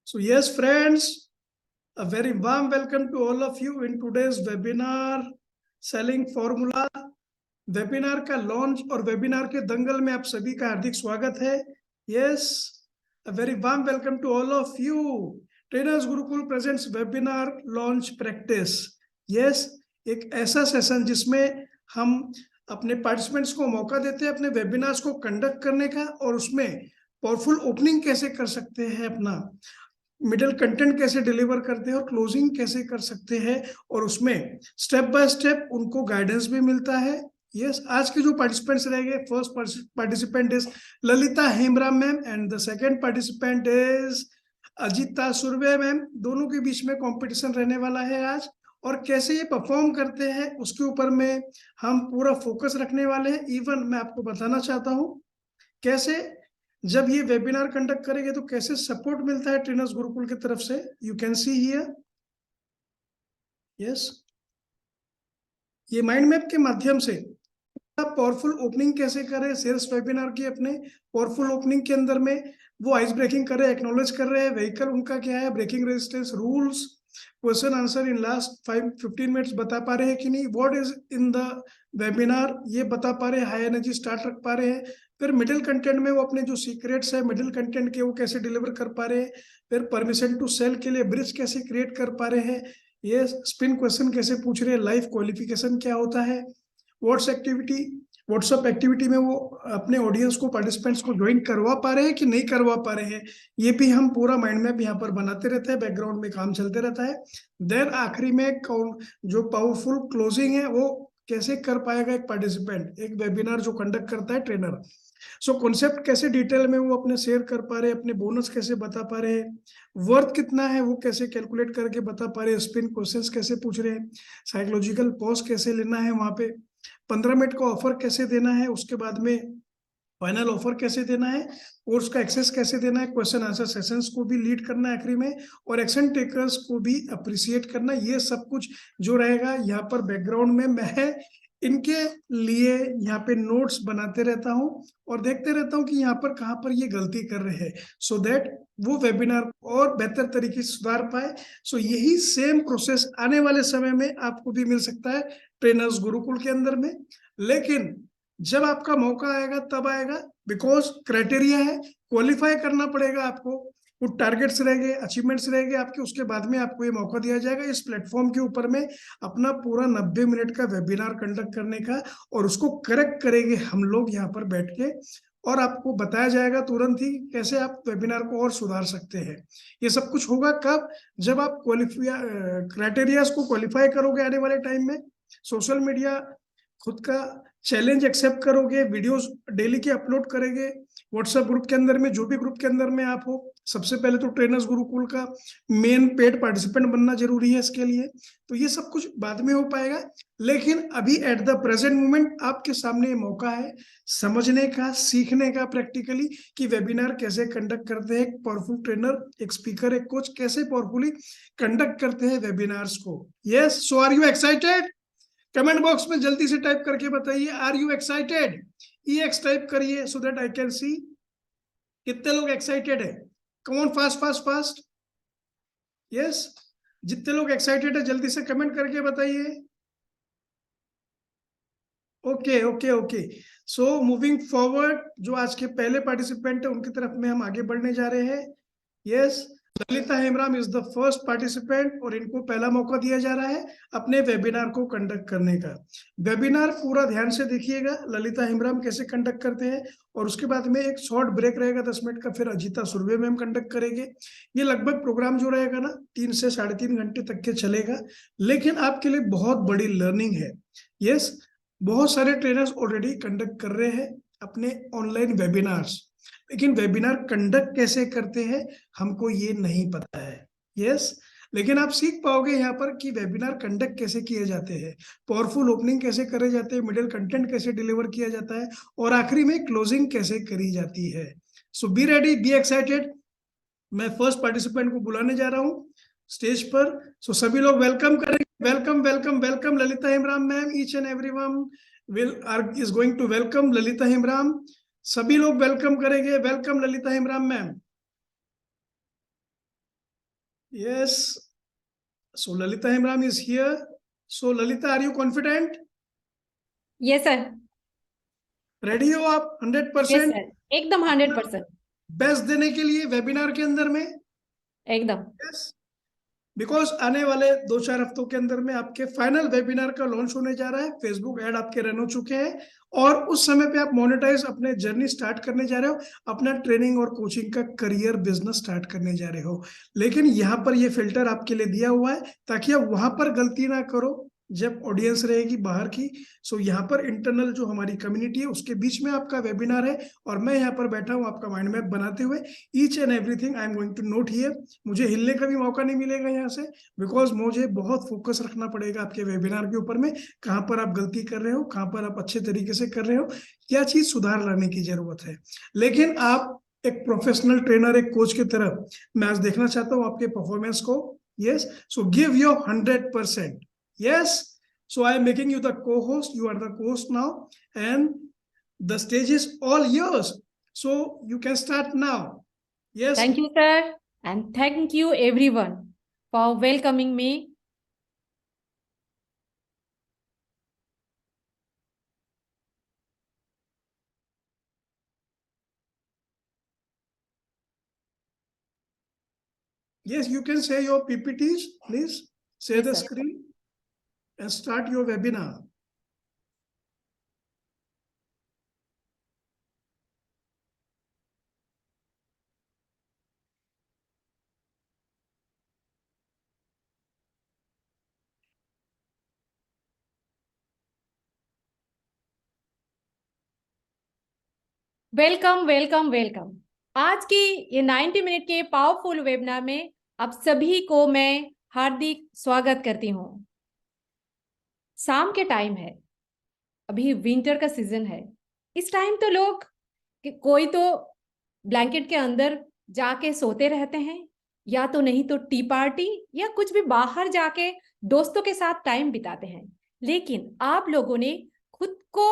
So yes, friends, a very warm welcome to all of you in today's webinar selling formula. Webinar का launch और webinar के दंगल में आप सभी का हार्दिक स्वागत है। Yes, a very warm welcome to all of you. Trainers Gurukul presents webinar launch practice. Yes, एक ऐसा सेशन जिसमें हम अपने पार्टिसिपेंट्स को मौका देते हैं अपने वेबिनार्स को कंडक्ट करने का, और उसमें पावरफुल ओपनिंग कैसे कर सकते हैं, अपना मिडिल कंटेंट कैसे डिलीवर करते हैं और क्लोजिंग कैसे कर सकते हैं, और उसमें स्टेप बाय स्टेप उनको गाइडेंस भी मिलता है। यस, आज के जो पार्टिसिपेंट्स रहेंगे, first participant is Lalita Hemram ma'am and the second participant is Ajita Surve ma'am. दोनों के बीच में कंपटीशन रहने वाला है आज, और कैसे ये परफॉर्म करते हैं उसके ऊपर में हम पूरा फोकस रखने वाले हैं। इवन मैं आपको बताना चाहता हूँ कैसे जब ये वेबिनार कंडक्ट करेंगे तो कैसे सपोर्ट मिलता है ट्रेनर्स गुरुकुल की तरफ से। You can see here. Yes, ये माइंड मैप के माध्यम से पावरफुल ओपनिंग कैसे करें सेल्स वेबिनार की। अपने पावरफुल ओपनिंग के अंदर में वो आइस ब्रेकिंग कर रहे हैं, एक्नॉलेज कर रहे हैं, व्हीकल उनका क्या है, breaking resistance, rules, question answer in last 5-15 minutes बता पा रहे हैं कि नहीं, what is in the webinar ये बता पा रहे हैं, हाई एनर्जी स्टार्ट रख पा रहे हैं। फिर मिडिल कंटेंट में वो अपने जो सीक्रेट्स है मिडिल कंटेंट के वो कैसे डिलीवर कर पा रहे हैं। फिर परमिशन टू सेल के लिए ब्रिज कैसे क्रिएट कर पा रहे हैं। ये स्पिन क्वेश्चन कैसे पूछ रहे हैं, लाइफ क्वालिफिकेशन क्या होता है, व्हाट्सएप एक्टिविटी में वो अपने ऑडियंस को, पार्टिसिपेंट्स को ज्वाइन करवा पा रहे हैं कि नहीं करवा पा रहे हैं। ये भी हम पूरा माइंड मैप यहाँ पर बनाते रहते हैं, बैकग्राउंड में काम चलते रहता है। देन आखिरी में जो पावरफुल क्लोजिंग है वो कैसे कर पाएगा एक पार्टिसिपेंट, एक वेबिनार जो कंडक्ट करता है ट्रेनर। सो कॉन्सेप्ट कैसे डिटेल में वो अपने शेयर कर पा रहे हैं, अपने बोनस कैसे बता पा रहे हैं, वर्थ कितना है वो कैसे कैलकुलेट करके बता पा रहे हैं, स्पिन क्वेश्चंस कैसे पूछ रहे हैं, साइकोलॉजिकल पॉज कैसे लेना है, वहां पे 15 मिनट का ऑफर कैसे देना है, उसके बाद में फाइनल ऑफर कैसे देना है, कोर्स का एक्सेस कैसे देना है, क्वेश्चन आंसर सेशंस को भी लीड करना है आखिरी में, और एक्शन टेकर्स को भी अप्रिशिएट करना। ये सब कुछ जो रहेगा यहाँ पर बैकग्राउंड में मैं इनके लिए यहाँ पे नोट्स बनाते रहता हूँ और देखते रहता हूँ कि यहाँ पर कहाँ पर ये गलती कर रहे हैं, सो दैट वो वेबिनार और बेहतर तरीके से सुधार पाए। सो यही सेम प्रोसेस आने वाले समय में आपको भी मिल सकता है ट्रेनर्स गुरुकुल के अंदर में। लेकिन जब आपका मौका आएगा तब आएगा, बिकॉज क्राइटेरिया है, क्वालिफाई करना पड़ेगा आपको, कुछ टारगेट्स रहेंगे, अचीवमेंट्स रहेंगे आपके, उसके बाद में आपको ये मौका दिया जाएगा इस प्लेटफॉर्म के ऊपर में अपना पूरा 90 मिनट का वेबिनार कंडक्ट करने का, और उसको करेक्ट करेंगे हम लोग यहाँ पर बैठ के, और आपको बताया जाएगा तुरंत ही कैसे आप वेबिनार को और सुधार सकते हैं। ये सब कुछ होगा कब, जब आप क्राइटेरियाज को क्वालिफाई करोगे आने वाले टाइम में, सोशल मीडिया खुद का चैलेंज एक्सेप्ट करोगे, वीडियोस डेली के अपलोड करेंगे, व्हाट्सएप ग्रुप के अंदर में, जो भी ग्रुप के अंदर में आप हो, सबसे पहले तो ट्रेनर्स गुरुकुल का मेन पेड पार्टिसिपेंट बनना जरूरी है इसके लिए। तो ये सब कुछ बाद में हो पाएगा, लेकिन अभी एट द प्रेजेंट मोमेंट आपके सामने मौका है समझने का, सीखने का प्रैक्टिकली कि वेबिनार कैसे कंडक्ट करते हैं, एक पावरफुल ट्रेनर, एक स्पीकर, एक कोच कैसे पावरफुली कंडक्ट करते हैं वेबिनार्स को। Yes, so are you excited? Comment box में जल्दी से टाइप करके बताइए, are you excited? EX type करिए so that I can see कितने लोग एक्साइटेड है। कम on, fast fast fast. Yes, जितने लोग एक्साइटेड है जल्दी से कमेंट करके बताइए। Okay okay okay, so moving forward, जो आज के पहले पार्टिसिपेंट है उनकी तरफ में हम आगे बढ़ने जा रहे हैं। Yes, Lalita Hemram is the first participant, और इनको पहला मौका दिया जा रहा है अपने वेबिनार को कंडक्ट करने का। वेबिनार पूरा ध्यान से देखिएगा ललिता हेमराम कैसे कंडक्ट करते हैं, और उसके बाद में एक शॉर्ट ब्रेक रहेगा 10 मिनट का, फिर अजिता सुर्वे मैम कंडक्ट करेंगे। ये लगभग प्रोग्राम जो रहेगा ना 3 से 3.5 घंटे तक के चलेगा, लेकिन आपके लिए बहुत बड़ी लर्निंग है। यस, बहुत सारे ट्रेनर्स ऑलरेडी कंडक्ट कर रहे हैं अपने ऑनलाइन वेबिनार्स, लेकिन वेबिनार कंडक्ट कैसे करते हैं हमको ये नहीं पता है। यस, लेकिन आप सीख पाओगे यहाँ पर कि वेबिनार कंडक्ट कैसे किए जाते हैं, पावरफुल ओपनिंग कैसे करे जाते हैं, मिडिल कंटेंट कैसे डिलीवर किया जाता है, और आखिरी में क्लोजिंग कैसे करी जाती है। सो बी रेडी, बी एक्साइटेड। मैं फर्स्ट पार्टिसिपेंट को बुलाने जा रहा हूँ स्टेज पर। सो सभी लोग वेलकम करेंगे, welcome welcome welcome Lalita Hemram ma'am, each and everyone is going to welcome Lalita Hemram. सभी लोग वेलकम करेंगे, welcome Lalita Hemram ma'am. Yes. So Lalita Hemram is here. So Lalita, are you confident? Yes sir. Ready हो आप Yes 100%? sir. एकदम 100%. Best देने के लिए webinar के अंदर में? एकदम. यस, बिकॉज आने वाले 2-4 हफ्तों के अंदर में आपके फाइनल वेबिनार का लॉन्च होने जा रहा है। फेसबुक ऐड आपके रन हो चुके हैं और उस समय पे आप मोनेटाइज अपने जर्नी स्टार्ट करने जा रहे हो, अपना ट्रेनिंग और कोचिंग का करियर बिजनेस स्टार्ट करने जा रहे हो। लेकिन यहाँ पर ये फिल्टर आपके लिए दिया हुआ है ताकि आप वहां पर गलती ना करो जब ऑडियंस रहेगी बाहर की। सो यहाँ पर इंटरनल जो हमारी कम्युनिटी है उसके बीच में आपका वेबिनार है और मैं यहाँ पर बैठा हूँ आपका माइंड मैप बनाते हुए। Each and everything I am going to note here. मुझे हिलने का भी मौका नहीं मिलेगा यहाँ से, बिकॉज मुझे बहुत फोकस रखना पड़ेगा आपके वेबिनार के ऊपर में। कहाँ पर आप गलती कर रहे हो, कहाँ पर आप अच्छे तरीके से कर रहे हो, क्या चीज सुधार लाने की जरूरत है। लेकिन आप एक प्रोफेशनल ट्रेनर, एक कोच की तरह मैं आज देखना चाहता हूँ आपके परफॉर्मेंस को। Yes, so give your 100%. Yes, so I am making you the co-host. You are the co-host now, and the stage is all yours. So you can start now. Yes. Thank you sir, and thank you everyone for welcoming me. Yes, you can say your PPTs, please. Share Yes the sir. screen and start your webinar. Welcome welcome welcome. आज की ये 90 minute के powerful webinar में आप सभी को मैं हार्दिक स्वागत करती हूँ। शाम के टाइम है, अभी विंटर का सीजन है। इस टाइम तो लोग कोई तो ब्लैंकेट के अंदर जाके सोते रहते हैं, या तो नहीं तो टी पार्टी या कुछ भी बाहर जाके दोस्तों के साथ टाइम बिताते हैं। लेकिन आप लोगों ने खुद को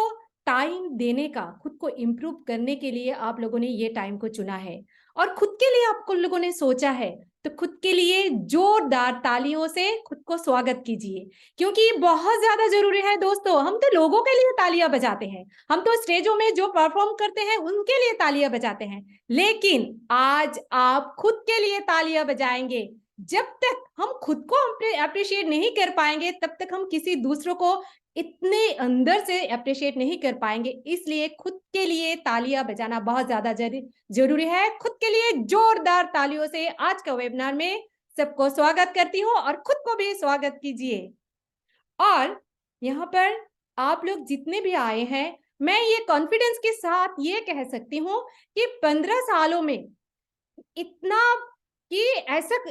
टाइम देने का, खुद को इम्प्रूव करने के लिए आप लोगों ने ये टाइम को चुना है और खुद के लिए आप लोगों ने सोचा है। तो खुद के लिए जोरदार तालियों से खुद को स्वागत कीजिए, क्योंकि ये बहुत ज्यादा जरूरी है दोस्तों। हम तो लोगों के लिए तालियां बजाते हैं, हम तो स्टेजों में जो परफॉर्म करते हैं उनके लिए तालियां बजाते हैं, लेकिन आज आप खुद के लिए तालियां बजाएंगे। जब तक हम खुद को अप्रिशिएट नहीं कर पाएंगे तब तक हम किसी दूसरों को इतने अंदर से अप्रिशिएट नहीं कर पाएंगे। इसलिए खुद के लिए तालियां बजाना बहुत ज्यादा जरूरी है। खुद के लिए जोरदार तालियों से आज का वेबिनार में सबको स्वागत करती हूँ और खुद को भी स्वागत कीजिए। और यहाँ पर आप लोग जितने भी आए हैं, मैं ये कॉन्फिडेंस के साथ ये कह सकती हूँ कि 15 सालों में इतना कि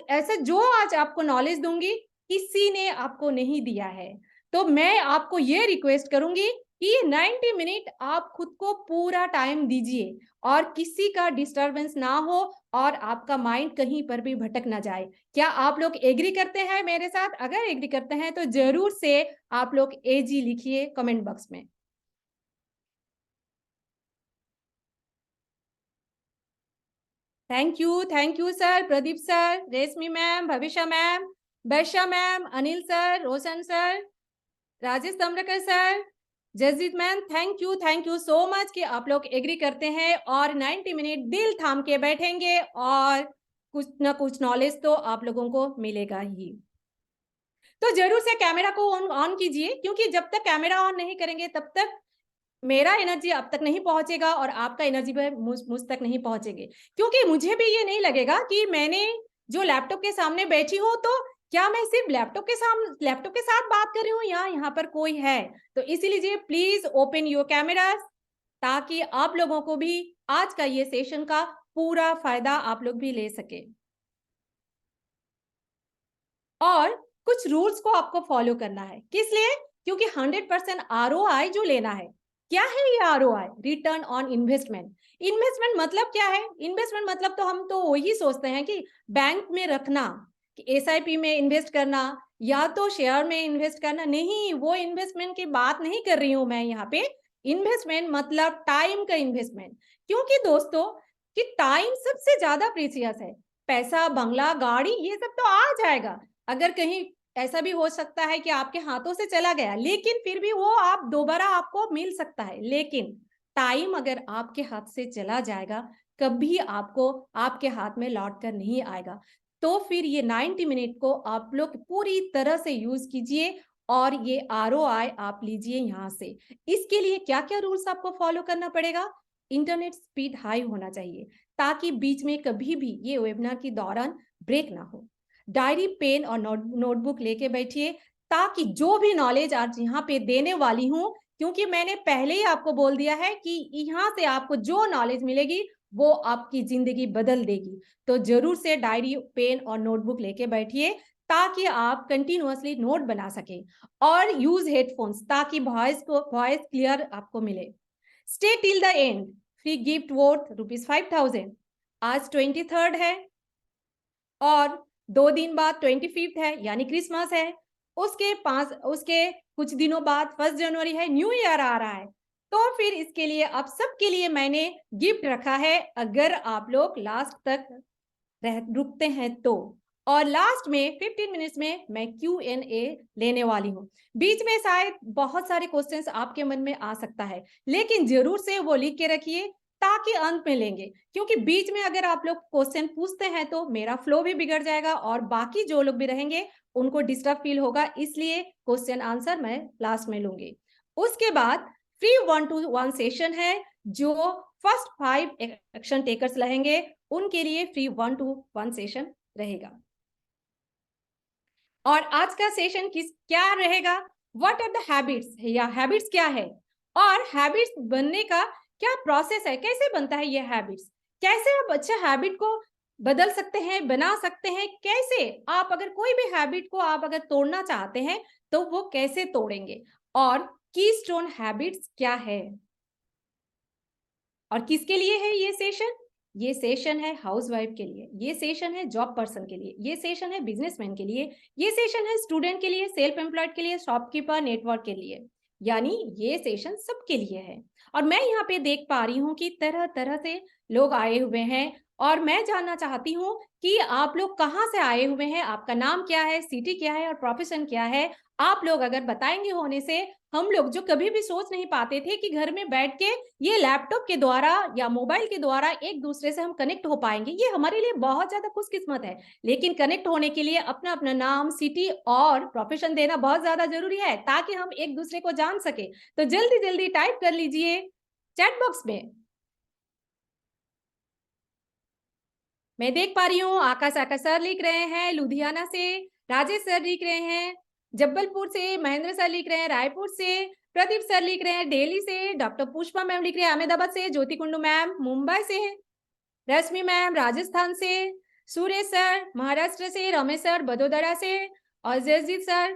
ऐसा जो आज आपको नॉलेज दूंगी किसी ने आपको नहीं दिया है। तो मैं आपको ये रिक्वेस्ट करूंगी कि 90 मिनट आप खुद को पूरा टाइम दीजिए और किसी का डिस्टरबेंस ना हो और आपका माइंड कहीं पर भी भटक ना जाए। क्या आप लोग एग्री करते हैं मेरे साथ? अगर एग्री करते हैं तो जरूर से आप लोग एजी लिखिए कमेंट बॉक्स में। Thank you sir, Pradeep sir, Reshmi ma'am, Bhavishya ma'am, Varsha ma'am, Anil sir, Roshan sir, Rajesh Tamrakar sir, Jasjeet ma'am, thank you so much कि आप लोग एग्री करते हैं और 90 मिनट दिल थाम के बैठेंगे और कुछ ना कुछ नॉलेज तो आप लोगों को मिलेगा ही। तो जरूर से कैमरा को ऑन कीजिए, क्योंकि जब तक कैमरा ऑन नहीं करेंगे तब तक मेरा एनर्जी आप तक नहीं पहुंचेगा और आपका एनर्जी मुझ तक नहीं पहुंचेगी। क्योंकि मुझे भी ये नहीं लगेगा कि मैंने जो लैपटॉप के सामने बैठी हूँ तो क्या मैं सिर्फ लैपटॉप के साथ बात कर रही हूँ या यहाँ पर कोई है। तो इसीलिए प्लीज ओपन योर कैमरास ताकि आप लोगों को भी आज का ये सेशन का पूरा फायदा आप लोग भी ले सके। और कुछ रूल्स को आपको फॉलो करना है, किस लिए? क्योंकि 100% ROI जो लेना है। क्या है ये ROI? Return on investment. Investment मतलब क्या है? इन्वेस्टमेंट मतलब तो हम तो वही सोचते हैं कि बैंक में रखना, कि SIP में इन्वेस्ट करना या तो शेयर में इन्वेस्ट करना। नहीं, वो इन्वेस्टमेंट की बात नहीं कर रही हूं मैं यहाँ पे। इन्वेस्टमेंट मतलब टाइम का इन्वेस्टमेंट। क्योंकि दोस्तों कि टाइम सबसे ज्यादा प्रीसियस है। पैसा, बंगला, गाड़ी, ये सब तो आ जाएगा। अगर कहीं ऐसा भी हो सकता है कि आपके हाथों से चला गया, लेकिन फिर भी वो आप दोबारा आपको मिल सकता है। लेकिन टाइम अगर आपके हाथ से चला जाएगा, कभी आपको आपके हाथ में लौट कर नहीं आएगा। तो फिर ये 90 मिनट को आप लोग पूरी तरह से यूज कीजिए और ये ROI आप लीजिए यहाँ से। इसके लिए क्या क्या रूल्स आपको फॉलो करना पड़ेगा? इंटरनेट स्पीड हाई होना चाहिए ताकि बीच में कभी भी ये वेबिनार के दौरान ब्रेक ना हो। डायरी, पेन और नोटबुक लेके बैठिए ताकि जो भी नॉलेज आज यहाँ पे देने वाली हूँ, क्योंकि मैंने पहले ही आपको बोल दिया है कि यहाँ से आपको जो नॉलेज मिलेगी वो आपकी जिंदगी बदल देगी। तो जरूर से डायरी, पेन और नोटबुक लेके बैठिए ताकि आप कंटिन्यूअसली नोट बना सके, और यूज हेडफोन्स ताकि वॉइस क्लियर आपको मिले। Stay till the end, free gift worth ₹5000। आज 23rd है और 2 दिन बाद 25th है, यानी क्रिसमस है। उसके कुछ दिनों बाद 1 जनवरी है, न्यू ईयर आ रहा है। तो फिर इसके लिए आप सबके लिए मैंने गिफ्ट रखा है, अगर आप लोग लास्ट तक रुकते हैं तो। और लास्ट में 15 मिनट्स में मैं Q&A लेने वाली हूँ। बीच में शायद बहुत सारे क्वेश्चंस आपके मन में आ सकता है, लेकिन जरूर से वो लिख के रखिए ताकि अंत में लेंगे, क्योंकि बीच में अगर आप लोग क्वेश्चन पूछते हैं तो मेरा फ्लो भी बिगड़ जाएगा और बाकी जो लोग भी रहेंगे उनको डिस्टर्ब फील होगा। इसलिए क्वेश्चन आंसर मैं लास्ट में लूंगी। उसके बाद फ्री 1-to-1 सेशन है, जो फर्स्ट 5 एक्शन टेकर्स रहेंगे उनके लिए फ्री 1-to-1 सेशन रहेगा। और आज का सेशन क्या रहेगा? व्हाट आर द हैबिट्स, या हैबिट्स क्या है, और हैबिट्स बनने का क्या प्रोसेस है, कैसे बनता है ये हैबिट्स, कैसे आप अच्छे हैबिट को बदल सकते हैं, बना सकते हैं, कैसे आप अगर कोई भी हैबिट को आप अगर तोड़ना चाहते हैं तो वो कैसे तोड़ेंगे, और कीस्टोन हैबिट्स क्या है, और किसके लिए है ये सेशन? ये सेशन है हाउसवाइफ के लिए, ये सेशन है जॉब पर्सन के लिए, ये सेशन है बिजनेसमैन के लिए, ये सेशन है स्टूडेंट के लिए, सेल्फ एम्प्लॉयड के लिए, शॉपकीपर, नेटवर्क के लिए, यानी ये सेशन सबके लिए है। और मैं यहाँ पे देख पा रही हूँ कि तरह तरह से लोग आए हुए हैं, और मैं जानना चाहती हूँ कि आप लोग कहाँ से आए हुए हैं, आपका नाम क्या है, सिटी क्या है और प्रोफेशन क्या है। आप लोग अगर बताएंगे होने से हम लोग जो कभी भी सोच नहीं पाते थे कि घर में बैठ के ये लैपटॉप के द्वारा या मोबाइल के द्वारा एक दूसरे से हम कनेक्ट हो पाएंगे, ये हमारे लिए बहुत ज्यादा खुशकिस्मत है। लेकिन कनेक्ट होने के लिए अपना अपना नाम, सिटी और प्रोफेशन देना बहुत ज्यादा जरूरी है ताकि हम एक दूसरे को जान सके। तो जल्दी जल्दी टाइप कर लीजिए चैट बॉक्स में। मैं देख पा रही हूँ आकाश सर लिख रहे हैं लुधियाना से, राजेश सर लिख रहे हैं जबलपुर से, महेंद्र सर लिख रहे हैं रायपुर से, प्रदीप सर लिख रहे हैं दिल्ली से, डॉक्टर पुष्पा मैम लिख रहे हैं अहमदाबाद से, ज्योति कुंडू मैम मुंबई से, रश्मि मैम राजस्थान से, सुरेश सर महाराष्ट्र से, रमेश सर बड़ोदरा से, और जयजीत सर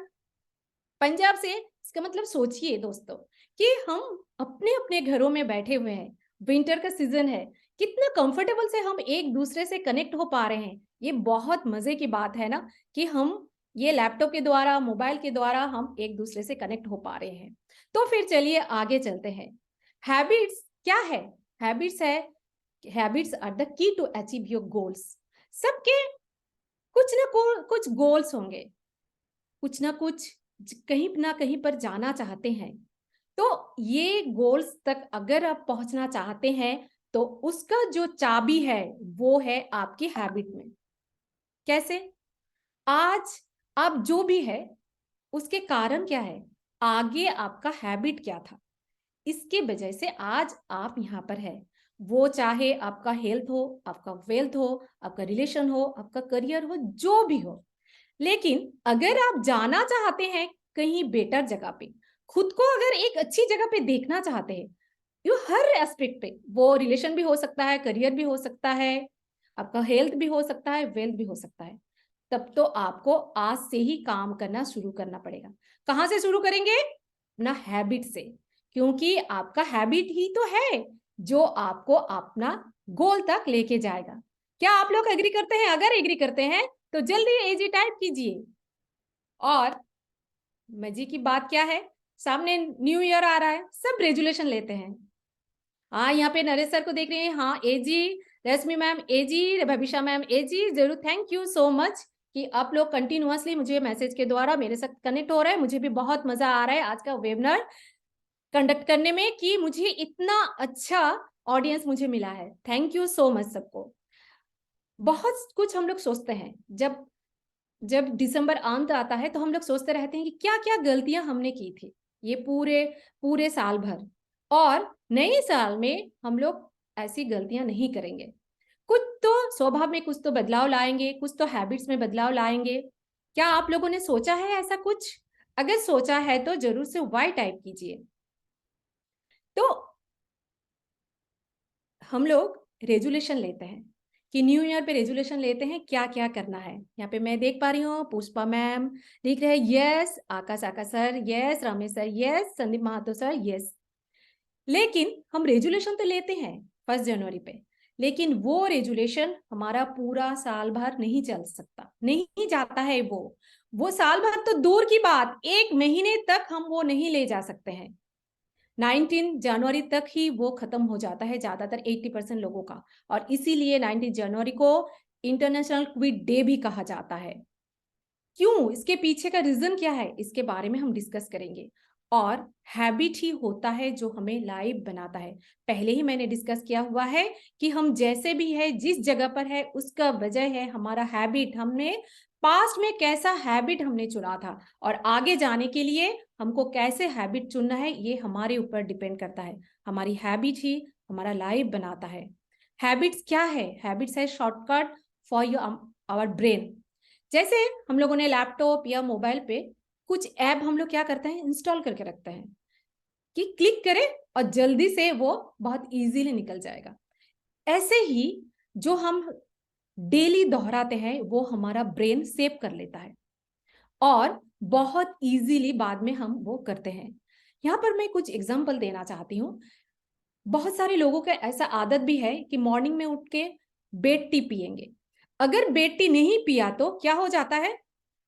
पंजाब से। इसका मतलब सोचिए दोस्तों कि हम अपने अपने घरों में बैठे हुए हैं, विंटर का सीजन है, कितना कंफर्टेबल से हम एक दूसरे से कनेक्ट हो पा रहे हैं। ये बहुत मजे की बात है ना कि हम ये लैपटॉप के द्वारा, मोबाइल के द्वारा हम एक दूसरे से कनेक्ट हो पा रहे हैं। तो फिर चलिए आगे चलते हैं। हैबिट्स क्या है? Habits are the key to achieve your goals. सबके कुछ ना कुछ गोल्स होंगे, कुछ ना कहीं पर जाना चाहते हैं। तो ये गोल्स तक अगर आप पहुंचना चाहते हैं तो उसका जो चाबी है वो है आपकी हैबिट में। कैसे? आज आप जो भी है उसके कारण क्या है, आगे आपका हैबिट क्या था, इसके वजह से आज आप यहाँ पर है। वो चाहे आपका हेल्थ हो, आपका वेल्थ हो, आपका रिलेशन हो, आपका करियर हो, जो भी हो। लेकिन अगर आप जाना चाहते हैं कहीं बेटर जगह पे, खुद को अगर एक अच्छी जगह पे देखना चाहते हैं, यू हर एस्पेक्ट पे, वो रिलेशन भी हो सकता है, करियर भी हो सकता है, आपका हेल्थ भी हो सकता है, वेल्थ भी हो सकता है, तब तो आपको आज से ही काम करना शुरू करना पड़ेगा। कहां से शुरू करेंगे? अपना हैबिट से, क्योंकि आपका हैबिट ही तो है जो आपको अपना गोल तक लेके जाएगा। क्या आप लोग एग्री करते हैं? अगर एग्री करते हैं तो जल्दी एजी टाइप कीजिए। और मजे की बात क्या है, सामने न्यू ईयर आ रहा है, सब रेजुलेशन लेते हैं। हाँ, यहाँ पे नरेश सर को देख रहे हैं, हाँ एजी रश्मि मैम एजी, भविष्या मैम एजी, जरूर थैंक यू सो मच कि आप लोग कंटिन्यूअसली मुझे मैसेज के द्वारा मेरे साथ कनेक्ट हो रहे हैं। मुझे भी बहुत मजा आ रहा है आज का वेबिनार कंडक्ट करने में कि मुझे इतना अच्छा ऑडियंस मुझे मिला है। थैंक यू सो मच सबको। बहुत कुछ हम लोग सोचते हैं, जब जब दिसंबर अंत आता है तो हम लोग सोचते रहते हैं कि क्या क्या गलतियां हमने की थी ये पूरे पूरे साल भर, और नए साल में हम लोग ऐसी गलतियां नहीं करेंगे। कुछ तो स्वभाव में कुछ तो बदलाव लाएंगे, कुछ तो हैबिट्स में बदलाव लाएंगे। क्या आप लोगों ने सोचा है ऐसा कुछ? अगर सोचा है तो जरूर से वाई टाइप कीजिए। तो हम लोग रेजुलेशन लेते हैं कि न्यू ईयर पे रेजुलेशन लेते हैं, क्या क्या करना है। यहाँ पे मैं देख पा रही हूँ पुष्पा मैम लिख रहे हैं yes, Akash sir yes, Ramesh sir yes, Sandeep Mahato sir yes. लेकिन हम रेजुलेशन तो लेते हैं 1 जनवरी पे, लेकिन वो रेजुलेशन हमारा पूरा साल भर नहीं चल सकता, नहीं जाता है। वो साल भर तो दूर की बात, 1 महीने तक हम वो नहीं ले जा सकते हैं। 19 जनवरी तक ही वो खत्म हो जाता है ज्यादातर 80% लोगों का, और इसीलिए 19 जनवरी को इंटरनेशनल क्विट डे भी कहा जाता है। क्यों, इसके पीछे का रीजन क्या है, इसके बारे में हम डिस्कस करेंगे। और हैबिट ही होता है जो हमें लाइव बनाता है। पहले ही मैंने डिस्कस किया हुआ है कि हम जैसे भी है, जिस जगह पर है, उसका वजह है हमारा हैबिट। हमने पास्ट में कैसा हैबिट हमने चुना था, और आगे जाने के लिए हमको कैसे हैबिट चुनना है, ये हमारे ऊपर डिपेंड करता है। हमारी हैबिट ही हमारा लाइफ बनाता है। हैबिट्स क्या है? हैबिट्स है shortcut for your our brain. जैसे हम लोगों ने लैपटॉप या मोबाइल पे कुछ ऐप हम लोग क्या करते हैं, इंस्टॉल करके रखते हैं कि क्लिक करें और जल्दी से वो बहुत इजीली निकल जाएगा। ऐसे ही जो हम डेली दोहराते हैं वो हमारा ब्रेन सेव कर लेता है, और बहुत इजीली बाद में हम वो करते हैं। यहाँ पर मैं कुछ एग्जांपल देना चाहती हूँ। बहुत सारे लोगों का ऐसा आदत भी है कि मॉर्निंग में उठ के बेड टी पिएंगे। अगर बेड टी नहीं पिया तो क्या हो जाता है,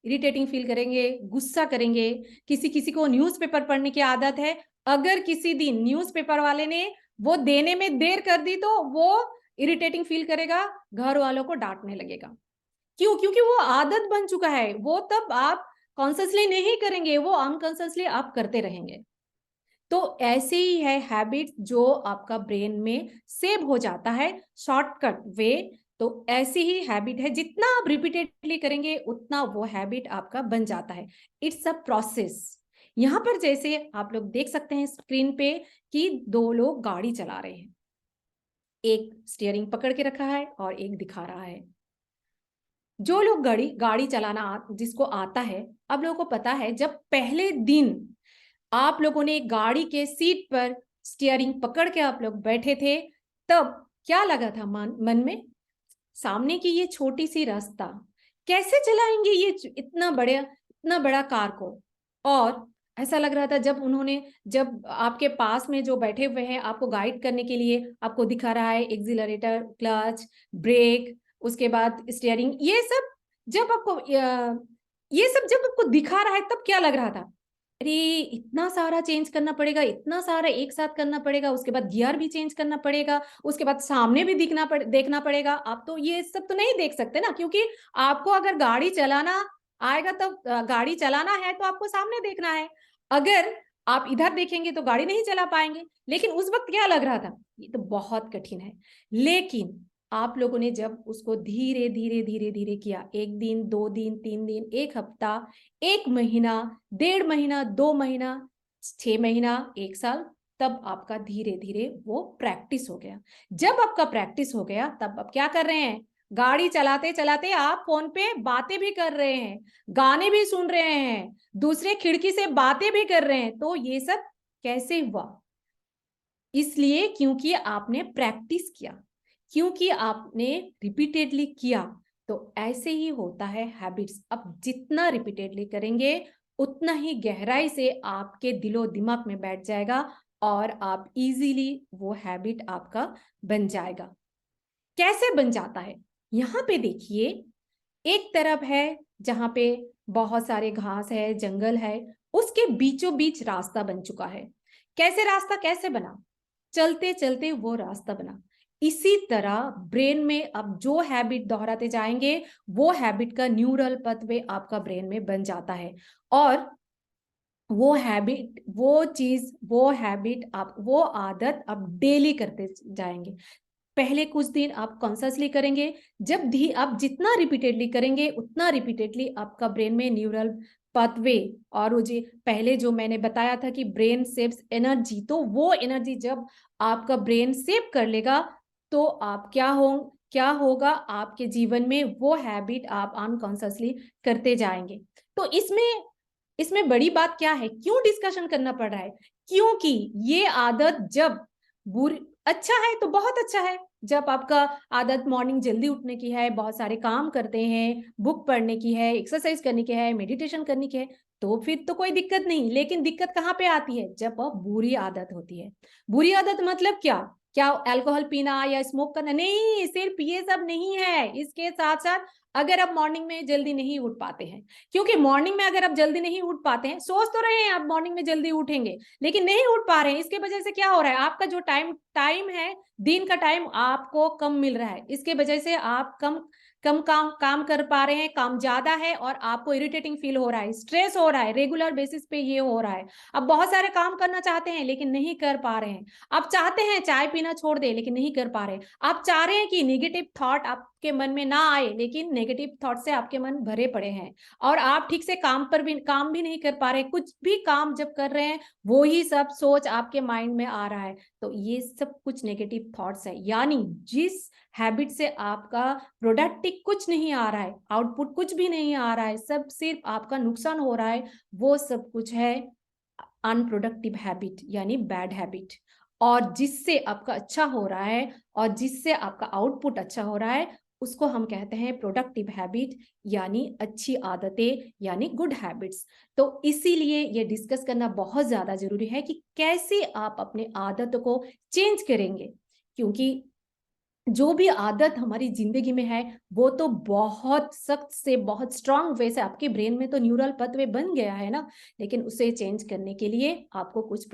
इरिटेटिंग फील करेंगे, गुस्सा करेंगे। किसी किसी को न्यूज़पेपर पढ़ने की आदत है, अगर किसी दिन न्यूज़पेपर वाले ने वो देने में देर कर दी तो वो इरिटेटिंग फील करेगा, घर वालों को डांटने लगेगा। क्यों? क्योंकि वो आदत बन चुका है। वो तब आप कॉन्शियसली नहीं करेंगे, वो अनकॉन्शियसली आप करते रहेंगे। तो ऐसे ही है हैबिट जो आपका ब्रेन में सेव हो जाता है शॉर्टकट वे। तो ऐसी ही हैबिट है, जितना आप रिपीटेडली करेंगे उतना वो हैबिट आपका बन जाता है। It's a process. यहाँ पर जैसे आप लोग देख सकते हैं स्क्रीन पे कि 2 लोग गाड़ी चला रहे हैं, एक स्टीयरिंग पकड़ के रखा है और एक दिखा रहा है। जो लोग गाड़ी चलाना जिसको आता है, अब लोगों को पता है जब पहले दिन आप लोगों ने गाड़ी के सीट पर स्टीयरिंग पकड़ के आप लोग बैठे थे, तब क्या लगा था मन में, सामने की ये छोटी सी रास्ता कैसे चलाएंगे ये इतना बड़ा कार को। और ऐसा लग रहा था जब आपके पास में जो बैठे हुए हैं आपको गाइड करने के लिए आपको दिखा रहा है एक्सीलरेटर, क्लच, ब्रेक, उसके बाद स्टीयरिंग, ये सब जब आपको दिखा रहा है तब क्या लग रहा था, अरे इतना सारा चेंज करना पड़ेगा, इतना सारा एक साथ करना पड़ेगा, उसके बाद गियर भी चेंज करना पड़ेगा, उसके बाद सामने भी देखना पड़ेगा। आप तो ये सब तो नहीं देख सकते ना, क्योंकि आपको अगर गाड़ी चलाना आएगा तो गाड़ी चलाना है तो आपको सामने देखना है। अगर आप इधर देखेंगे तो गाड़ी नहीं चला पाएंगे। लेकिन उस वक्त क्या लग रहा था, ये तो बहुत कठिन है। लेकिन आप लोगों ने जब उसको धीरे धीरे धीरे धीरे किया, 1 दिन, 2 दिन, 3 दिन, 1 हफ्ता, 1 महीना, 1.5 महीना, 2 महीना, 6 महीना, 1 साल, तब आपका धीरे धीरे वो प्रैक्टिस हो गया। जब आपका प्रैक्टिस हो गया तब आप क्या कर रहे हैं, गाड़ी चलाते चलाते आप फोन पे बातें भी कर रहे हैं, गाने भी सुन रहे हैं, दूसरे खिड़की से बातें भी कर रहे हैं। तो ये सब कैसे हुआ? इसलिए क्योंकि आपने प्रैक्टिस किया, क्योंकि आपने रिपीटेडली किया। तो ऐसे ही होता है हैबिट्स। अब जितना रिपीटेडली करेंगे उतना ही गहराई से आपके दिलो दिमाग में बैठ जाएगा, और आप इजीली वो हैबिट आपका बन जाएगा। कैसे बन जाता है, यहाँ पे देखिए, एक तरफ है जहां पे बहुत सारे घास है, जंगल है, उसके बीचों बीच रास्ता बन चुका है। कैसे रास्ता कैसे बना? चलते चलते वो रास्ता बना। इसी तरह ब्रेन में अब जो हैबिट दोहराते जाएंगे वो हैबिट का न्यूरल पाथवे आपका ब्रेन में बन जाता है, और वो हैबिट, वो चीज, वो हैबिट, आप वो आदत आप डेली करते जाएंगे। पहले कुछ दिन आप कॉन्शियसली करेंगे, जब भी आप जितना रिपीटेडली करेंगे उतना रिपीटेडली आपका ब्रेन में न्यूरल पाथवे, और वो जी पहले जो मैंने बताया था कि ब्रेन सेव्स एनर्जी, तो वो एनर्जी जब आपका ब्रेन सेव कर लेगा तो आप क्या होगा आपके जीवन में, वो हैबिट आप अनकॉन्शियसली करते जाएंगे। तो इसमें बड़ी बात क्या है, क्यों डिस्कशन करना पड़ रहा है? क्योंकि ये आदत जब बुरी, अच्छा है तो बहुत अच्छा है, जब आपका आदत मॉर्निंग जल्दी उठने की है, बहुत सारे काम करते हैं, बुक पढ़ने की है, एक्सरसाइज करने की है, मेडिटेशन करने की है, तो फिर तो कोई दिक्कत नहीं। लेकिन दिक्कत कहाँ पे आती है? जब बुरी आदत होती है। बुरी आदत मतलब क्या? क्या अल्कोहल पीना या स्मोक करना? नहीं, सिर्फ ये सब नहीं है। इसके साथ साथ अगर आप मॉर्निंग में जल्दी नहीं उठ पाते हैं, क्योंकि मॉर्निंग में अगर आप जल्दी नहीं उठ पाते हैं, सोच तो रहे हैं आप मॉर्निंग में जल्दी उठेंगे लेकिन नहीं उठ पा रहे हैं, इसके वजह से क्या हो रहा है, आपका जो टाइम है, दिन का टाइम आपको कम मिल रहा है, इसके वजह से आप कम कम काम कर पा रहे हैं, काम ज्यादा है और आपको इरिटेटिंग फील हो रहा है, स्ट्रेस हो रहा है, रेगुलर बेसिस पे ये हो रहा है। आप बहुत सारे काम करना चाहते हैं लेकिन नहीं कर पा रहे हैं। आप चाहते हैं चाय पीना छोड़ दे लेकिन नहीं कर पा रहे। आप चाह रहे हैं कि नेगेटिव थॉट आपके मन में ना आए, लेकिन नेगेटिव थॉट से आपके मन भरे पड़े हैं, और आप ठीक से काम भी नहीं कर पा रहे। कुछ भी काम जब कर रहे हैं वो ही सब सोच आपके माइंड में आ रहा है, तो ये सब कुछ नेगेटिव थॉट्स है। यानी जिस हैबिट से आपका प्रोडक्टिव कुछ नहीं आ रहा है, आउटपुट कुछ भी नहीं आ रहा है, सब सिर्फ आपका नुकसान हो रहा है, वो सब कुछ है अनप्रोडक्टिव हैबिट यानी बैड हैबिट। और जिससे आपका अच्छा हो रहा है और जिससे आपका आउटपुट अच्छा हो रहा है, उसको हम कहते हैं प्रोडक्टिव हैबिट यानी अच्छी आदतें यानी गुड हैबिट्स। तो इसीलिए ये डिस्कस करना बहुत ज्यादा जरूरी है कि कैसे आप अपने आदतों को चेंज करेंगे, क्योंकि जो भी आदत हमारी जिंदगी में है वो तो बहुत सख्त से, बहुत स्ट्रांग वे से आपके ब्रेन में तो न्यूरल पाथवे बन गया है ना, लेकिन उसे चेंज करने के लिए आपको कुछ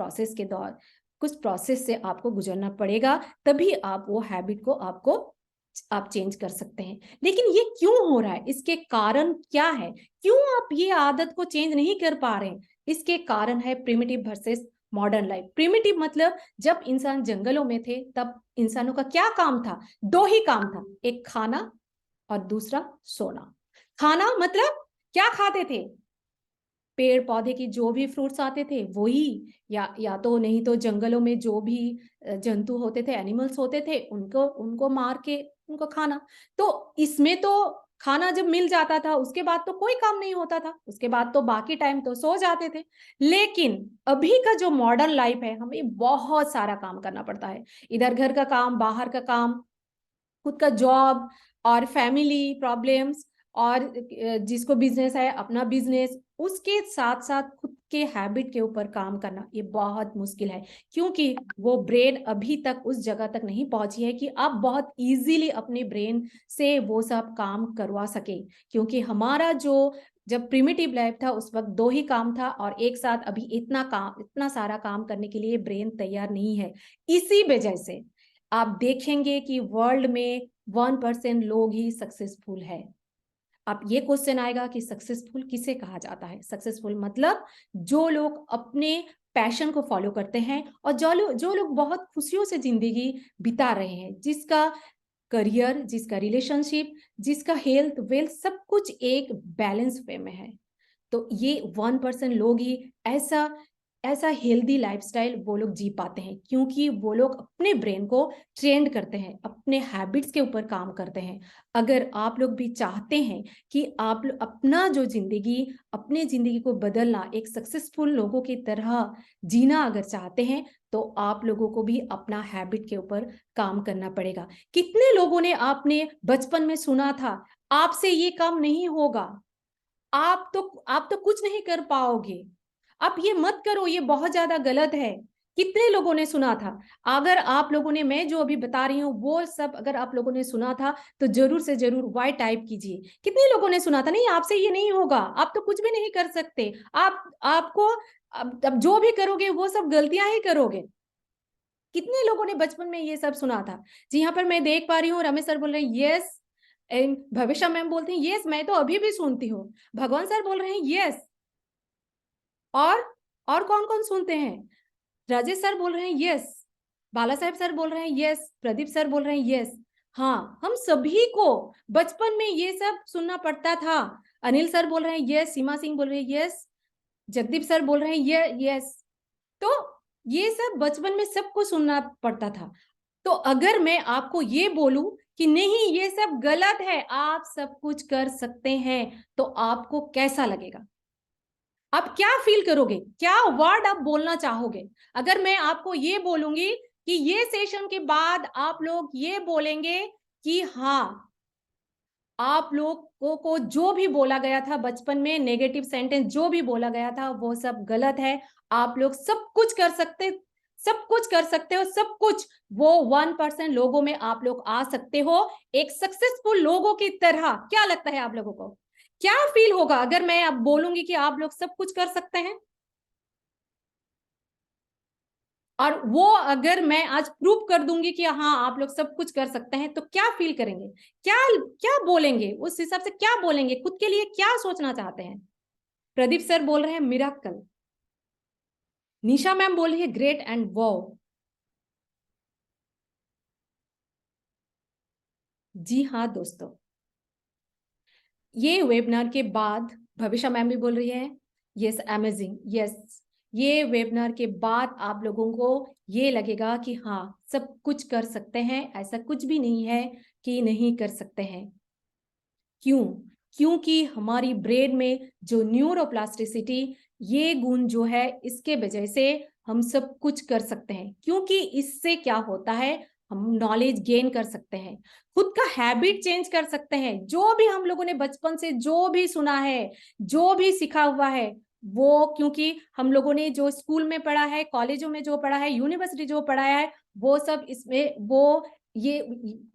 प्रोसेस से आपको गुजरना पड़ेगा, तभी आप वो हैबिट को आप चेंज कर सकते हैं। लेकिन ये क्यों हो रहा है, इसके कारण क्या है, क्यों आप ये आदत को चेंज नहीं कर पा रहे हैं? इसके कारण है primitive versus modern life. Primitive मतलब जब इंसान जंगलों में थे तब इंसानों का क्या काम था? दो ही काम था, एक खाना और दूसरा सोना। खाना मतलब क्या खाते थे? पेड़ पौधे की जो भी फ्रूट्स आते थे वही, या तो नहीं तो जंगलों में जो भी जंतु होते थे, एनिमल्स होते थे, उनको उनको मार के उनको खाना। तो इसमें तो खाना जब मिल जाता था उसके बाद तो कोई काम नहीं होता था, उसके बाद तो बाकी टाइम तो सो जाते थे। लेकिन अभी का जो मॉडर्न लाइफ है, हमें बहुत सारा काम करना पड़ता है, इधर घर का काम, बाहर का काम, खुद का जॉब और फैमिली प्रॉब्लम्स, और जिसको बिजनेस है अपना बिजनेस, उसके साथ साथ खुद के हैबिट के ऊपर काम करना ये बहुत मुश्किल है, क्योंकि वो ब्रेन अभी तक उस जगह तक नहीं पहुंची है कि आप बहुत इजीली अपने ब्रेन से वो सब काम करवा सके। क्योंकि हमारा जो जब प्रिमिटिव लाइफ था उस वक्त दो ही काम था, और एक साथ अभी इतना सारा काम करने के लिए ब्रेन तैयार नहीं है। इसी वजह से आप देखेंगे कि वर्ल्ड में 1% लोग ही सक्सेसफुल है। अब ये क्वेश्चन आएगा कि सक्सेसफुल किसे कहा जाता है? सक्सेसफुल मतलब जो लोग अपने पैशन को फॉलो करते हैं और जो लोग बहुत खुशियों से जिंदगी बिता रहे हैं, जिसका करियर, जिसका रिलेशनशिप, जिसका हेल्थ वेल्थ सब कुछ एक बैलेंस वे में है। तो ये 1% लोग ही ऐसा ऐसा हेल्दी लाइफस्टाइल वो लोग जी पाते हैं, क्योंकि वो लोग अपने ब्रेन को ट्रेंड करते हैं, अपने हैबिट्स के ऊपर काम करते हैं। अगर आप लोग भी चाहते हैं कि आप अपना जो अपने जिंदगी को बदलना, एक सक्सेसफुल लोगों की तरह जीना अगर चाहते हैं, तो आप लोगों को भी अपना हैबिट के ऊपर काम करना पड़ेगा। कितने लोगों ने आपने बचपन में सुना था आपसे ये काम नहीं होगा, आप तो कुछ नहीं कर पाओगे, आप ये मत करो, ये बहुत ज्यादा गलत है। कितने लोगों ने सुना था? अगर आप लोगों ने, मैं जो अभी बता रही हूँ वो सब अगर आप लोगों ने सुना था तो जरूर से जरूर वाई टाइप कीजिए। कितने लोगों ने सुना था नहीं आपसे ये नहीं होगा, आप तो कुछ भी नहीं कर सकते, आपको अब जो भी करोगे वो सब गलतियां ही करोगे। कितने लोगों ने बचपन में ये सब सुना था? जी, यहाँ पर मैं देख पा रही हूँ रमेश सर बोल रहे हैं यस, एंड भविष्य मैम बोलते हैं यस, मैं तो अभी भी सुनती हूँ। भगवान सर बोल रहे हैं यस। और कौन-कौन सुनते हैं? राजेश सर बोल रहे हैं यस, बाला साहेब सर बोल रहे हैं यस, प्रदीप सर बोल रहे हैं यस। हाँ, हम सभी को बचपन में ये सब सुनना पड़ता था। अनिल सर बोल रहे हैं यस, सीमा सिंह बोल रहे हैं यस, जगदीप सर बोल रहे हैं ये यस। तो ये सब बचपन में सबको सुनना पड़ता था। तो अगर मैं आपको ये बोलूं कि नहीं ये सब गलत है, आप सब कुछ कर सकते हैं, तो आपको कैसा लगेगा? आप क्या फील करोगे? क्या वर्ड आप बोलना चाहोगे? अगर मैं आपको ये बोलूंगी कि ये सेशन के बाद आप लोग ये बोलेंगे कि हाँ, आप लोगों को जो भी बोला गया था बचपन में, नेगेटिव सेंटेंस जो भी बोला गया था वो सब गलत है, आप लोग सब कुछ कर सकते, सब कुछ कर सकते हो, सब कुछ, वो 1% लोगों में आप लोग आ सकते हो, एक सक्सेसफुल लोगों की तरह। क्या लगता है आप लोगों को? क्या फील होगा अगर मैं अब बोलूंगी कि आप लोग सब कुछ कर सकते हैं? और वो अगर मैं आज प्रूव कर दूंगी कि हाँ आप लोग सब कुछ कर सकते हैं, तो क्या फील करेंगे? क्या क्या बोलेंगे? उस हिसाब से क्या बोलेंगे? खुद के लिए क्या सोचना चाहते हैं? प्रदीप सर बोल रहे हैं मिराकल, निशा मैम बोल रही है ग्रेट एंड वाओ। जी हाँ दोस्तों, ये वेबिनार के बाद भविष्य मैम भी बोल रही है यस अमेजिंग, यस, ये वेबिनार के बाद आप लोगों को ये लगेगा कि हाँ सब कुछ कर सकते हैं, ऐसा कुछ भी नहीं है कि नहीं कर सकते हैं। क्यों? क्योंकि हमारी ब्रेन में जो न्यूरोप्लास्टिसिटी, ये गुण जो है, इसके वजह से हम सब कुछ कर सकते हैं। क्योंकि इससे क्या होता है, हम नॉलेज गेन कर सकते हैं, खुद का हैबिट चेंज कर सकते हैं। जो भी हम लोगों ने बचपन से जो भी सुना है, जो भी सीखा हुआ है, वो क्योंकि हम लोगों ने जो स्कूल में पढ़ा है, कॉलेजों में जो पढ़ा है, यूनिवर्सिटी जो पढ़ाया है, वो सब इसमें वो ये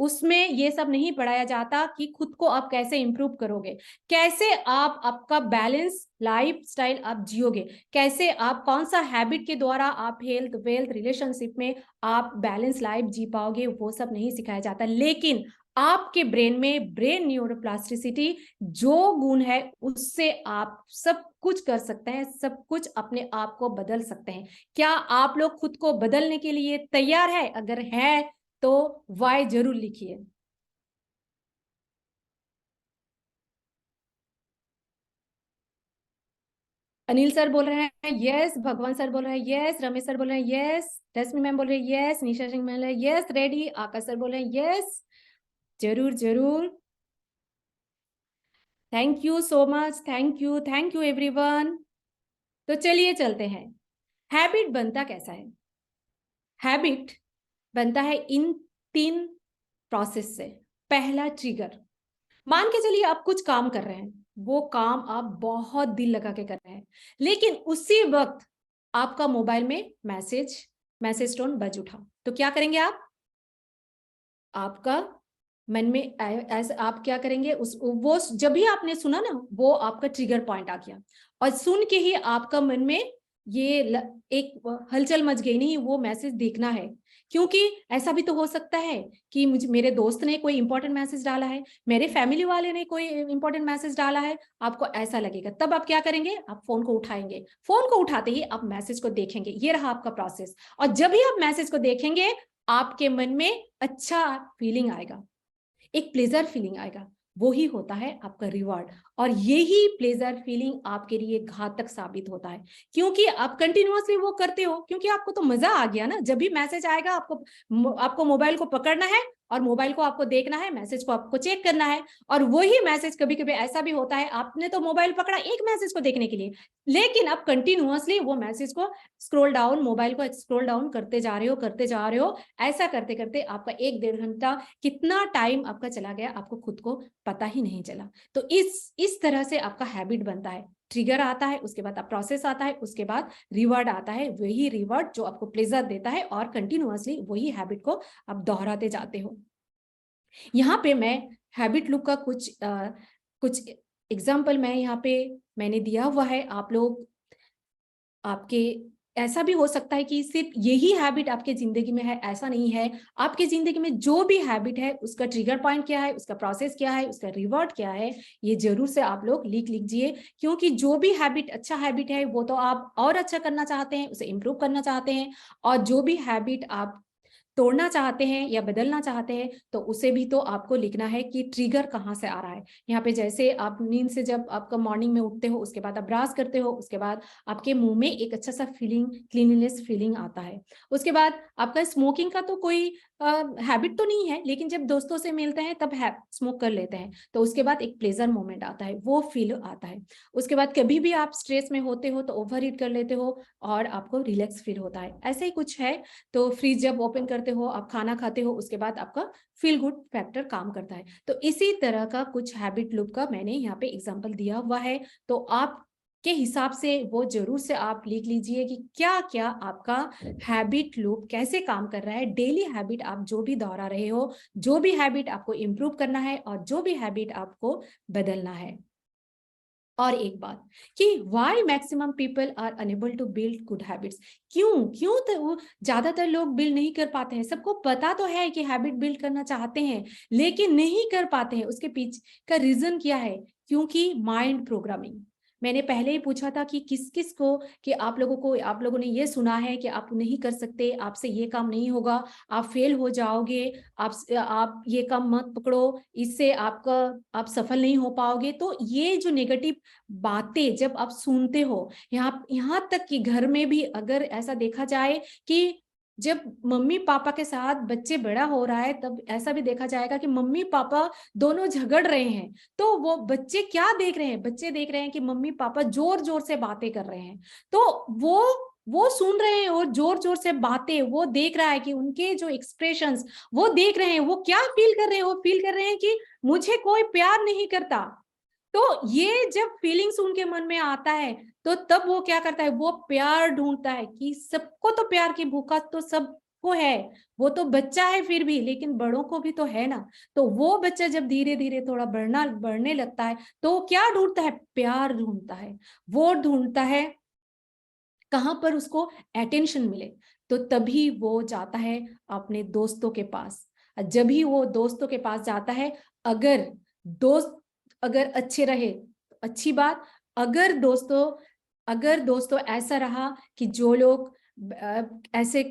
उसमें ये सब नहीं पढ़ाया जाता कि खुद को आप कैसे इंप्रूव करोगे, कैसे आप आपका बैलेंस लाइफ स्टाइल आप जियोगे, कैसे आप कौन सा हैबिट के द्वारा आप हेल्थ वेल्थ रिलेशनशिप में आप बैलेंस लाइफ जी पाओगे, वो सब नहीं सिखाया जाता। लेकिन आपके ब्रेन में ब्रेन न्यूरोप्लास्टिसिटी जो गुण है, उससे आप सब कुछ कर सकते हैं, सब कुछ अपने आप को बदल सकते हैं। क्या आप लोग खुद को बदलने के लिए तैयार है? अगर है तो वाई जरूर लिखिए। अनिल सर बोल रहे हैं यस, भगवान सर बोल रहे हैं यस, रमेश सर बोल रहे हैं यस, रश्मि मैम बोल रहे हैं यस, निशा सिंह बोल रहे हैं यस, रेडी, आकाश सर बोल रहे हैं यस, जरूर जरूर। Thank you so much, thank you everyone. तो चलिए चलते हैं, हैबिट बनता कैसा है? हैबिट बनता है इन 3 प्रोसेस से। पहला ट्रिगर, मान के चलिए आप कुछ काम कर रहे हैं, वो काम आप बहुत दिल लगा के कर रहे हैं, लेकिन उसी वक्त आपका मोबाइल में मैसेज टोन बज उठा, तो क्या करेंगे आप? आपका मन में ऐसा आप क्या करेंगे, उस वो जब भी आपने सुना ना, वो आपका ट्रिगर पॉइंट आ गया, और सुन के ही आपका मन में एक हलचल मच गई, नहीं वो मैसेज देखना है। क्योंकि ऐसा भी तो हो सकता है कि मुझे मेरे दोस्त ने कोई इंपॉर्टेंट मैसेज डाला है, मेरे फैमिली वाले ने कोई इंपॉर्टेंट मैसेज डाला है, आपको ऐसा लगेगा, तब आप क्या करेंगे? आप फोन को उठाएंगे, फोन को उठाते ही आप मैसेज को देखेंगे, ये रहा आपका प्रोसेस। और जब भी आप मैसेज को देखेंगे, आपके मन में अच्छा फीलिंग आएगा, एक प्लेजर फीलिंग आएगा, वो ही होता है आपका रिवॉर्ड। और यही प्लेजर फीलिंग आपके लिए घातक साबित होता है, क्योंकि आप कंटिन्यूअसली वो करते हो, क्योंकि आपको तो मजा आ गया ना। जब भी मैसेज आएगा, आपको मोबाइल को पकड़ना है और मोबाइल को आपको देखना है, मैसेज को आपको चेक करना है। और वही मैसेज कभी कभी ऐसा भी होता है, आपने तो मोबाइल पकड़ा एक मैसेज को देखने के लिए, लेकिन आप कंटिन्यूअसली वो मैसेज को स्क्रॉल डाउन, मोबाइल को स्क्रॉल डाउन करते जा रहे हो। ऐसा करते करते आपका 1-1.5 घंटा कितना टाइम आपका चला गया, आपको खुद को पता ही नहीं चला। तो इस तरह से आपका हैबिट बनता है। ट्रिगर आता है, उसके बाद प्रोसेस आता है, उसके बाद रिवर्ड आता है, वही रिवर्ड जो आपको प्लेजर देता है, और कंटिन्यूअसली वही हैबिट को आप दोहराते जाते हो। यहाँ पे मैं हैबिट लूप का कुछ एग्जाम्पल मैं यहाँ पे मैंने दिया हुआ है, आप लोग आपके ऐसा भी हो सकता है कि सिर्फ यही हैबिट आपके जिंदगी में है, ऐसा नहीं है। आपके जिंदगी में जो भी हैबिट है उसका ट्रिगर पॉइंट क्या है, उसका प्रोसेस क्या है, उसका रिवॉर्ड क्या है, ये जरूर से आप लोग लिख लीजिए। क्योंकि जो भी हैबिट अच्छा हैबिट है वो तो आप और अच्छा करना चाहते हैं, उसे इंप्रूव करना चाहते हैं। और जो भी हैबिट आप तोड़ना चाहते हैं या बदलना चाहते हैं तो उसे भी तो आपको लिखना है कि ट्रिगर कहाँ से आ रहा है। यहाँ पे जैसे आप नींद से जब आपका मॉर्निंग में उठते हो, उसके बाद आप ब्रश करते हो, उसके बाद आपके मुंह में एक अच्छा सा फीलिंग, क्लीनलीनेस फीलिंग आता है। उसके बाद आपका स्मोकिंग का तो कोई हैबिट तो नहीं है, लेकिन जब दोस्तों से मिलते हैं तब स्मोक कर लेते हैं, तो उसके बाद एक प्लेजर मोमेंट आता है, वो फील आता है। उसके बाद कभी भी आप स्ट्रेस में होते हो तो ओवर ईट कर लेते हो और आपको रिलैक्स फील होता है, ऐसे ही कुछ है। तो फ्रिज जब ओपन करते हो, आप खाना खाते हो, उसके बाद आपका फील गुड फैक्टर काम करता है। तो इसी तरह का कुछ हैबिट लूप का मैंने यहाँ पे एग्जांपल दिया हुआ है, तो आप के हिसाब से वो जरूर से आप लिख लीजिए कि क्या क्या आपका हैबिट लूप कैसे काम कर रहा है। डेली हैबिट आप जो भी दोहरा रहे हो, जो भी हैबिट आपको इंप्रूव करना है और जो भी हैबिट आपको बदलना है। और एक बात कि why maximum people are unable to build good habits, क्यों क्यों तो ज्यादातर लोग बिल्ड नहीं कर पाते हैं। सबको पता तो है कि हैबिट बिल्ड करना चाहते हैं लेकिन नहीं कर पाते हैं। उसके पीछे का रीजन क्या है? क्योंकि माइंड प्रोग्रामिंग। मैंने पहले ही पूछा था कि किस किस को, कि आप लोगों ने ये सुना है कि आप नहीं कर सकते, आपसे ये काम नहीं होगा, आप फेल हो जाओगे, आप ये काम मत पकड़ो, इससे आपका आप सफल नहीं हो पाओगे। तो ये जो नेगेटिव बातें जब आप सुनते हो, यहाँ तक कि घर में भी अगर ऐसा देखा जाए कि जब मम्मी पापा के साथ बच्चे बड़ा हो रहा है तब ऐसा भी देखा जाएगा कि मम्मी पापा दोनों झगड़ रहे हैं, तो वो बच्चे क्या देख रहे हैं? बच्चे देख रहे हैं कि मम्मी पापा जोर जोर से बातें कर रहे हैं, तो वो सुन रहे हैं और जोर जोर से बातें वो देख रहा है कि उनके जो एक्सप्रेशंस वो देख रहे हैं, वो क्या फील कर रहे हैं? वो फील कर रहे हैं कि मुझे कोई प्यार नहीं करता। तो ये जब फीलिंग्स उनके मन में आता है तो तब वो क्या करता है? वो प्यार ढूंढता है कि सबको तो प्यार की भूखा तो सबको है, वो तो बच्चा है फिर भी, लेकिन बड़ों को भी तो है ना। तो वो बच्चा जब धीरे धीरे थोड़ा बढ़ने लगता है तो क्या ढूंढता है? प्यार ढूंढता है। वो ढूंढता है कहां पर उसको अटेंशन मिले, तो तभी वो जाता है अपने दोस्तों के पास। जब भी वो दोस्तों के पास जाता है, अगर दोस्त अगर अच्छे रहे तो अच्छी बात। अगर दोस्तों ऐसा रहा कि जो लोग ऐसे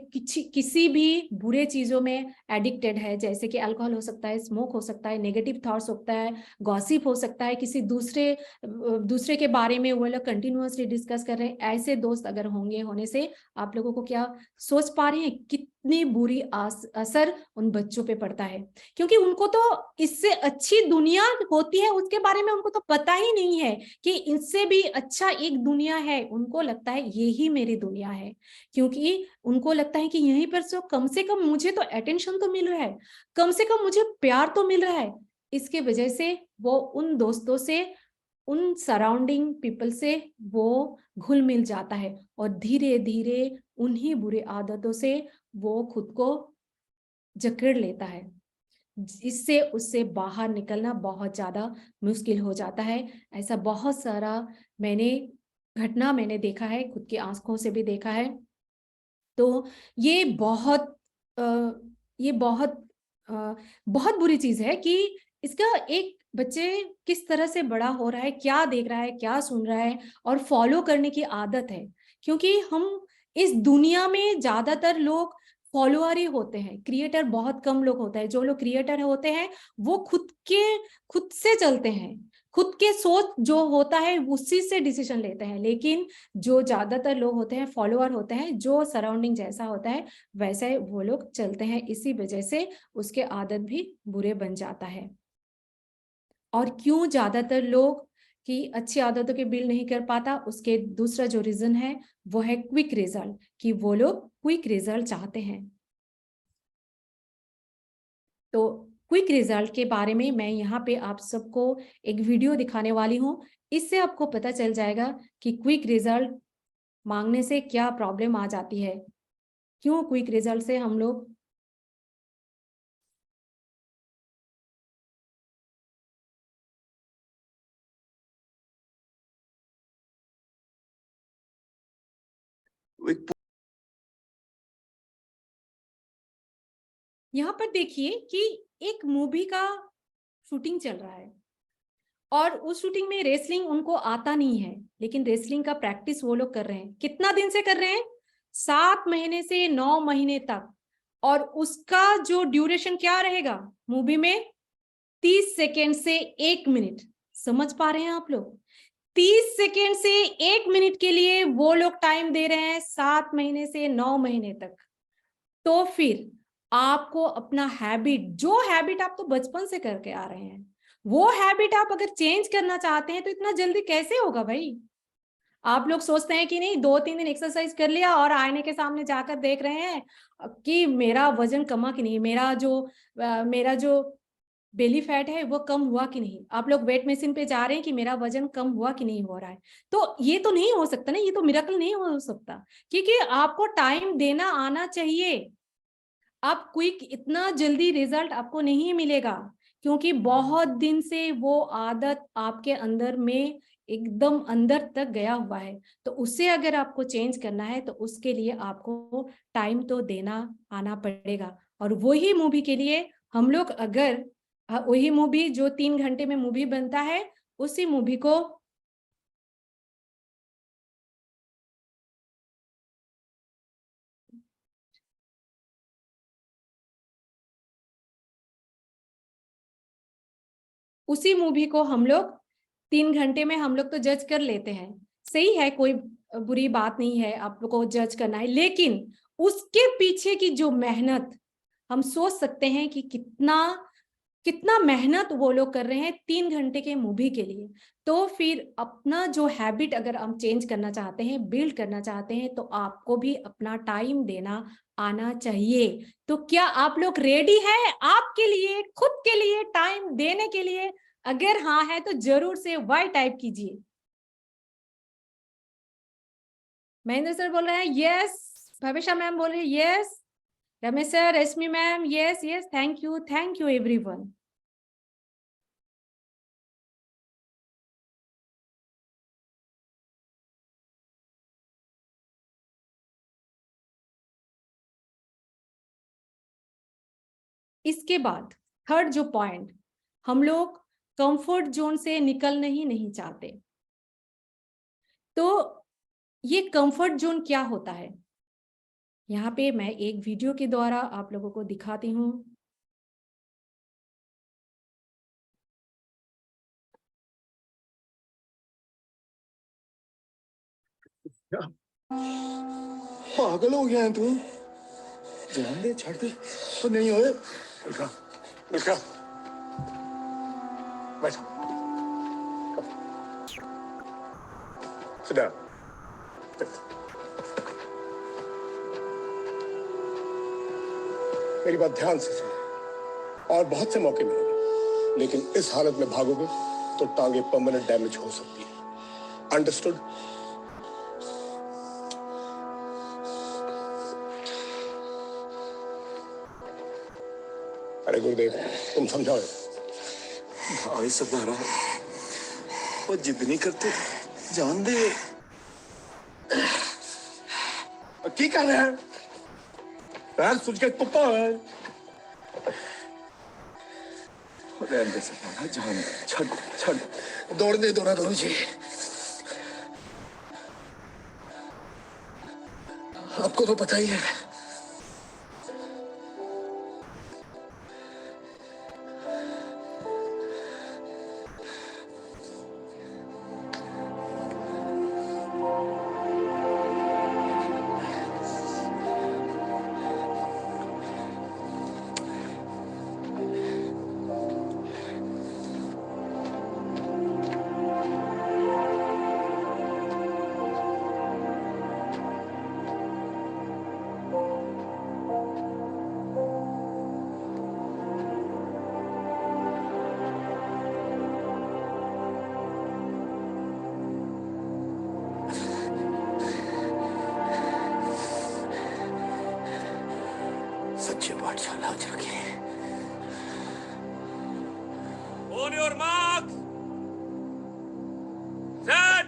किसी भी बुरे चीजों में एडिक्टेड है, जैसे कि अल्कोहल हो सकता है, स्मोक हो सकता है, नेगेटिव थॉट्स होता है, गॉसिप हो सकता है, किसी दूसरे के बारे में वो लोग कंटिन्यूअसली डिस्कस कर रहे हैं, ऐसे दोस्त अगर होने से आप लोगों को क्या सोच पा रहे हैं कितनी बुरी असर उन बच्चों पे पड़ता है? क्योंकि उनको तो इससे अच्छी दुनिया होती है उसके बारे में उनको तो पता ही नहीं है कि इससे भी अच्छा एक दुनिया है। उनको लगता है यही मेरी दुनिया है, क्योंकि उनको लगता है कि यहीं पर कम से कम मुझे तो अटेंशन तो मिल रहा है, कम से कम मुझे प्यार तो मिल रहा है। इसके वजह से वो उन दोस्तों से, उन सराउंडिंग पीपल से वो घुल मिल जाता है और धीरे धीरे उन्हीं बुरी आदतों से वो खुद को जकड़ लेता है। इससे उससे बाहर निकलना बहुत ज्यादा मुश्किल हो जाता है। ऐसा बहुत सारा मैंने मैंने देखा है, खुद की आंखों से भी देखा है। तो ये बहुत अ, ये बहुत बहुत बुरी चीज है कि इसका एक बच्चे किस तरह से बड़ा हो रहा है, क्या देख रहा है, क्या सुन रहा है और फॉलो करने की आदत है। क्योंकि हम इस दुनिया में ज्यादातर लोग फॉलोअर ही होते हैं, क्रिएटर बहुत कम लोग होते हैं। जो लोग क्रिएटर होते हैं वो खुद से चलते हैं, खुद के सोच जो होता है उसी से डिसीजन लेते हैं। लेकिन जो ज्यादातर लोग होते हैं फॉलोअर होते हैं, जो सराउंडिंग जैसा होता है वैसे वो लोग चलते हैं, इसी वजह से उसके आदत भी बुरे बन जाता है। और क्यों ज्यादातर लोग की अच्छी आदतों के बिल नहीं कर पाता, उसके दूसरा जो रीजन है वो है क्विक रिजल्ट, कि वो लोग क्विक रिजल्ट चाहते हैं। तो क्विक रिजल्ट के बारे में मैं यहाँ पे आप सबको एक वीडियो दिखाने वाली हूँ। इससे आपको पता चल जाएगा कि क्विक रिजल्ट मांगने से क्या प्रॉब्लम आ जाती है, क्यों क्विक रिजल्ट से हम लोग एक यहाँ पर देखिए कि एक मूवी का शूटिंग चल रहा है और उस शूटिंग में रेसलिंग उनको आता नहीं है, लेकिन रेसलिंग का प्रैक्टिस वो लोग कर रहे हैं। कितना दिन से कर रहे हैं? 7 महीने से 9 महीने तक। और उसका जो ड्यूरेशन क्या रहेगा मूवी में? 30 सेकेंड से 1 मिनट। समझ पा रहे हैं आप लोग? 30 सेकेंड से 1 मिनट के लिए वो लोग टाइम दे रहे हैं 7 महीने से 9 महीने तक। तो फिर आपको अपना हैबिट, जो हैबिट आप तो बचपन से करके आ रहे हैं, वो हैबिट आप अगर चेंज करना चाहते हैं तो इतना जल्दी कैसे होगा भाई? आप लोग सोचते हैं कि नहीं 2-3 दिन एक्सरसाइज कर लिया और आईने के सामने जाकर देख रहे हैं कि मेरा वजन कमा कि नहीं, मेरा जो बेली फैट है वो कम हुआ कि नहीं। आप लोग वेट मशीन पे जा रहे हैं कि मेरा वजन कम हुआ कि नहीं हो रहा है। तो ये तो नहीं हो सकता ना, ये तो मिरेकल नहीं हो सकता, क्योंकि आपको टाइम देना आना चाहिए। आप क्विक इतना जल्दी रिजल्ट आपको नहीं मिलेगा, क्योंकि बहुत दिन से वो आदत आपके अंदर में एकदम अंदर तक गया हुआ है। तो उसे अगर आपको चेंज करना है तो उसके लिए आपको टाइम तो देना आना पड़ेगा। और वही मूवी के लिए हम लोग अगर वही मूवी जो 3 घंटे में मूवी बनता है, उसी मूवी को हम लोग 3 घंटे में हम लोग तो जज कर लेते हैं। सही है, कोई बुरी बात नहीं है आप लोग को जज करना है, लेकिन उसके पीछे की जो मेहनत, हम सोच सकते हैं कि कितना मेहनत वो लोग कर रहे हैं 3 घंटे के मूवी के लिए। तो फिर अपना जो हैबिट अगर हम चेंज करना चाहते हैं, बिल्ड करना चाहते हैं, तो आपको भी अपना टाइम देना आना चाहिए। तो क्या आप लोग रेडी हैं आपके लिए, खुद के लिए टाइम देने के लिए? अगर हाँ है तो जरूर से वाई टाइप कीजिए। महेंद्र सर बोल रहे हैं यस, भविष्य मैम बोल रही है yes, Ramesh sir, Rashmi ma'am yes yes, thank you everyone. इसके बाद थर्ड जो पॉइंट, हम लोग कंफर्ट जोन से निकलना ही नहीं चाहते। तो ये कंफर्ट जोन क्या होता है, यहाँ पे मैं एक वीडियो के द्वारा आप लोगों को दिखाती हूँ। पागल हो गया है तू? जान दे, छाड़ दे तो नहीं होए। रुका रुका, बैठो, sit down. मेरी बात ध्यान से सुनो। और बहुत से मौके मिलेंगे, लेकिन इस हालत में भागोगे तो टांगे परमानेंट डैमेज हो सकती है। अंडरस्टूड? अरे गुरुदेव, तुम समझाओ। भाई सदारा, वो जिद नहीं करते, जान दे। की कर रहे हैं? पैर सूझ के कुत्ता है। रहने दे सदारा, जान दे, छड़। दौड़ने दो ना गुरु जी, आपको तो पता ही है। सच्चे पाठशाला जाके। On your marks. Set.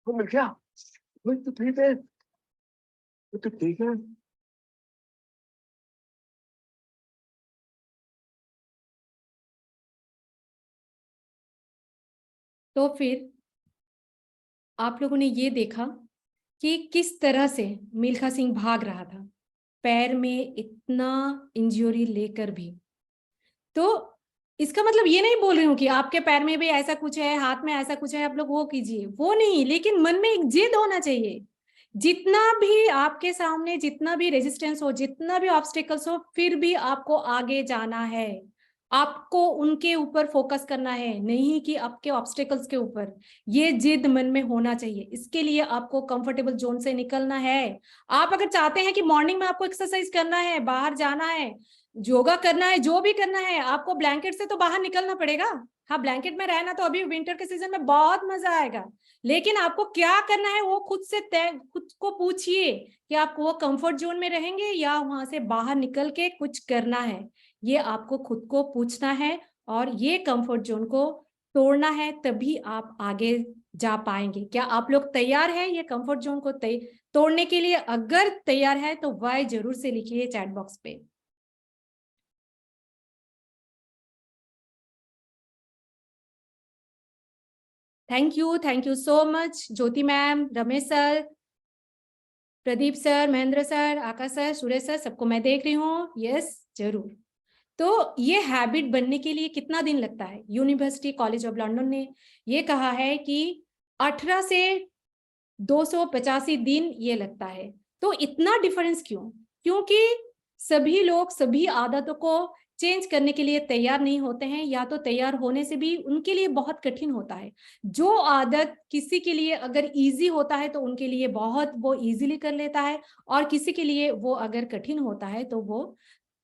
वो मिल गया। वो तो ठीक है, वो तो ठीक है। तो फिर आप लोगों ने ये देखा कि किस तरह से मिल्खा सिंह भाग रहा था, पैर में इतना इंजरी लेकर भी। तो इसका मतलब ये नहीं बोल रही हूँ कि आपके पैर में भी ऐसा कुछ है, हाथ में ऐसा कुछ है, आप लोग वो कीजिए, वो नहीं, लेकिन मन में एक जिद होना चाहिए। जितना भी आपके सामने, जितना भी रेजिस्टेंस हो, जितना भी ऑब्स्टेकल्स हो, फिर भी आपको आगे जाना है। आपको उनके ऊपर फोकस करना है, नहीं कि आपके ऑब्स्टेकल्स के ऊपर। ये जिद मन में होना चाहिए। इसके लिए आपको कंफर्टेबल जोन से निकलना है। आप अगर चाहते हैं कि मॉर्निंग में आपको एक्सरसाइज करना है, बाहर जाना है, योगा करना है, जो भी करना है, आपको ब्लैंकेट से तो बाहर निकलना पड़ेगा। हाँ, ब्लैंकेट में रहना तो अभी विंटर के सीजन में बहुत मजा आएगा, लेकिन आपको क्या करना है वो खुद से खुद को पूछिए कि आप वो कंफर्ट जोन में रहेंगे या वहां से बाहर निकल के कुछ करना है। ये आपको खुद को पूछना है और ये कंफर्ट जोन को तोड़ना है, तभी आप आगे जा पाएंगे। क्या आप लोग तैयार हैं ये कंफर्ट जोन को तोड़ने के लिए? अगर तैयार है तो वाई जरूर से लिखिए चैट बॉक्स पे। Thank you so much Jyoti ma'am, Ramesh sir, Pradeep sir, Mahendra sir, Akash sir, Suresh sir, सबको मैं देख रही हूँ। यस, जरूर। तो ये हैबिट बनने के लिए कितना दिन लगता है? यूनिवर्सिटी कॉलेज ऑफ लंदन ने ये कहा है कि 18 से 285 दिन ये लगता है। तो इतना डिफरेंस क्यों? क्योंकि सभी लोग सभी आदतों को चेंज करने के लिए तैयार नहीं होते हैं, या तो तैयार होने से भी उनके लिए बहुत कठिन होता है। जो आदत किसी के लिए अगर इजी होता है तो उनके लिए बहुत वो इजीली कर लेता है, और किसी के लिए वो अगर कठिन होता है तो वो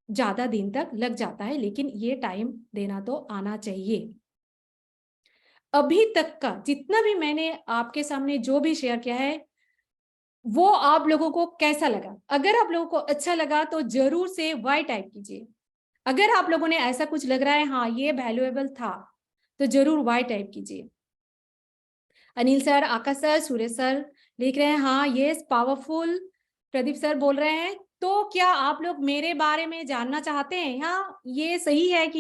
ज्यादा दिन तक लग जाता है। लेकिन ये टाइम देना तो आना चाहिए। अभी तक का जितना भी मैंने आपके सामने जो भी शेयर किया है, वो आप लोगों को कैसा लगा? अगर आप लोगों को अच्छा लगा तो जरूर से वाई टाइप कीजिए। अगर आप लोगों ने ऐसा कुछ लग रहा है हाँ ये वैल्यूएबल था, तो जरूर वाई टाइप कीजिए। अनिल सर, आकाश सर, सुरेश सर लिख रहे हैं हाँ ये पावरफुल। प्रदीप सर बोल रहे हैं तो क्या आप लोग मेरे बारे में जानना चाहते हैं? हाँ, ये सही है कि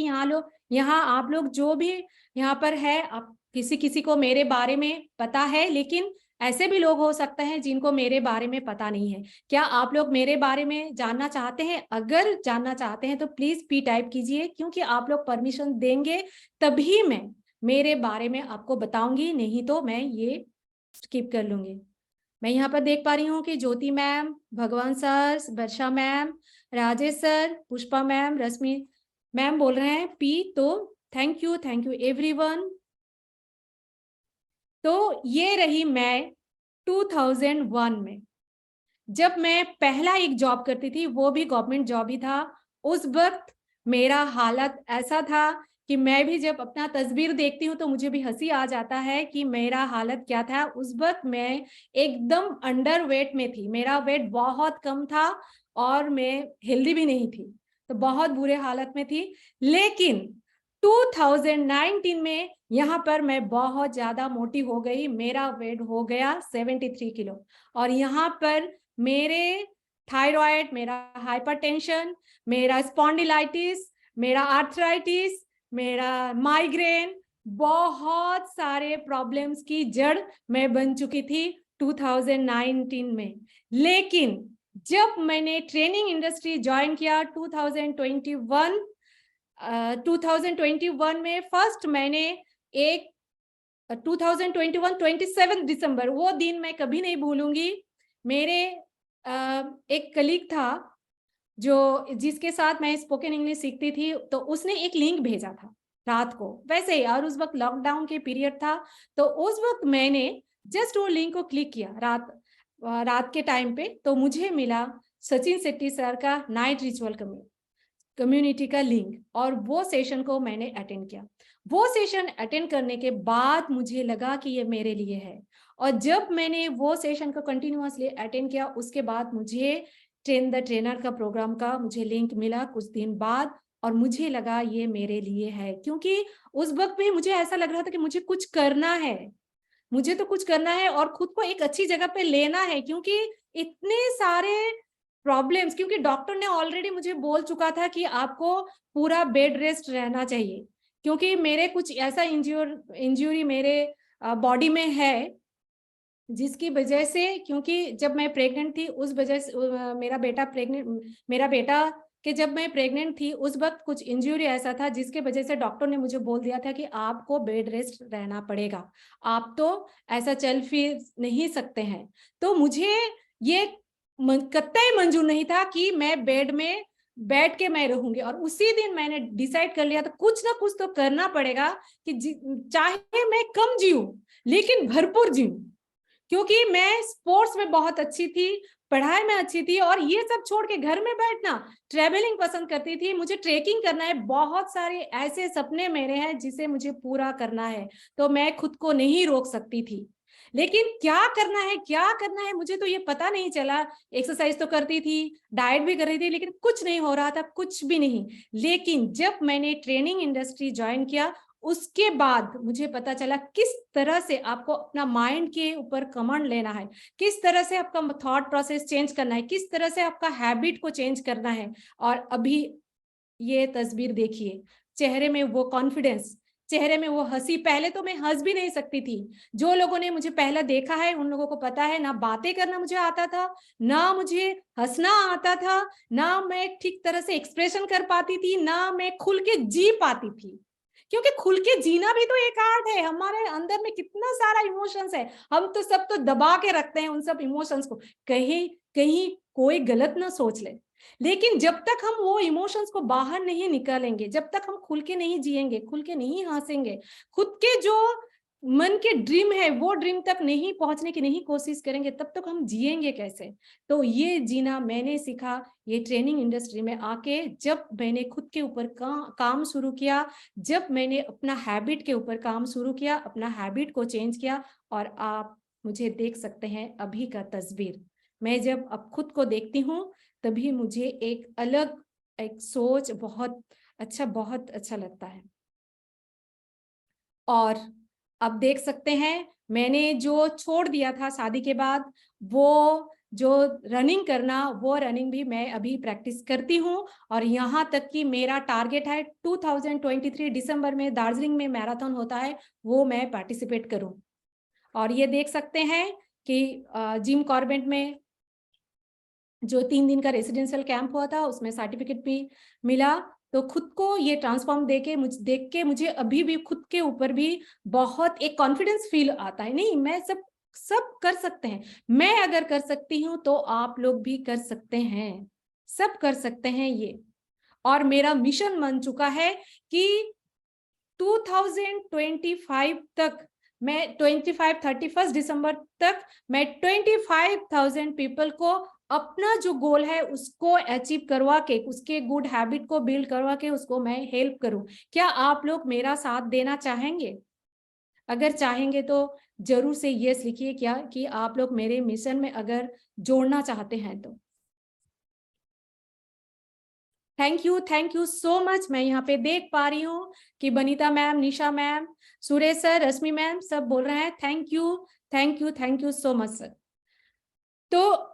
यहाँ आप लोग जो भी यहाँ पर है, आप किसी किसी को मेरे बारे में पता है, लेकिन ऐसे भी लोग हो सकते हैं जिनको मेरे बारे में पता नहीं है। क्या आप लोग मेरे बारे में जानना चाहते हैं? अगर जानना चाहते हैं तो प्लीज पी टाइप कीजिए, क्योंकि आप लोग परमिशन देंगे तभी मैं मेरे बारे में आपको बताऊंगी, नहीं तो मैं ये स्किप कर लूंगी। मैं यहाँ पर देख पा रही हूँ कि Jyoti ma'am, Bhagwan sir, Varsha ma'am, Rajesh sir, Pushpa ma'am, Rashmi ma'am बोल रहे हैं पी। तो थैंक यू एवरीवन। तो ये रही मैं 2001 में, जब मैं पहला एक जॉब करती थी, वो भी गवर्नमेंट जॉब ही था। उस वक्त मेरा हालत ऐसा था कि मैं भी जब अपना तस्वीर देखती हूँ तो मुझे भी हंसी आ जाता है कि मेरा हालत क्या था। उस वक्त मैं एकदम अंडर वेट में थी, मेरा वेट बहुत कम था और मैं हेल्दी भी नहीं थी, तो बहुत बुरे हालत में थी। लेकिन 2019 में यहाँ पर मैं बहुत ज्यादा मोटी हो गई, मेरा वेट हो गया 73 किलो, और यहाँ पर मेरे थायराइड, मेरा हाइपरटेंशन, मेरा स्पॉन्डिलाइटिस, मेरा आर्थराइटिस, मेरा माइग्रेन, बहुत सारे प्रॉब्लम्स की जड़ मैं बन चुकी थी 2019 में। लेकिन जब मैंने ट्रेनिंग इंडस्ट्री ज्वाइन किया 2021 में, फर्स्ट मैंने एक 2021 27 दिसंबर, वो दिन मैं कभी नहीं भूलूंगी। मेरे एक कलीग था जो जिसके साथ मैं स्पोकन इंग्लिश सीखती थी, तो उसने एक लिंक भेजा था रात को वैसे ही, और उस वक्त लॉकडाउन के पीरियड था। तो उस वक्त मैंने जस्ट वो लिंक को क्लिक किया रात के टाइम पे, तो मुझे मिला सचिन शेट्टी सर का नाइट रिचुअल कम्युनिटी का लिंक, और वो सेशन को मैंने अटेंड किया। वो सेशन अटेंड करने के बाद मुझे लगा कि ये मेरे लिए है, और जब मैंने वो सेशन को कंटिन्यूअसली अटेंड किया, उसके बाद मुझे ट्रेन द ट्रेनर का प्रोग्राम का मुझे लिंक मिला कुछ दिन बाद, और मुझे लगा ये मेरे लिए है, क्योंकि उस वक्त भी मुझे ऐसा लग रहा था कि मुझे कुछ करना है, मुझे तो कुछ करना है और खुद को एक अच्छी जगह पे लेना है, क्योंकि इतने सारे प्रॉब्लम्स, क्योंकि डॉक्टर ने ऑलरेडी मुझे बोल चुका था कि आपको पूरा बेड रेस्ट रहना चाहिए, क्योंकि मेरे कुछ ऐसा इंजरी मेरे बॉडी में है जिसकी वजह से, क्योंकि जब मैं प्रेग्नेंट थी उस वजह से मेरा बेटा कि जब मैं प्रेग्नेंट थी उस वक्त कुछ इंजरी ऐसा था जिसके वजह से डॉक्टर ने मुझे बोल दिया था कि आपको बेड रेस्ट रहना पड़ेगा, आप तो ऐसा चल फिर नहीं सकते हैं। तो मुझे ये कतई मंजूर नहीं था कि मैं बेड में बैठ के मैं रहूंगी, और उसी दिन मैंने डिसाइड कर लिया था कुछ ना कुछ तो करना पड़ेगा कि चाहे मैं कम जीऊं लेकिन भरपूर जीऊं, क्योंकि मैं स्पोर्ट्स में बहुत अच्छी थी, पढ़ाई में अच्छी थी, और ये सब छोड़ के घर में बैठना, ट्रैवलिंग पसंद करती थी, मुझे ट्रेकिंग करना है, बहुत सारे ऐसे सपने मेरे हैं जिसे मुझे पूरा करना है, तो मैं खुद को नहीं रोक सकती थी। लेकिन क्या करना है मुझे तो ये पता नहीं चला। एक्सरसाइज तो करती थी, डाइट भी कर रही थी, लेकिन कुछ नहीं हो रहा था, कुछ भी नहीं। लेकिन जब मैंने ट्रेनिंग इंडस्ट्री ज्वाइन किया उसके बाद मुझे पता चला किस तरह से आपको अपना माइंड के ऊपर कमांड लेना है, किस तरह से आपका थॉट प्रोसेस चेंज करना है, किस तरह से आपका हैबिट को चेंज करना है। और अभी ये तस्वीर देखिए, चेहरे में वो कॉन्फिडेंस, चेहरे में वो हंसी। पहले तो मैं हंस भी नहीं सकती थी। जो लोगों ने मुझे पहले देखा है उन लोगों को पता है, ना बातें करना मुझे आता था, ना मुझे हंसना आता था, ना मैं ठीक तरह से एक्सप्रेशन कर पाती थी, ना मैं खुल के जी पाती थी। क्योंकि खुल के जीना भी तो एक आर्ट है। हमारे अंदर में कितना सारा इमोशंस है, हम तो सब तो दबा के रखते हैं उन सब इमोशंस को, कहीं कहीं कोई गलत ना सोच ले। लेकिन जब तक हम वो इमोशंस को बाहर नहीं निकालेंगे, जब तक हम खुल के नहीं जिएंगे, खुल के नहीं हंसेंगे, खुद के जो मन के ड्रीम है वो ड्रीम तक नहीं पहुंचने की नहीं कोशिश करेंगे, तब तक हम जिएंगे कैसे। तो ये जीना मैंने सीखा ये ट्रेनिंग इंडस्ट्री में आके, जब मैंने खुद के ऊपर काम शुरू किया, जब मैंने अपना हैबिट के ऊपर काम शुरू किया, अपना हैबिट को चेंज किया। और आप मुझे देख सकते हैं अभी का तस्वीर, मैं जब अब खुद को देखती हूँ तभी मुझे एक अलग एक सोच बहुत अच्छा लगता है। और अब देख सकते हैं मैंने जो छोड़ दिया था शादी के बाद, वो जो रनिंग करना, वो रनिंग भी मैं अभी प्रैक्टिस करती हूँ। और यहाँ तक कि मेरा टारगेट है 2023 दिसंबर में दार्जिलिंग में मैराथन होता है, वो मैं पार्टिसिपेट करूँ। और ये देख सकते हैं कि जिम कॉर्बेट में जो 3 दिन का रेसिडेंशियल कैंप हुआ था उसमें सर्टिफिकेट भी मिला। तो खुद को ये ट्रांसफॉर्म देख के मुझे अभी भी खुद के ऊपर भी बहुत एक कॉन्फिडेंस फील आता है। नहीं, मैं सब कर सकते हैं, मैं अगर कर सकती हूँ तो आप लोग भी कर सकते हैं, सब कर सकते हैं ये। और मेरा मिशन बन चुका है कि 2025 तक मैं 31 दिसंबर तक मैं 25,000 पीपल को अपना जो गोल है उसको अचीव करवा के, उसके गुड हैबिट को बिल्ड करवा के उसको मैं हेल्प करूं। क्या आप लोग मेरा साथ देना चाहेंगे? अगर चाहेंगे तो जरूर से यस लिखिए क्या कि आप लोग मेरे मिशन में अगर जोड़ना चाहते हैं तो। Thank you so much. मैं यहाँ पे देख पा रही हूँ कि बनीता मैम, निशा मैम, सुरेश सर, रश्मि मैम सब बोल रहे हैं thank you so much sir. तो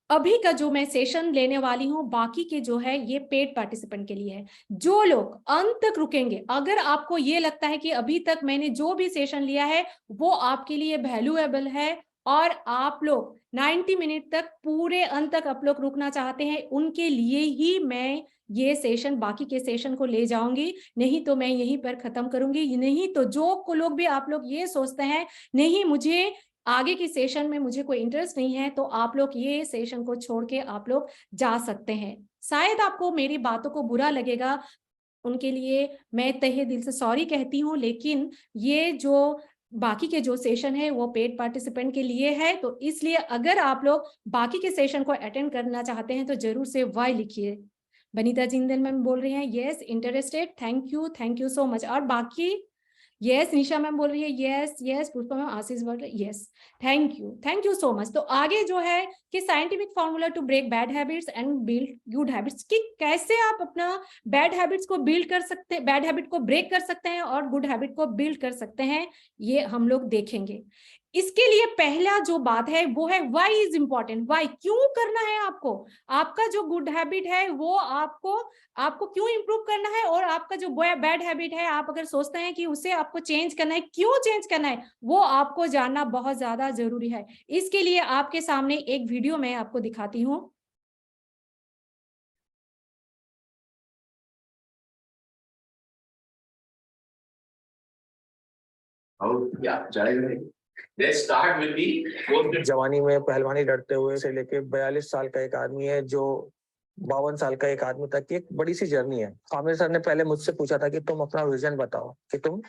अभी का जो मैं सेशन लेने वाली हूँ बाकी के जो है ये पेड पार्टिसिपेंट के लिए है। जो लोग अंत तक रुकेंगे, अगर आपको ये लगता है कि अभी तक मैंने जो भी सेशन लिया है वो आपके लिए वैल्यूएबल है और आप लोग 90 मिनट तक पूरे अंत तक आप लोग रुकना चाहते हैं, उनके लिए ही मैं ये सेशन बाकी के सेशन को ले जाऊंगी, नहीं तो मैं यहीं पर खत्म करूंगी। नहीं तो जो लोग भी आप लोग ये सोचते हैं नहीं मुझे आगे की सेशन में मुझे कोई इंटरेस्ट नहीं है, तो आप लोग ये सेशन को छोड़ के आप लोग जा सकते हैं। शायद आपको मेरी बातों को बुरा लगेगा, उनके लिए मैं तहे दिल से सॉरी कहती हूँ, लेकिन ये जो बाकी के जो सेशन है वो पेड पार्टिसिपेंट के लिए है। तो इसलिए अगर आप लोग बाकी के सेशन को अटेंड करना चाहते हैं तो जरूर से वाई लिखिए। बनीता जिंदल मैम बोल रही हैं yes interested, thank you so much. और बाकी यस, निशा मैम बोल रही है yes yes, Pushpa ma'am, Ashish बोल रहे yes, thank you so much. तो आगे जो है कि scientific formula to break bad habits and build good habits, कि कैसे आप अपना बैड हैबिट्स को बिल्ड कर सकते हैं, बैड हैबिट को ब्रेक कर सकते हैं और गुड हैबिट को बिल्ड कर सकते हैं, ये हम लोग देखेंगे। इसके लिए पहला जो बात है वो है व्हाई इज इंपॉर्टेंट। व्हाई, क्यों करना है आपको, आपका जो गुड हैबिट है वो आपको क्यों इंप्रूव करना है, और आपका जो बैड हैबिट है आप अगर सोचते हैं कि उसे आपको चेंज करना है, क्यों चेंज करना है, वो आपको जानना बहुत ज्यादा जरूरी है। इसके लिए आपके सामने एक वीडियो मैं आपको दिखाती हूँ। जवानी में पहलवानी लड़ते हुए से लेके 42 साल का एक आदमी है, जो 52 साल का एक आदमी तक की एक बड़ी सी जर्नी है। आमिर सर ने पहले मुझसे पूछा था कि तुम अपना विजन बताओ, कि तुम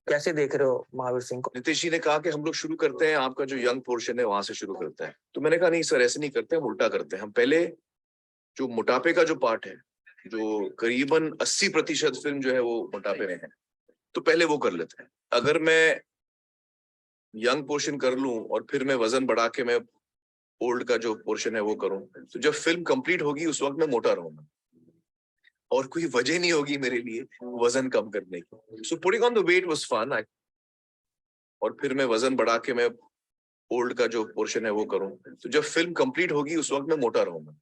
कैसे देख रहे हो महावीर सिंह को। नीतीश जी ने कहा कि हम लोग शुरू करते हैं, आपका जो यंग पोर्शन है वहां से शुरू करते हैं। तो मैंने कहा नहीं सर, ऐसे नहीं करते, हम उल्टा करते हैं। हम पहले जो मोटापे का जो पार्ट है, जो करीबन 80% फिल्म जो है वो मोटापे में है, तो पहले वो कर लेते हैं। अगर मैं यंग पोर्शन कर लूं और फिर मैं वजन बढ़ा के मैं ओल्ड का जो पोर्शन है वो करूं, तो जब फिल्म कंप्लीट होगी उस वक्त मैं मोटा रहूंगा और कोई वजह नहीं होगी मेरे लिए वजन कम करने की। So putting on the weight was fun. और फिर मैं वजन बढ़ा के मैं ओल्ड का जो पोर्शन है वो करूं, तो जब फिल्म कंप्लीट होगी उस वक्त मैं मोटा रहूंगा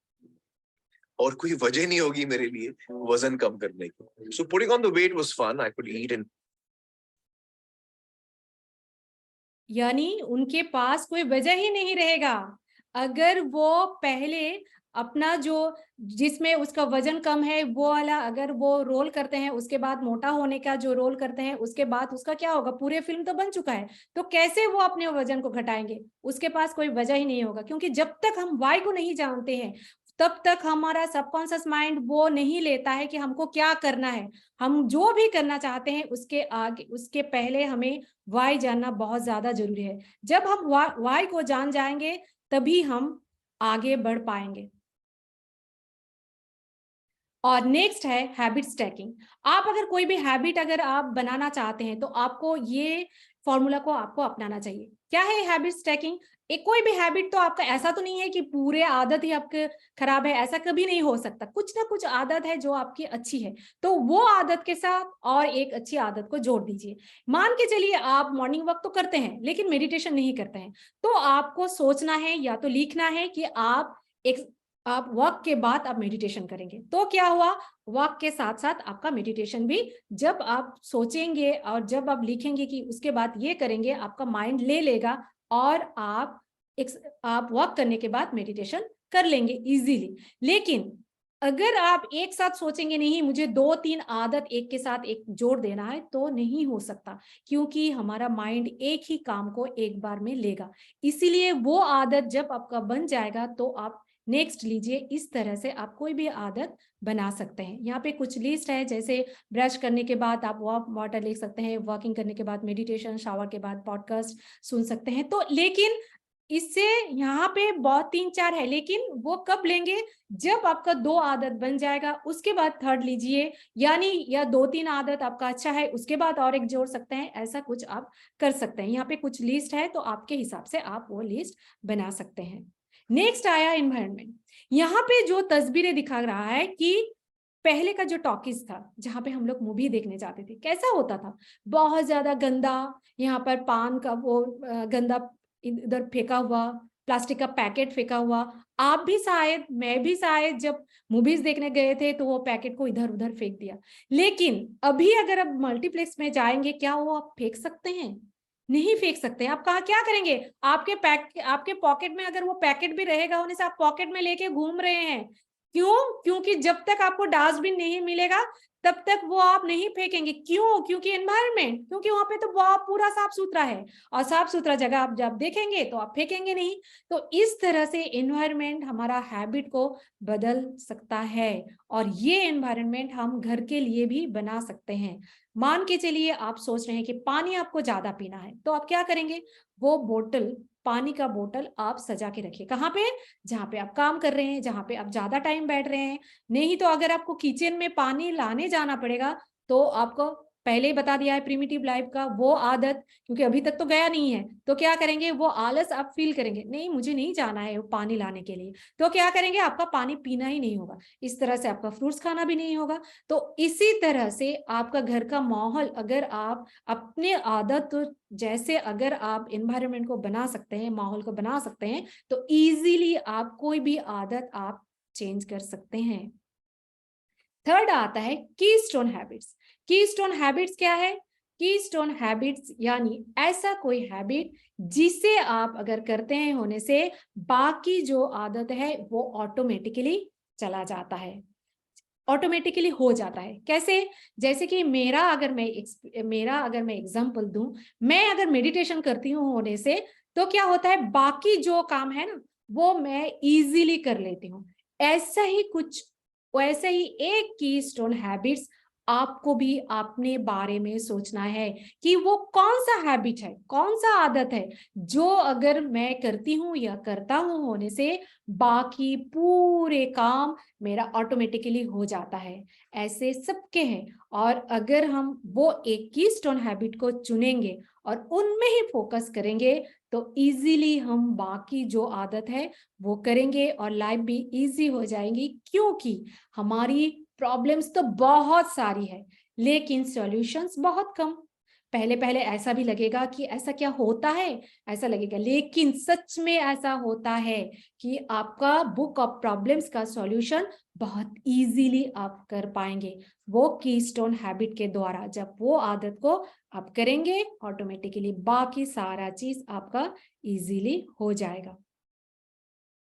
और कोई वजह नहीं होगी मेरे लिए वजन कम करने की। So putting on the weight was fun. I could eat and, यानी उनके पास कोई वजह ही नहीं रहेगा अगर वो पहले अपना जो जिसमें उसका वजन कम है वो वाला अगर वो रोल करते हैं, उसके बाद मोटा होने का जो रोल करते हैं, उसके बाद उसका क्या होगा, पूरे फिल्म तो बन चुका है, तो कैसे वो अपने वजन को घटाएंगे, उसके पास कोई वजह ही नहीं होगा। क्योंकि जब तक हम वाई को नहीं जानते हैं तब तक हमारा सबकॉन्शियस माइंड वो नहीं लेता है कि हमको क्या करना है। हम जो भी करना चाहते हैं उसके आगे, उसके पहले हमें वाई जानना बहुत ज्यादा जरूरी है। जब हम वाई को जान जाएंगे तभी हम आगे बढ़ पाएंगे। और नेक्स्ट है हैबिट स्टैकिंग। आप अगर कोई भी हैबिट अगर आप बनाना चाहते हैं तो आपको ये फॉर्मूला को आपको अपनाना चाहिए। क्या है हैबिट स्टैकिंग? एक कोई भी हैबिट तो आपका ऐसा तो नहीं है कि पूरे आदत ही आपके खराब है, ऐसा कभी नहीं हो सकता। कुछ ना कुछ आदत है जो आपकी अच्छी है, तो वो आदत के साथ और एक अच्छी आदत को जोड़ दीजिए। मान के चलिए आप मॉर्निंग वॉक तो करते हैं लेकिन मेडिटेशन नहीं करते हैं, तो आपको सोचना है या तो लिखना है कि आप वॉक के बाद आप मेडिटेशन करेंगे। तो क्या हुआ, वॉक के साथ साथ आपका मेडिटेशन भी, जब आप सोचेंगे और जब आप लिखेंगे कि उसके बाद ये करेंगे, आपका माइंड ले लेगा और आप वॉक करने के बाद मेडिटेशन कर लेंगे इजीली। लेकिन अगर आप एक साथ सोचेंगे नहीं मुझे 2-3 आदत एक के साथ एक जोड़ देना है, तो नहीं हो सकता, क्योंकि हमारा माइंड एक ही काम को एक बार में लेगा। इसीलिए वो आदत जब आपका बन जाएगा तो आप नेक्स्ट लीजिए। इस तरह से आप कोई भी आदत बना सकते हैं। यहाँ पे कुछ लिस्ट है, जैसे ब्रश करने के बाद आप वाटर ले सकते हैं, वॉकिंग करने के बाद मेडिटेशन, शावर के बाद पॉडकास्ट सुन सकते हैं। तो लेकिन इससे यहाँ पे बहुत 3-4 है, लेकिन वो कब लेंगे, जब आपका 2 आदत बन जाएगा उसके बाद थर्ड लीजिए। यानी या 2-3 आदत आपका अच्छा है उसके बाद और एक जोड़ सकते हैं, ऐसा कुछ आप कर सकते हैं। यहाँ पे कुछ लिस्ट है तो आपके हिसाब से आप वो लिस्ट बना सकते हैं। नेक्स्ट आया एनवायरनमेंट। यहाँ पे जो तस्वीरें दिखा रहा है कि पहले का जो टॉकीज था जहाँ पे हम लोग मूवी देखने जाते थे, कैसा होता था, बहुत ज्यादा गंदा, यहाँ पर पान का वो गंदा इधर फेंका हुआ, प्लास्टिक का पैकेट फेंका हुआ। आप भी शायद, मैं भी शायद जब मूवीज देखने गए थे तो वो पैकेट को इधर उधर फेंक दिया। लेकिन अभी अगर आप मल्टीप्लेक्स में जाएंगे, क्या वो आप फेंक सकते हैं? नहीं फेंक सकते। आप कहाँ क्या करेंगे, आपके पॉकेट में अगर वो पैकेट भी रहेगा होने से आप पॉकेट में लेके घूम रहे हैं। क्यों? क्योंकि जब तक आपको डस्टबिन नहीं मिलेगा तब तक वो आप नहीं फेंकेंगे। क्यों? क्योंकि एनवायरनमेंट, क्योंकि वहां पे तो बहुत पूरा साफ सुथरा है और साफ सुथरा जगह आप जब देखेंगे तो आप फेंकेंगे नहीं। तो इस तरह से एनवायरनमेंट हमारा हैबिट को बदल सकता है और ये एनवायरनमेंट हम घर के लिए भी बना सकते हैं। मान के चलिए आप सोच रहे हैं कि पानी आपको ज्यादा पीना है, तो आप क्या करेंगे, वो बोतल, पानी का बोतल आप सजा के रखिए। कहाँ पे? जहाँ पे आप काम कर रहे हैं, जहाँ पे आप ज्यादा टाइम बैठ रहे हैं। नहीं तो अगर आपको किचन में पानी लाने जाना पड़ेगा तो आपको पहले ही बता दिया है प्रिमिटिव लाइफ का वो आदत, क्योंकि अभी तक तो गया नहीं है, तो क्या करेंगे, वो आलस आप फील करेंगे, नहीं मुझे नहीं जाना है पानी लाने के लिए, तो क्या करेंगे, आपका पानी पीना ही नहीं होगा, इस तरह से आपका फ्रूट्स खाना भी नहीं होगा। तो इसी तरह से आपका घर का माहौल अगर आप अपने आदत जैसे अगर आप एनवायरनमेंट को बना सकते हैं, माहौल को बना सकते हैं, तो इजीली आप कोई भी आदत आप चेंज कर सकते हैं। थर्ड आता है कीस्टोन हैबिट्स। कीस्टोन हैबिट्स क्या है? कीस्टोन हैबिट्स यानी ऐसा कोई हैबिट जिसे आप अगर करते हैं होने से बाकी जो आदत है वो ऑटोमेटिकली चला जाता है, ऑटोमेटिकली हो जाता है। कैसे? जैसे कि मेरा अगर मैं एग्जांपल दूं, मैं अगर मेडिटेशन करती हूँ होने से तो क्या होता है, बाकी जो काम है ना वो मैं इजीली कर लेती हूँ। ऐसा ही कुछ, वैसे ही एक कीस्टोन हैबिट्स आपको भी अपने बारे में सोचना है कि वो कौन सा हैबिट है, कौन सा आदत है जो अगर मैं करती हूँ या करता हूँ होने से बाकी पूरे काम मेरा ऑटोमेटिकली हो जाता है। ऐसे सबके हैं, और अगर हम वो एक कीस्टोन हैबिट को चुनेंगे और उनमें ही फोकस करेंगे तो इजीली हम बाकी जो आदत है वो करेंगे और लाइफ भी इजी हो जाएगी, क्योंकि हमारी प्रॉब्लम्स तो बहुत सारी है लेकिन सॉल्यूशंस बहुत कम। पहले पहले ऐसा भी लगेगा कि ऐसा क्या होता है, ऐसा लगेगा, लेकिन सच में ऐसा होता है कि आपका बुक ऑफ प्रॉब्लम्स का सॉल्यूशन बहुत इजीली आप कर पाएंगे वो कीस्टोन हैबिट के द्वारा। जब वो आदत को आप करेंगे ऑटोमेटिकली बाकी सारा चीज आपका इजीली हो जाएगा।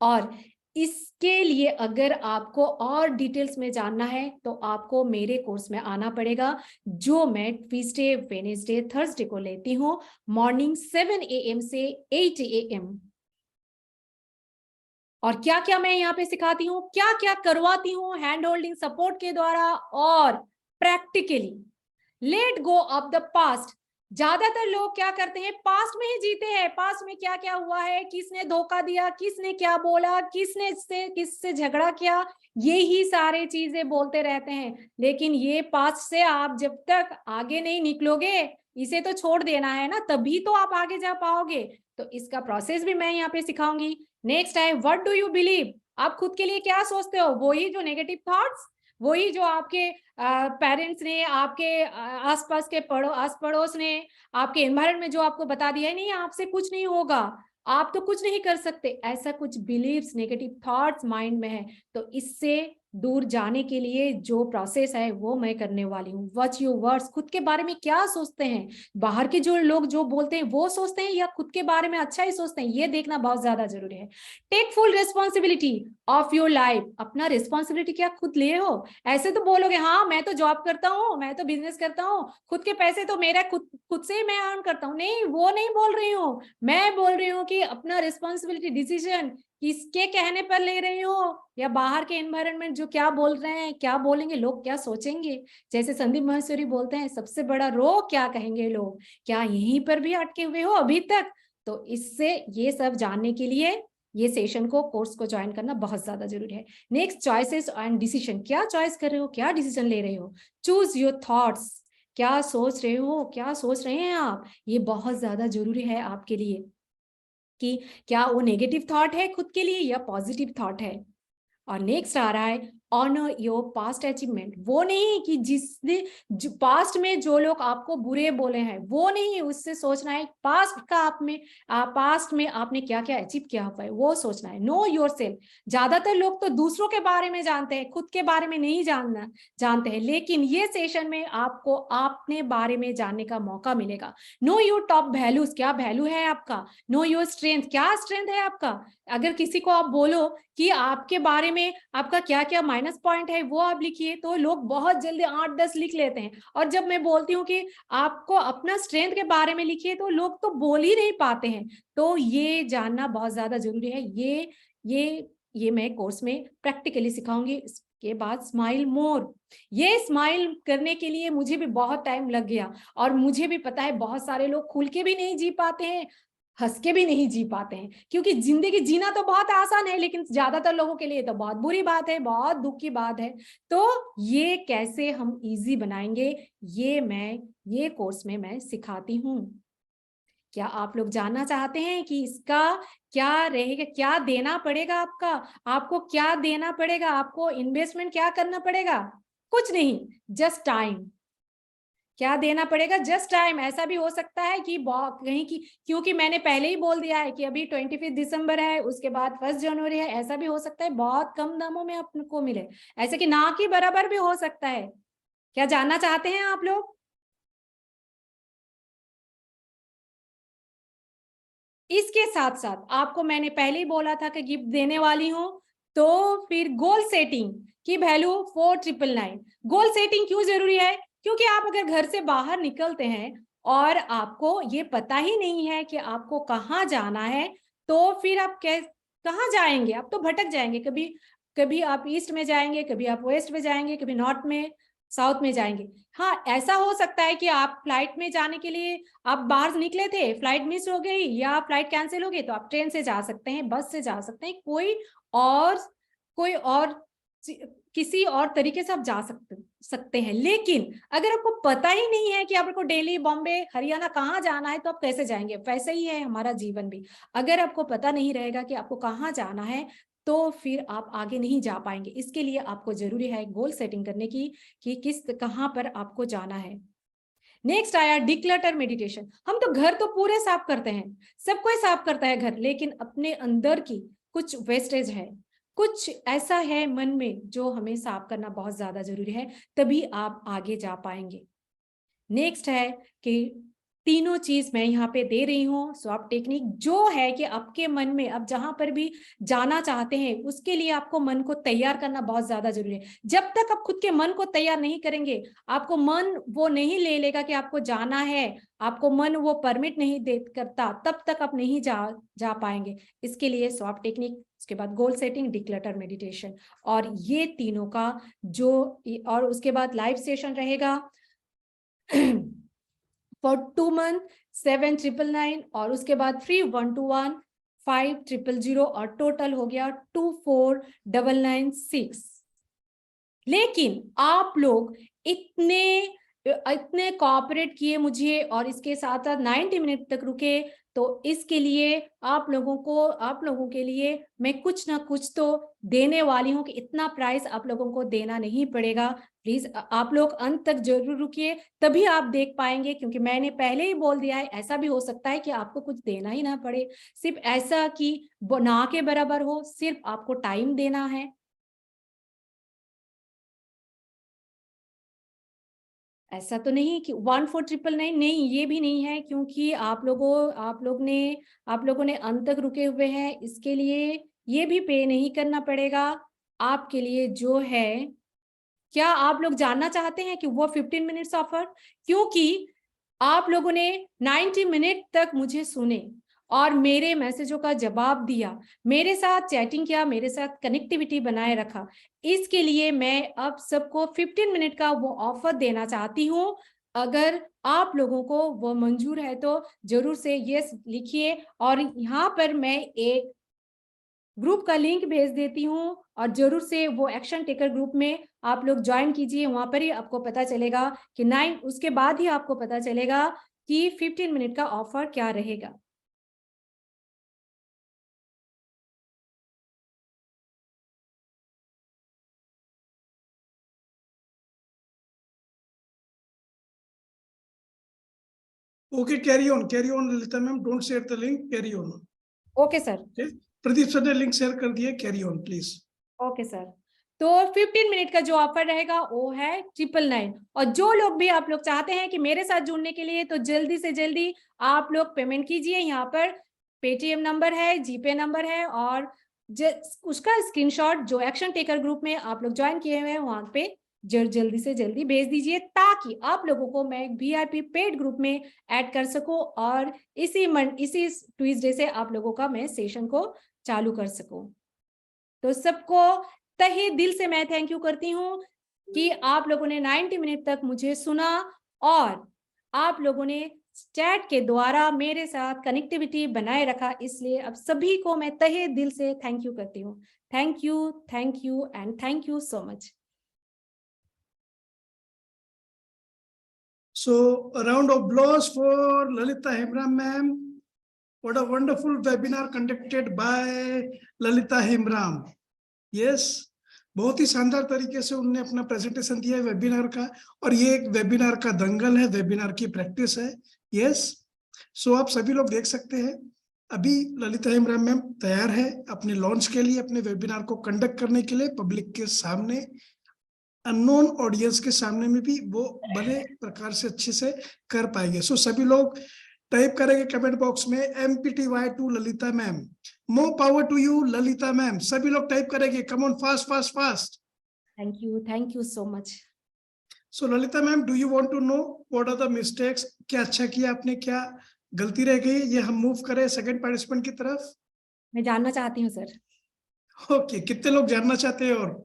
और इसके लिए अगर आपको और डिटेल्स में जानना है तो आपको मेरे कोर्स में आना पड़ेगा, जो मैं ट्यूसडे, वेडनेसडे, थर्सडे को लेती हूँ मॉर्निंग 7 AM से 8 AM। और क्या क्या मैं यहाँ पे सिखाती हूँ, क्या क्या करवाती हूँ हैंड होल्डिंग सपोर्ट के द्वारा और practically. Let go of the past. ज्यादातर लोग क्या करते हैं, पास्ट में ही जीते हैं, पास्ट में क्या क्या हुआ है, किसने धोखा दिया, किसने क्या बोला, किससे झगड़ा किया, यही सारे चीजें बोलते रहते हैं। लेकिन ये पास्ट से आप जब तक आगे नहीं निकलोगे, इसे तो छोड़ देना है ना, तभी तो आप आगे जा पाओगे। तो इसका प्रोसेस भी मैं यहाँ पे सिखाऊंगी। नेक्स्ट है व्हाट डू यू बिलीव। आप खुद के लिए क्या सोचते हो, वही जो नेगेटिव थॉट्स, वही जो आपके पेरेंट्स ने, आपके आसपास के आस पड़ोस ने, आपके एनवायरनमेंट जो आपको बता दिया है नहीं आपसे कुछ नहीं होगा, आप तो कुछ नहीं कर सकते, ऐसा कुछ बिलीव्स, नेगेटिव थॉट्स माइंड में है, तो इससे दूर जाने के लिए जो प्रोसेस है वो मैं करने वाली हूँ। Watch your words. खुद के बारे में क्या सोचते हैं, बाहर के जो लोग जो बोलते हैं वो सोचते हैं या खुद के बारे में अच्छा ही सोचते हैं, ये देखना बहुत ज्यादा जरूरी है। Take full responsibility of your life. अपना रिस्पॉन्सिबिलिटी क्या खुद लिए हो? ऐसे तो बोलोगे हाँ मैं तो जॉब करता हूँ, मैं तो बिजनेस करता हूँ, खुद के पैसे तो मेरा खुद से ही मैं अर्न करता हूँ। नहीं, वो नहीं बोल रही हूँ, मैं बोल रही हूँ कि अपना रिस्पॉन्सिबिलिटी, डिसीजन किसके कहने पर ले रही हो, या बाहर के एनवायरनमेंट जो क्या बोल रहे हैं, क्या बोलेंगे लोग, क्या सोचेंगे। जैसे संदीप महेश्वरी बोलते हैं सबसे बड़ा रोग क्या कहेंगे लोग, क्या यहीं पर भी अटके हुए हो अभी तक? तो इससे ये सब जानने के लिए ये सेशन को, कोर्स को ज्वाइन करना बहुत ज्यादा जरूरी है। Next, choices and decision. क्या चॉइस कर रहे हो, क्या डिसीजन ले रहे हो? Choose your thoughts. क्या सोच रहे हो, क्या सोच रहे हैं आप, ये बहुत ज्यादा जरूरी है आपके लिए कि क्या वो नेगेटिव थॉट है खुद के लिए या पॉजिटिव थॉट है। और नेक्स्ट आ रहा है ऑनर योर पास्ट अचीवमेंट। वो नहीं कि जिसने पास्ट में जो लोग आपको बुरे बोले हैं वो नहीं, उससे सोचना है पास्ट का पास्ट में आपने क्या क्या अचीव किया हुआ है वो सोचना है। Know your self. ज्यादातर लोग तो दूसरों के बारे में जानते हैं, खुद के बारे में नहीं जानते हैं, लेकिन ये सेशन में आपको अपने बारे में जानने का मौका मिलेगा। Know your top values. क्या वैल्यू है आपका? Know your strength. क्या स्ट्रेंथ है आपका? अगर किसी को आप बोलो कि आपके बारे में आपका क्या क्या माइनस पॉइंट है वो आप लिखिए, तो लोग बहुत जल्दी 8-10 लिख लेते हैं। और जब मैं बोलती हूँ कि आपको अपना स्ट्रेंथ के बारे में लिखिए तो लोग तो बोल ही नहीं पाते हैं। तो ये जानना बहुत ज्यादा जरूरी है। ये मैं कोर्स में प्रैक्टिकली सिखाऊंगी। इसके बाद स्माइल मोर। ये स्माइल करने के लिए मुझे भी बहुत टाइम लग गया, और मुझे भी पता है बहुत सारे लोग खुल के भी नहीं जी पाते हैं, हंस के भी नहीं जी पाते हैं, क्योंकि जिंदगी जीना तो बहुत आसान है, लेकिन ज्यादातर लोगों के लिए तो बहुत बुरी बात है, बहुत दुख की बात है। तो ये कैसे हम इजी बनाएंगे, ये कोर्स में मैं सिखाती हूँ। क्या आप लोग जानना चाहते हैं कि इसका क्या रहेगा, क्या देना पड़ेगा आपको क्या देना पड़ेगा, आपको इन्वेस्टमेंट क्या करना पड़ेगा? कुछ नहीं, जस्ट टाइम। क्या देना पड़ेगा? Just time. ऐसा भी हो सकता है कि कहीं की, क्योंकि मैंने पहले ही बोल दिया है कि अभी 25 दिसंबर है, उसके बाद 1 जनवरी है, ऐसा भी हो सकता है बहुत कम दामों में आपको मिले, ऐसे कि ना के बराबर भी हो सकता है। क्या जानना चाहते हैं आप लोग? इसके साथ साथ आपको मैंने पहले ही बोला था कि गिफ्ट देने वाली हूं, तो फिर गोल सेटिंग की वैल्यू 4999। गोल सेटिंग क्यों जरूरी है? क्योंकि आप अगर घर से बाहर निकलते हैं और आपको ये पता ही नहीं है कि आपको कहाँ जाना है, तो फिर आप कहाँ जाएंगे? आप तो भटक जाएंगे। कभी आप ईस्ट में जाएंगे, कभी आप वेस्ट में जाएंगे, कभी नॉर्थ में, साउथ में जाएंगे। हाँ, ऐसा हो सकता है कि आप फ्लाइट में जाने के लिए आप बाहर निकले थे, फ्लाइट मिस हो गई या फ्लाइट कैंसिल हो गई, तो आप ट्रेन से जा सकते हैं, बस से जा सकते हैं, कोई और किसी और तरीके से आप जा सकते हैं। लेकिन अगर आपको पता ही नहीं है कि आपको दिल्ली, बॉम्बे, हरियाणा कहाँ जाना है, तो आप कैसे जाएंगे? वैसे ही है हमारा जीवन भी। अगर आपको पता नहीं रहेगा कि आपको कहाँ जाना है, तो फिर आप आगे नहीं जा पाएंगे। इसके लिए आपको जरूरी है गोल सेटिंग करने की कि कहाँ पर आपको जाना है। नेक्स्ट आया डिक्लटर मेडिटेशन। हम तो घर तो पूरे साफ करते हैं, सब कोई साफ करता है घर, लेकिन अपने अंदर की कुछ वेस्टेज है, कुछ ऐसा है मन में जो हमें साफ करना बहुत ज्यादा जरूरी है, तभी आप आगे जा पाएंगे। नेक्स्ट है कि तीनों चीज मैं यहाँ पे दे रही हूँ। स्वॉप टेक्निक जो है कि आपके मन में आप जहां पर भी जाना चाहते हैं, उसके लिए आपको मन को तैयार करना बहुत ज्यादा जरूरी है। जब तक आप खुद के मन को तैयार नहीं करेंगे, आपको मन वो नहीं ले लेगा कि आपको जाना है, आपको मन वो परमिट नहीं दे करता, तब तक आप नहीं जा पाएंगे। इसके लिए स्वॉप टेक्निक, उसके बाद गोल सेटिंग, डिक्लटर मेडिटेशन, और ये तीनों का और उसके बाद लाइव सेशन रहेगा फॉर 2 मंथ 7,999, और उसके बाद फ्री 1-to-1 5,000, और टोटल हो गया 24,996। लेकिन आप लोग इतने कोऑपरेट किए मुझे, और इसके साथ साथ 90 मिनट तक रुके, तो इसके लिए आप लोगों के लिए मैं कुछ ना कुछ तो देने वाली हूँ कि इतना प्राइस आप लोगों को देना नहीं पड़ेगा। प्लीज आप लोग अंत तक जरूर रुकिए, तभी आप देख पाएंगे, क्योंकि मैंने पहले ही बोल दिया है, ऐसा भी हो सकता है कि आपको कुछ देना ही ना पड़े, सिर्फ ऐसा कि ना के बराबर हो, सिर्फ आपको टाइम देना है। ऐसा तो नहीं कि 14,999 नहीं, ये भी नहीं है, क्योंकि आप लोगों ने अंत तक रुके हुए हैं, इसके लिए ये भी पे नहीं करना पड़ेगा आपके लिए। जो है, क्या आप लोग जानना चाहते हैं कि वो 15 मिनट्स ऑफर? क्योंकि आप लोगों ने 90 मिनट तक मुझे सुने और मेरे मैसेजों का जवाब दिया, मेरे साथ चैटिंग किया, मेरे साथ कनेक्टिविटी बनाए रखा, इसके लिए मैं अब सबको 15 मिनट का वो ऑफर देना चाहती हूँ। अगर आप लोगों को वो मंजूर है तो जरूर से यस लिखिए, और यहाँ पर मैं एक ग्रुप का लिंक भेज देती हूँ, और जरूर से वो एक्शन टेकर ग्रुप में आप लोग ज्वाइन कीजिए। वहां पर ही आपको पता चलेगा कि 9, उसके बाद ही आपको पता चलेगा कि 15 मिनट का ऑफर क्या रहेगा। Okay, carry on, Lalita ma'am, don't share the link, carry on. Okay sir. Pradeep sir ने लिंक शेयर कर दिया, carry on please. Okay sir. तो 15 मिनट का जो ऑफर रहेगा वो है 999, और जो लोग भी आप लोग चाहते हैं कि मेरे साथ जुड़ने के लिए, तो जल्दी से जल्दी आप लोग पेमेंट कीजिए। यहाँ पर पेटीएम नंबर है, जीपे नंबर है, और उसका स्क्रीनशॉट जो एक्शन टेकर ग्रुप में आप लोग ज्वाइन किए हुए हैं वहां पे जल्दी से जल्दी भेज दीजिए, ताकि आप लोगों को मैं VIP पेड ग्रुप में ऐड कर सकूं, और इसी ट्यूसडे से आप लोगों का मैं सेशन को चालू कर सकूं। तो सबको तहे दिल से मैं थैंक यू करती हूँ कि आप लोगों ने 90 मिनट तक मुझे सुना, और आप लोगों ने चैट के द्वारा मेरे साथ कनेक्टिविटी बनाए रखा, इसलिए अब सभी को मैं तहे दिल से थैंक यू करती हूँ। Thank you and thank you so much. So a round of applause for Lalita Hemram ma'am. What a wonderful webinar conducted by Lalita Hemram. Yes, बहुत ही शानदार तरीके से उन्होंने अपना प्रेजेंटेशन दिया है वेबिनार का, और ये एक वेबिनार का दंगल है, वेबिनार की प्रैक्टिस है। यस, सो आप सभी लोग देख सकते हैं अभी ललिता हेमराम मैम तैयार है अपने लॉन्च के लिए, अपने वेबिनार को कंडक्ट करने के लिए पब्लिक के सामने, अननोन ऑडियंस के सामने में भी वो बड़े प्रकार से अच्छे से कर पाएंगे। सो सभी लोग टाइप करेंगे कमेंट बॉक्स में MPTY to Lalita ma'am, more power to you Lalita ma'am. सभी लोग टाइप करेंगे, come on fast fast fast. Thank you so much. So Lalita ma'am, do you want to know what are the mistakes? क्या अच्छा किया आपने, क्या गलती रह गई? ये हम मूव करें सेकंड पार्टिसिपेंट की तरफ। मैं जानना चाहती हूँ सर। ओके, कितने लोग जानना चाहते हैं? और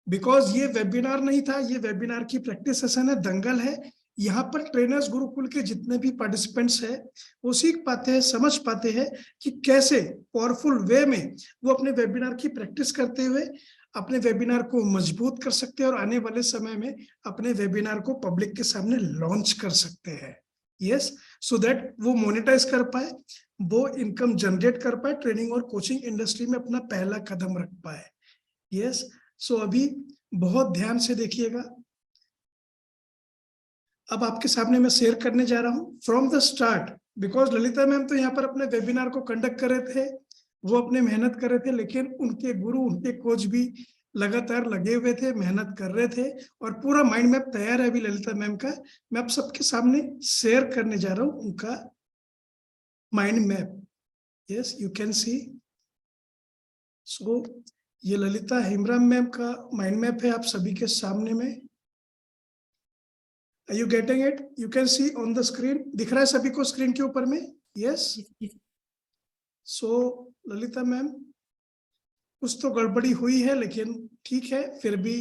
बिकॉज ये वेबिनार नहीं था, ये वेबिनार की प्रैक्टिस सेशन है, दंगल है। यहाँ पर ट्रेनर्स गुरुकुल के जितने भी पार्टिसिपेंट्स हैं वो सीख पाते हैं, समझ पाते हैं कि कैसे पावरफुल वे में वो अपने वेबिनार की प्रैक्टिस करते हुए अपने वेबिनार को मजबूत कर सकते हैं और आने वाले समय में अपने वेबिनार को पब्लिक के सामने लॉन्च कर सकते हैं। यस, सो दैट वो मोनेटाइज कर पाए, वो इनकम जनरेट कर पाए, ट्रेनिंग और कोचिंग इंडस्ट्री में अपना पहला कदम रख पाए। यस, सो अभी बहुत ध्यान से देखिएगा। अब आपके सामने मैं शेयर करने जा रहा हूं from the start, because Lalita ma'am तो यहाँ पर अपने वेबिनार को कंडक्ट कर रहे थे, वो अपने मेहनत कर रहे थे, लेकिन उनके गुरु, उनके कोच भी लगातार लगे हुए थे, मेहनत कर रहे थे, और पूरा माइंड मैप तैयार है अभी ललिता मैम का। मैं आप सबके सामने शेयर करने जा रहा हूँ उनका mind map. Yes, you can see. So ये ललिता हेमराम मैम का माइंड मैप है आप सभी के सामने में। Are you getting it? You can see on the screen. दिख रहा है सभी को स्क्रीन के ऊपर में? Yes. So ललिता मैम, कुछ तो गड़बड़ी हुई है, लेकिन ठीक है, फिर भी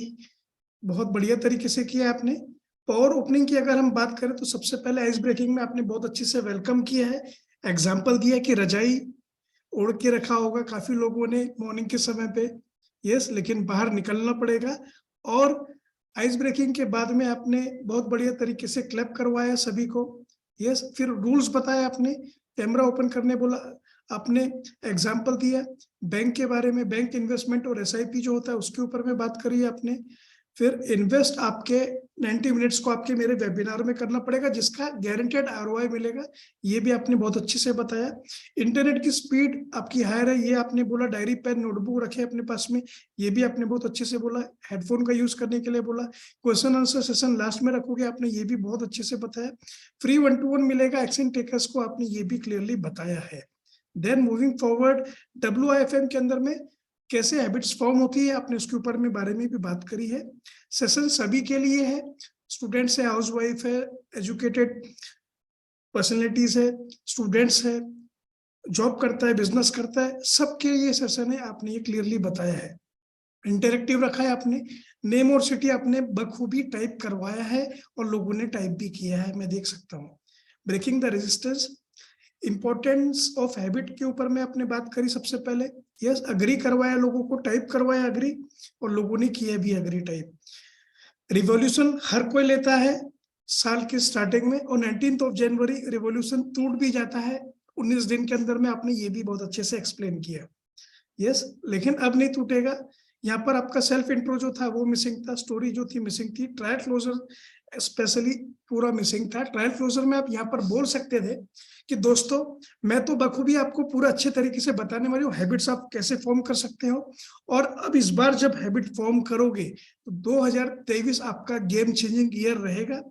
बहुत बढ़िया तरीके से किया आपने। पावर ओपनिंग की अगर हम बात करें तो सबसे पहले आइस ब्रेकिंग में आपने बहुत अच्छे से वेलकम किया है, एग्जाम्पल दिया कि रजाई ओढ़ के रखा होगा काफी लोगों ने मॉर्निंग के समय पे। यस, लेकिन बाहर निकलना पड़ेगा। और आइस ब्रेकिंग के बाद में आपने बहुत बढ़िया तरीके से क्लैप करवाया सभी को। यस, फिर रूल्स बताया आपने, कैमरा ओपन करने बोला आपने, एग्जाम्पल दिया बैंक के बारे में, बैंक इन्वेस्टमेंट और SIP जो होता है उसके ऊपर में बात करी आपने। फिर इन्वेस्ट आपके 90 मिनट्स को आपके मेरे वेबिनार में करना पड़ेगा, जिसका गारंटेड ROI मिलेगा, ये भी आपने बहुत अच्छे से बताया। इंटरनेट की स्पीड आपकी हायर है, ये आपने बोला। डायरी पेन नोटबुक रखे अपने पास में, ये भी आपने बहुत अच्छे से बोला। हेडफोन का यूज करने के लिए बोला। क्वेश्चन आंसर सेशन लास्ट में रखोगे आपने, ये भी बहुत अच्छे से बताया। फ्री 1-to-1 मिलेगा एक्शन टेकर्स को, आपने ये भी क्लियरली बताया है। देन मूविंग फॉरवर्ड, WIFM के अंदर में कैसे हैबिट्स फॉर्म होती है आपने उसके ऊपर में बारे में भी बात करी है। सेशन सभी के लिए है, स्टूडेंट्स है, हाउसवाइफ है, एजुकेटेड पर्सनैलिटीज है, स्टूडेंट्स है, जॉब करता है, बिजनेस करता है, सबके लिए सेशन है, आपने ये क्लियरली बताया है। इंटरेक्टिव रखा है आपने, नेम और सिटी आपने बखूबी टाइप करवाया है और लोगों ने टाइप भी किया है, मैं देख सकता हूँ। Breaking the resistance, importance of habit के ऊपर में आपने बात करी सबसे पहले। यस, अग्री करवाया, लोगों को टाइप करवाया अग्री, और लोगों ने किया भी अग्री टाइप। रिवॉल्यूशन हर कोई लेता है साल की स्टार्टिंग में, और 19 जनवरी रिवॉल्यूशन टूट भी जाता है 19 दिन के अंदर में, आपने ये भी बहुत अच्छे से एक्सप्लेन किया। यस, लेकिन अब नहीं टूटेगा। यहाँ पर आपका सेल्फ इंट्रो जो था वो मिसिंग था, स्टोरी जो थी मिसिंग थी, ट्रायल क्लोजर स्पेशली पूरा मिसिंग था। ट्रायल क्लोजर में आप यहाँ पर बोल सकते थे कि दोस्तों मैं तो बखूबी आपको पूरा अच्छे तरीके से बताने वाली हूँ हैबिट्स आप कैसे फॉर्म कर सकते हो, और अब इस बार जब हैबिट फॉर्म करोगे तो 2023 आपका गेम चेंजिंग ईयर रहेगा।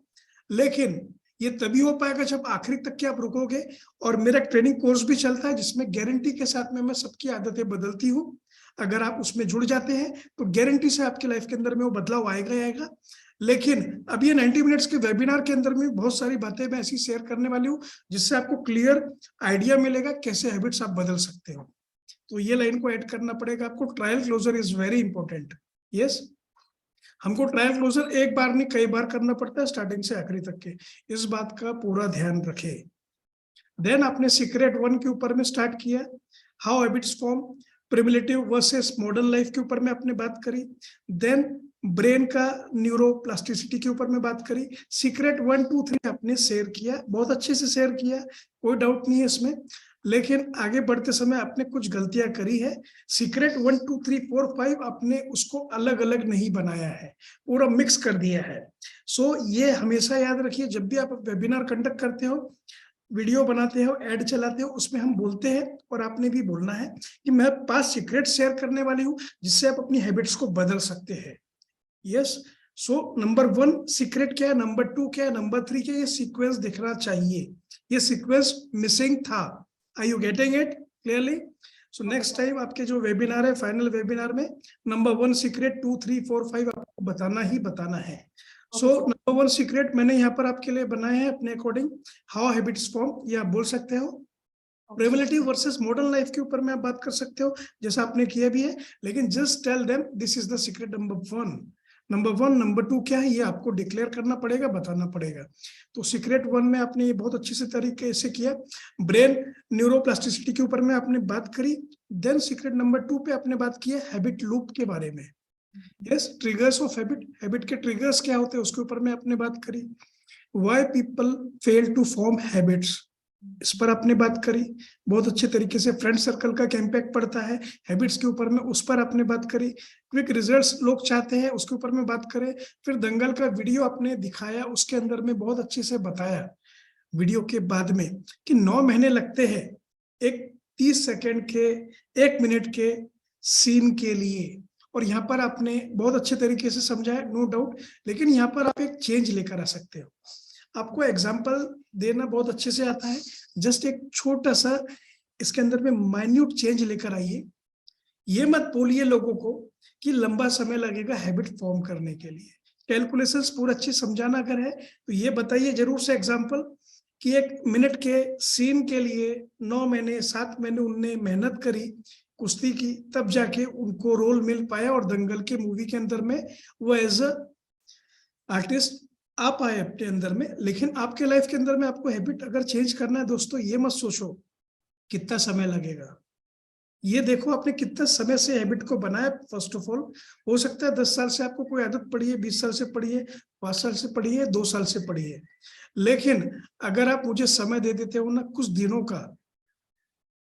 लेकिन ये तभी हो पाएगा जब आखिरी तक के आप रुकोगे, और मेरा ट्रेनिंग कोर्स भी चलता है जिसमें गारंटी के साथ में मैं सबकी आदतें बदलती हूँ। अगर आप उसमें जुड़ जाते हैं तो गारंटी से आपकी लाइफ के अंदर में वो बदलाव आएगा ही आएगा। लेकिन अब ये 90 मिनट्स के वेबिनार के अंदर में बहुत सारी बातें मैं ऐसी शेयर करने वाली हूँ जिससे आपको क्लियर आइडिया मिलेगा कैसे हैबिट्स आप बदल सकते हो। तो ये लाइन को ऐड करना पड़ेगा आपको, trial closure is very important. Yes, हमको ट्रायल क्लोजर एक बार नहीं कई बार करना पड़ता है, स्टार्टिंग से आखिरी तक के, इस बात का पूरा ध्यान रखें। देन आपने सीक्रेट 1 के ऊपर में स्टार्ट किया, how habits form, primitive versus modern life के ऊपर में आपने बात करी। देन ब्रेन का न्यूरोप्लास्टिसिटी के ऊपर में बात करी। सीक्रेट 1, 2, 3 आपने शेयर किया, बहुत अच्छे से शेयर किया, कोई डाउट नहीं है इसमें। लेकिन आगे बढ़ते समय आपने कुछ गलतियां करी है। सीक्रेट 1, 2, 3, 4, 5 आपने उसको अलग अलग नहीं बनाया है, पूरा मिक्स कर दिया है। सो ये हमेशा याद रखिए, जब भी आप वेबिनार कंडक्ट करते हो, वीडियो बनाते हो, ऐड चलाते हो, उसमें हम बोलते हैं और आपने भी बोलना है कि मैं 5 सीक्रेट शेयर करने वाली हूँ जिससे आप अपनी हैबिट्स को बदल सकते हैं। यस, सो नंबर 1 सीक्रेट क्या है, नंबर 2 क्या है, नंबर 3 क्या है, ये सीक्वेंस दिखना चाहिए। ये सीक्वेंस मिसिंग था। Are you getting it clearly? So next time आपके जो वेबिनार है, फाइनल वेबिनार में नंबर 1 सीक्रेट, 2, 3, 4, 5 आपको बताना ही बताना है। सो नंबर 1 सीक्रेट मैंने यहाँ पर आपके लिए बनाए हैं अपने अकॉर्डिंग, हाउ हैबिट्स फॉर्म, ये आप बोल सकते हो। प्रिमिटिव वर्सेस मॉडर्न लाइफ के ऊपर में आप बात कर सकते हो, जैसा आपने किया भी है, लेकिन just tell them this is the secret number 1। Number 1, number 2 क्या है, ये आपको डिक्लेयर करना पड़ेगा, बताना पड़ेगा। तो सीक्रेट 1 में आपने ये बहुत अच्छे से तरीके से किया, ब्रेन न्यूरोप्लास्टिसिटी के ऊपर में आपने बात करी। देन सीक्रेट नंबर 2 पे आपने बात की है हैबिट लूप के बारे में। Yes, triggers of habit, habit के ट्रिगर्स क्या होते हैं उसके ऊपर में आपने बात करी। Why people fail to form habits, इस पर आपने बात करी बहुत अच्छे तरीके से। फ्रेंड सर्कल का क्या इम्पैक्ट पड़ता है हैबिट्स के ऊपर में, उस पर आपने बात करी। क्विक रिजल्ट्स लोग चाहते हैं, उसके ऊपर में बात करें। फिर दंगल का वीडियो आपने दिखाया, उसके अंदर में बहुत अच्छे से बताया वीडियो के बाद में कि 9 महीने लगते हैं एक 30 सेकेंड के, 1 मिनट के सीन के लिए। और यहाँ पर आपने बहुत अच्छे तरीके से समझाया, नो डाउट, लेकिन यहाँ पर आप एक चेंज लेकर आ सकते हो। आपको एग्जाम्पल देना बहुत अच्छे से आता है, जस्ट एक छोटा सा इसके अंदर में माइन्यूट चेंज लेकर आइए। ये मत बोलिए लोगों को कि लंबा समय लगेगा हैबिट फॉर्म करने के लिए, कैलकुलेशंस पूरा अच्छे समझाना अगर है तो ये बताइए जरूर से एग्जाम्पल कि 1 मिनट के सीन के लिए 9 महीने 7 महीने उनने मेहनत करी, कुश्ती की, तब जाके उनको रोल मिल पाया और दंगल के मूवी के अंदर में वो एज अ आर्टिस्ट आ पाए अपने अंदर में। लेकिन आपके लाइफ के अंदर में आपको हैबिट अगर चेंज करना है दोस्तों, ये मत सोचो कितना समय लगेगा, ये देखो आपने कितना समय से हैबिट को बनाया। फर्स्ट ऑफ ऑल, हो सकता है 10 साल से आपको कोई आदत पड़ी है, 20 साल से पड़ी है, 5 साल से पड़ी है, 2 साल से पड़ी है, लेकिन अगर आप मुझे समय दे देते हो ना कुछ दिनों का,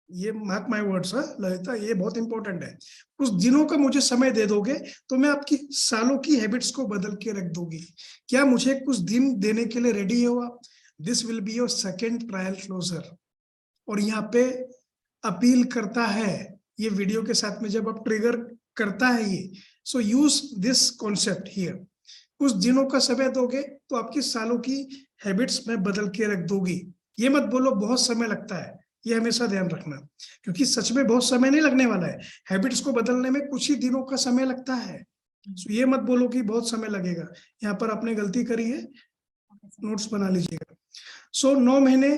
ये मार्क माय वर्ड्स है ललिता, ये बहुत इंपॉर्टेंट है, कुछ दिनों का मुझे समय दे दोगे तो मैं आपकी सालों की हैबिट्स को बदल के रख दूंगी। क्या मुझे कुछ दिन देने के लिए रेडी हो आप? This will be your second trial closure. और यहाँ पे अपील करता है ये वीडियो के साथ में, जब आप ट्रिगर करता है ये, सो यूज दिस कॉन्सेप्ट हियर। कुछ दिनों का समय दोगे तो आपकी सालों की हैबिट्स में बदल के रख दूंगी। ये मत बोलो बहुत समय लगता है, ये हमेशा ध्यान रखना, क्योंकि सच में बहुत समय नहीं लगने वाला है, हैबिट्स को बदलने में कुछ ही दिनों का समय लगता है। सो ये मत बोलो कि बहुत समय लगेगा, यहाँ पर आपने गलती करी है, नोट्स बना लीजिएगा। सो 9 महीने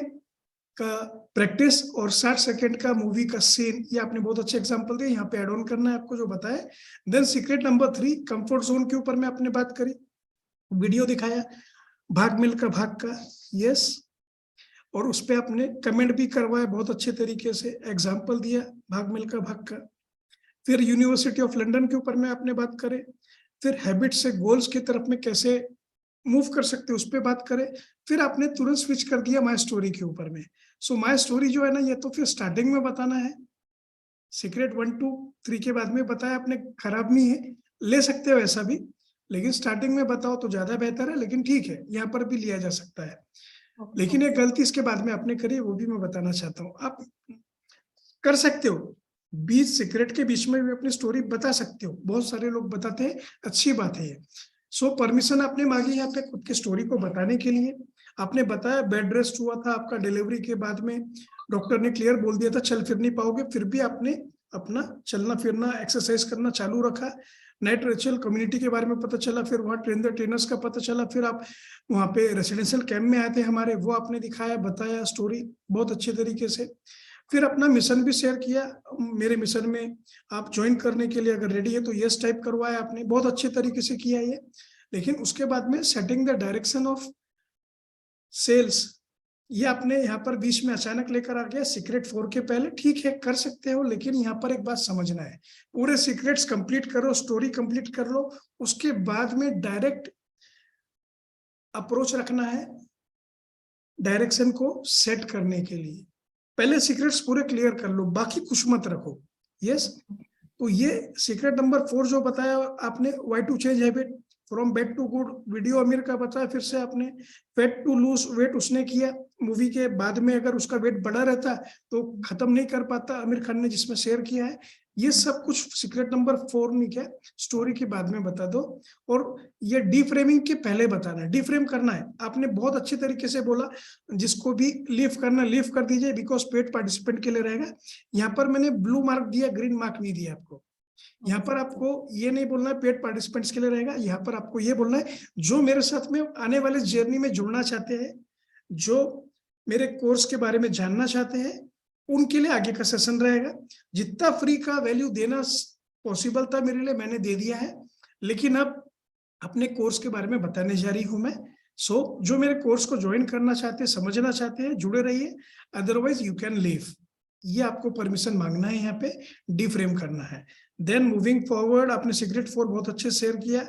का प्रैक्टिस और 60 सेकेंड का मूवी का सीन, ये आपने बहुत अच्छे एग्जांपल दिए, यहाँ पे ऐड ऑन करना है आपको जो बताया। Then secret number 3 comfort zone के ऊपर में आपने बात करी, वीडियो दिखाया भाग मिल्खा भाग का, यस, और उस पे आपने कमेंट भी करवाया बहुत अच्छे तरीके से, एग्जाम्पल दिया भाग मिल्खा भाग का। फिर यूनिवर्सिटी ऑफ लंदन के ऊपर में आपने बात करे, फिर हैबिट से गोल्स की तरफ में कैसे मूव कर सकते उस पर बात करें। फिर आपने तुरंत स्विच कर दिया माय स्टोरी के ऊपर में। सो माय स्टोरी जो है ना, ये तो फिर स्टार्टिंग में बताना है, सीक्रेट 1, 2, 3 के बाद में बताया आपने, खराब नहीं है, ले सकते हो ऐसा भी, लेकिन स्टार्टिंग में बताओ तो ज्यादा बेहतर है, लेकिन ठीक है यहाँ पर भी लिया जा सकता है। लेकिन एक गलती इसके बाद में आपने करी, वो भी मैं बताना चाहता हूँ। आप कर सकते हो, 20 सीक्रेट के बीच में भी अपनी स्टोरी बता सकते हो, बहुत सारे लोग बताते हैं, अच्छी बात है ये। सो परमिशन आपने मांगी यहाँ पे खुद की स्टोरी को बताने के लिए। आपने बताया बेड रेस्ट हुआ था आपका डिलीवरी के बाद में, डॉक्टर ने क्लियर बोल दिया था चल फिर नहीं पाओगे, फिर भी आपने अपना चलना फिरना एक्सरसाइज करना चालू रखा। नाइट रिचुअल कम्युनिटी के बारे में पता चला, फिर वहाँ ट्रेनर्स का पता चला, फिर आप वहाँ पे रेसिडेंशियल कैंप में आए थे हमारे, वो आपने दिखाया बताया स्टोरी बहुत अच्छे तरीके से। फिर अपना मिशन भी शेयर किया, मेरे मिशन में आप ज्वाइन करने के लिए अगर रेडी है तो यस टाइप करवाया आपने, बहुत अच्छे तरीके से किया ये। लेकिन उसके बाद में setting the direction of sales, ये आपने यहाँ पर बीच में अचानक लेकर आ गया सीक्रेट 4 के पहले। ठीक है, कर सकते हो, लेकिन यहाँ पर एक बात समझना है, पूरे सीक्रेट्स कंप्लीट करो, स्टोरी कंप्लीट कर लो, उसके बाद में डायरेक्ट अप्रोच रखना है डायरेक्शन को सेट करने के लिए। पहले सीक्रेट्स पूरे क्लियर कर लो, बाकी कुछ मत रखो। यस, तो ये सीक्रेट नंबर 4 जो बताया आपने, why to change habit from bad to good, video Aamir का बताया फिर से आपने। फैट टू लूज वेट उसने किया, मूवी के बाद में अगर उसका वेट बढ़ा रहता तो खत्म नहीं कर पाता, आमिर खान ने जिसमें शेयर किया है। ये सब कुछ सीक्रेट नंबर 4 नहीं क्या, स्टोरी के बाद में बता दो, और ये डीफ्रेमिंग के पहले बताना है। डीफ्रेम करना है, आपने बहुत अच्छे तरीके से बोला, जिसको भी लीव करना लीव कर दीजिए, बिकॉज पेड पार्टिसिपेंट के लिए रहेगा। यहाँ पर मैंने ब्लू मार्क दिया, ग्रीन मार्क नहीं दिया आपको। यहाँ पर आपको ये नहीं बोलना है पेड पार्टिसिपेंट्स के लिए रहेगा, यहाँ पर आपको ये बोलना है जो मेरे साथ में आने वाले जर्नी में जुड़ना चाहते हैं, जो मेरे कोर्स के बारे में जानना चाहते हैं, उनके लिए आगे का सेशन रहेगा। जितना फ्री का वैल्यू देना पॉसिबल था मेरे लिए मैंने दे दिया है, लेकिन अब अपने कोर्स के बारे में बताने जा रही हूं मैं। सो जो मेरे कोर्स को ज्वाइन करना चाहते हैं, समझना चाहते हैं, जुड़े रहिए, अदरवाइज यू कैन लीव। ये आपको परमिशन मांगना है, यहाँ पे डीफ्रेम करना है। देन मूविंग फॉरवर्ड, आपने सीक्रेट 4 बहुत अच्छे शेयर किया,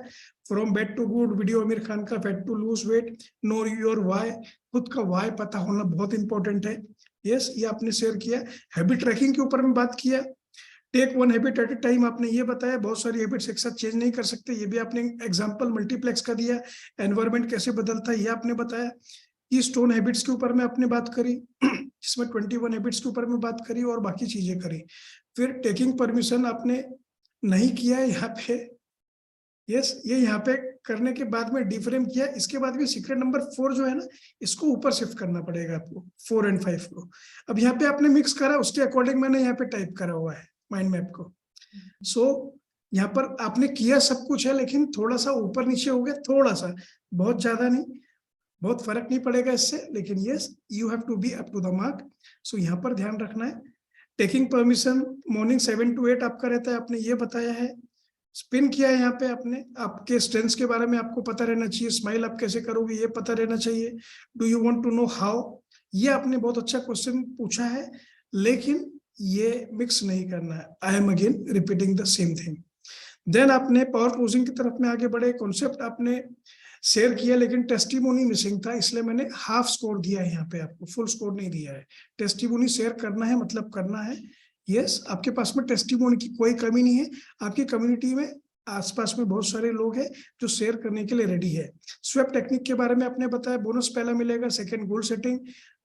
from bad to good, video Aamir Khan का, fat to lose weight, know your why, खुद का वाई पता होना बहुत इंपॉर्टेंट है। यस, ये आपने शेयर किया। हैबिट ट्रैकिंग के ऊपर में बात किया, take one habit at a time आपने ये बताया, बहुत सारी हैबिट्स एक साथ चेंज नहीं कर सकते, ये भी आपने एग्जांपल मल्टीप्लेक्स का दिया। एनवायरनमेंट कैसे बदलता है ये आपने बताया। की स्टोन हैबिट्स के ऊपर में आपने बात करी, जिसमें 21 हैबिट्स के ऊपर में बात करी और बाकी चीजें करी। फिर टेकिंग परमिशन आपने नहीं किया है यहाँ पे। यस, ये यहाँ पे करने के बाद में डिफ्रेम किया। इसके बाद भी सीक्रेट नंबर 4 जो है ना, इसको ऊपर शिफ्ट करना पड़ेगा आपको, 4 और 5 को। अब यहाँ पे आपने मिक्स करा, उसके अकॉर्डिंग मैंने यहाँ पे टाइप करा हुआ है माइंड मैप को। सो यहाँ पर आपने किया सब कुछ है, लेकिन थोड़ा सा ऊपर नीचे हो गया, थोड़ा सा, बहुत ज्यादा नहीं, बहुत फर्क नहीं पड़ेगा इससे, लेकिन yes you have to be up to the mark. So यहाँ पर ध्यान रखना है। टेकिंग परमिशन मॉर्निंग 7 to 8 आपका रहता है, आपने ये बताया है। स्पिन किया है यहाँ पे आपने, आपके स्ट्रेंथ्स के बारे में आपको पता रहना चाहिए, स्माइल आप कैसे करोगे ये पता रहना चाहिए। Do you want to know how, ये आपने बहुत अच्छा क्वेश्चन पूछा है, लेकिन ये मिक्स नहीं करना है। I am again repeating the same thing. Then आपने पावर क्लोजिंग की तरफ में आगे बढ़े, कॉन्सेप्ट आपने शेयर किया, लेकिन टेस्टिमोनी मिसिंग था, इसलिए मैंने हाफ स्कोर दिया है यहाँ पे, आपको फुल स्कोर नहीं दिया है। टेस्टिमोनी शेयर करना है, मतलब करना है। यस, आपके पास में टेस्टिमोनी की कोई कमी नहीं है, आपकी कम्युनिटी में आसपास में बहुत सारे लोग हैं जो शेयर करने के लिए रेडी है। स्वेप टेक्निक के बारे में आपने बताया, बोनस पहला मिलेगा, सेकंड गोल सेटिंग,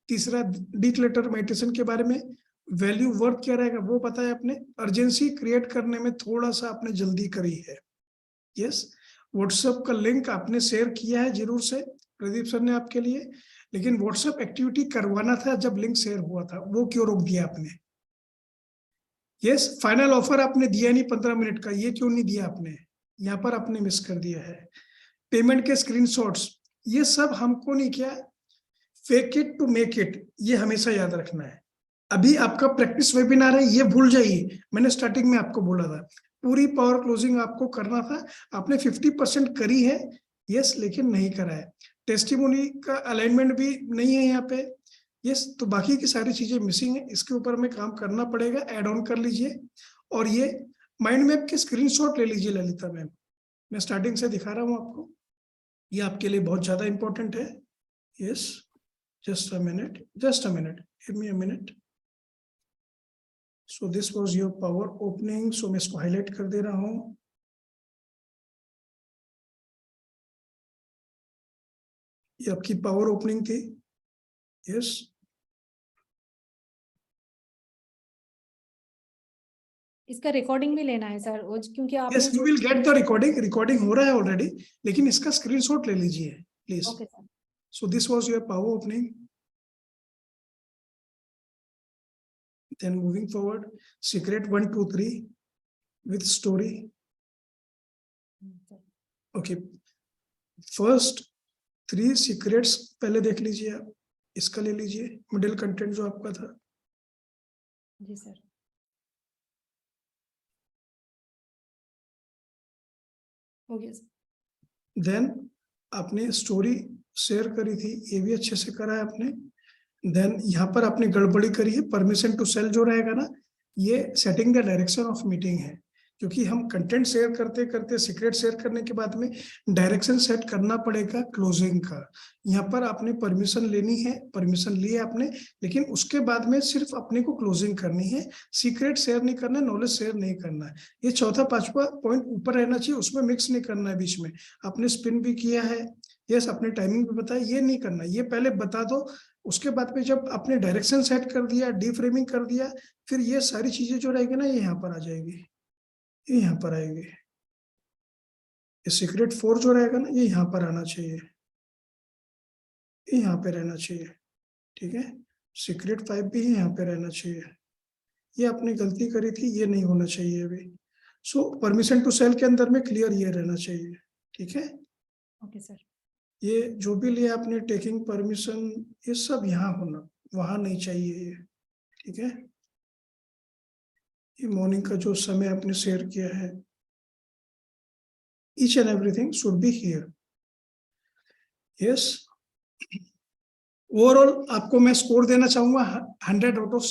तीसरा डिक्लेटर मेडिटेशन के बारे में, वैल्यू वर्थ क्या रहेगा वो बताया आपने। अर्जेंसी क्रिएट करने में थोड़ा सा आपने जल्दी करी है। यस, व्हाट्सएप का लिंक आपने शेयर किया है जरूर से, प्रदीप सर ने आपके लिए, लेकिन व्हाट्सएप एक्टिविटी करवाना था जब लिंक शेयर हुआ था, वो क्यों रोक दिया आपने। यस, फाइनल ऑफर आपने दिया नहीं 15 मिनट का, ये क्यों नहीं दिया आपने, यहाँ पर आपने मिस कर दिया है। पेमेंट के स्क्रीनशॉट्स, ये सब हमको नहीं किया, fake it to make it, ये हमेशा याद रखना है। अभी आपका प्रैक्टिस वेबिनार है, ये भूल जाइए, मैंने स्टार्टिंग में आपको बोला था पूरी पावर क्लोजिंग आपको करना था, आपने 50% करी है। यस, लेकिन नहीं करा है। टेस्टिमोनी का अलाइनमेंट भी नहीं है यहाँ पे। यस, तो बाकी की सारी चीजें मिसिंग है, इसके ऊपर में काम करना पड़ेगा, ऐड ऑन कर लीजिए। और ये माइंड मैप के स्क्रीनशॉट ले लीजिए ललिता मैम, मैं स्टार्टिंग से दिखा रहा हूँ आपको, ये आपके लिए बहुत ज्यादा इंपॉर्टेंट है। Yes, just a minute, give me a minute. So this was your power opening, so मैं इसको हाईलाइट कर दे रहा हूं। ये आपकी पावर ओपनिंग थी। यस, इसका रिकॉर्डिंग भी लेना है सर, क्योंकि आपने yes you will get the recording हो रहा है ऑलरेडी, लेकिन इसका स्क्रीनशॉट ले लीजिए please. Okay sir. So this was your power opening. Then moving forward, secret 1, 2, 3 with story. Okay, first 3 secrets पहले देख लीजिए आप, इसका ले लीजिए मिडिल कंटेंट जो आपका था। जी सर। हो गया सर। देन आपने स्टोरी शेयर करी थी, ये भी अच्छे से करा है आपने। देन यहाँ पर आपने गड़बड़ी करी है, परमिशन टू सेल जो रहेगा ना, ये setting the direction of meeting है, क्योंकि हम कंटेंट शेयर करते करते सीक्रेट शेयर करने के बाद में डायरेक्शन सेट करना पड़ेगा क्लोजिंग का। यहाँ पर आपने परमिशन लेनी है, परमिशन ली है आपने, लेकिन उसके बाद में सिर्फ अपने को क्लोजिंग करनी है, सीक्रेट शेयर नहीं करना है, नॉलेज शेयर नहीं करना है। ये चौथा पांचवा पॉइंट ऊपर रहना चाहिए, उसमें मिक्स नहीं करना है बीच में। आपने स्पिन भी किया है, यस, अपने टाइमिंग भी बताया, ये नहीं करना, ये पहले बता दो। उसके बाद में जब आपने डायरेक्शन सेट कर दिया, डीफ्रेमिंग कर दिया, फिर ये सारी चीजें जो रहेगी ना, ये यहाँ पर आ जाएगी, ये यहाँ पर आएगी। ये सीक्रेट 4 जो रहेगा ना, ये यहाँ पर आना चाहिए, ये यहाँ पे रहना चाहिए, ठीक है। सीक्रेट 5 भी यहाँ पे रहना चाहिए। ये आपने गलती करी थी, ये नहीं होना चाहिए अभी। सो परमिशन टू सेल के अंदर में क्लियर ये रहना चाहिए, ठीक है। Okay sir. ये जो भी लिया आपने टेकिंग परमिशन, ये सब यहाँ होना, वहां नहीं चाहिए ये, ठीक है। ये मॉर्निंग का जो समय आपने शेयर किया है, each and everything should be here, yes. Overall आपको मैं स्कोर देना चाहूंगा 100 out of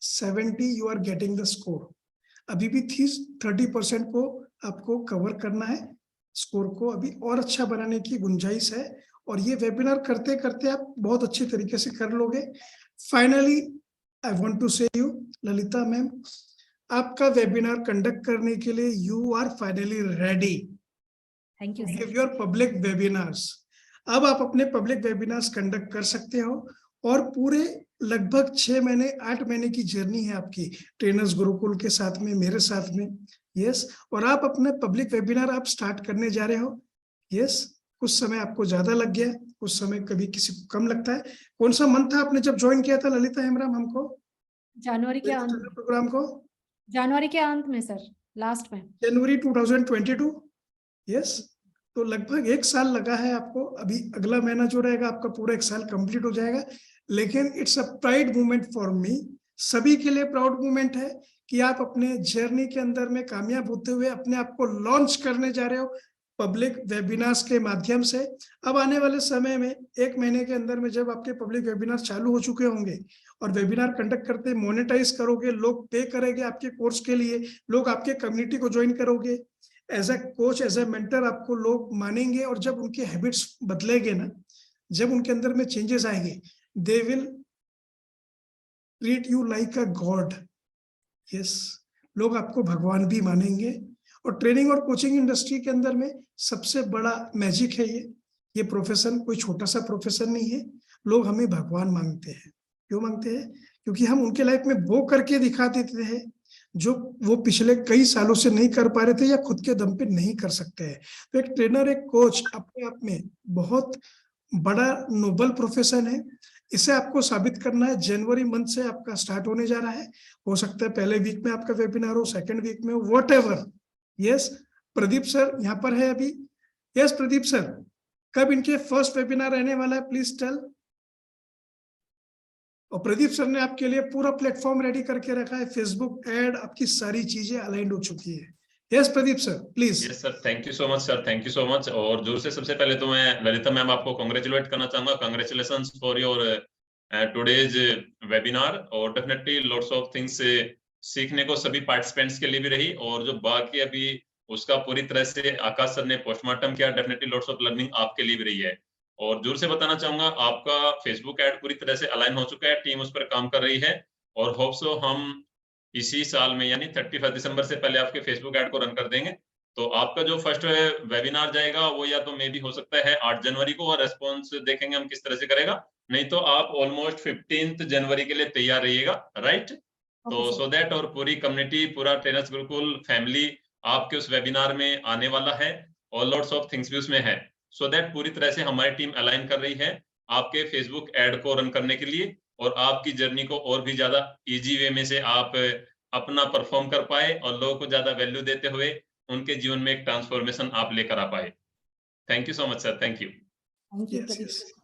70 you are getting the score. अभी भी 30% को आपको कवर करना है, स्कोर को अभी और अच्छा बनाने की गुंजाइश है, और ये वेबिनार करते करते आप बहुत अच्छे तरीके से कर लोगे। Finally I want to say you Lalita ma'am, आपका वेबिनार कंडक्ट करने के लिए you are finally ready thank you too sir. Give your public webinars. अब आप अपने पब्लिक वेबिनार्स कंडक्ट कर सकते हो, और पूरे लगभग 6 महीने 8 महीने की जर्नी है आपकी ट्रेनर्स गुरुकुल के साथ में, मेरे साथ में, यस। और आप अपने पब्लिक वेबिनार आप स्टार्ट करने जा रहे हो, यस। कुछ समय आपको ज्यादा लग गया, कुछ समय कभी किसी को कम लगता है। कौन सा मंथ था आपने जब ज्वाइन किया था ललिता हेमराम हमको, जनवरी के अंत, प्रोग्राम को? जनवरी के अंत में सर, लास्ट में। जनवरी 2022, यस। तो लगभग 1 साल लगा है आपको। अभी अगला महीना जो रहेगा आपका पूरा 1 साल कंप्लीट हो जाएगा। लेकिन it's a pride moment for me, सभी के लिए प्राउड मोमेंट है कि आप अपने जर्नी के अंदर में कामयाब होते हुए अपने आप को लॉन्च करने जा रहे हो पब्लिक वेबिनार्स के माध्यम से। अब आने वाले समय में 1 महीने के अंदर में जब आपके पब्लिक वेबिनार चालू हो चुके होंगे और वेबिनार कंडक्ट करते मोनेटाइज करोगे, लोग पे करेंगे आपके कोर्स के लिए, लोग आपके कम्युनिटी को ज्वाइन करोगे, as a coach, as a mentor आपको लोग मानेंगे। और जब उनके हैबिट्स बदलेंगे ना, जब उनके अंदर में चेंजेस आएंगे, they will treat you like a God, yes. लोग आपको भगवान भी मानेंगे। और ट्रेनिंग और कोचिंग इंडस्ट्री के अंदर में सबसे बड़ा मैजिक है ये प्रोफेशन कोई छोटा सा प्रोफेशन नहीं है। लोग हमें भगवान मांगते हैं। क्यों मांगते हैं? क्योंकि हम उनके लाइफ में वो करके दिखा देते हैं जो वो पिछले कई सालों से नहीं कर पा रहे थे या खुद के दम पे नहीं कर सकते हैं। तो एक ट्रेनर, एक कोच अपने आप में बहुत बड़ा नोबल प्रोफेशन है। इसे आपको साबित करना है। जनवरी मंथ से आपका स्टार्ट होने जा रहा है। हो सकता है पहले वीक में आपका वेबिनार हो, सेकंड वीक में हो, व्हाटएवर। यस, प्रदीप सर यहाँ पर है अभी। यस प्रदीप सर, कब इनके फर्स्ट वेबिनार रहने वाला है, प्लीज टेल। और प्रदीप सर ने आपके लिए पूरा प्लेटफॉर्म रेडी करके रखा है, फेसबुक एड, आपकी सारी चीजें अलाइंड हो चुकी है। Yes Pradeep sir please. Yes sir, thank you so much sir, thank you so much. और जोर से सबसे पहले तो मैं ललिता मैम आपको कांग्रेचुलेट करना चाहूंगा। Congratulations for your today's webinar. और डेफिनेटली लॉट्स ऑफ थिंग्स सीखने को सभी पार्टिसिपेंट्स के लिए भी रही, और जो बाकी अभी उसका पूरी तरह से आकाश सर ने पोस्टमार्टम किया, डेफिनेटली लॉट्स ऑफ लर्निंग आपके लिए भी रही है। और जोर से बताना चाहूंगा, आपका फेसबुक ऐड पूरी तरह से अलाइन हो चुका है, टीम उस पर काम कर रही है, और होप सो हम इसी साल में यानी 31 दिसंबर से पहले आपके फेसबुक ऐड को रन कर देंगे। तो आपका जो फर्स्ट वेबिनार जाएगा वो या तो मे भी हो सकता है 8 जनवरी को, और रेस्पॉन्स देखेंगे हम किस तरह से करेगा। नहीं तो आप ऑलमोस्ट 15 जनवरी के लिए तैयार रहिएगा, राइट। तो सो दैट और पूरी कम्युनिटी, पूरा ट्रेनर्स गुरुकुल फैमिली आपके उस वेबिनार में आने वाला है, और लॉट्स ऑफ थिंग्स भी उसमें है। सो दैट पूरी तरह से हमारी टीम अलाइन कर रही है आपके फेसबुक ऐड को रन करने के लिए, और आपकी जर्नी को और भी ज्यादा इजी वे में से आप अपना परफॉर्म कर पाए, और लोगों को ज्यादा वैल्यू देते हुए उनके जीवन में एक ट्रांसफॉर्मेशन आप लेकर आ पाए। Thank you so much sir, thank you. Thank you Yes, Pradeep yes. Sir.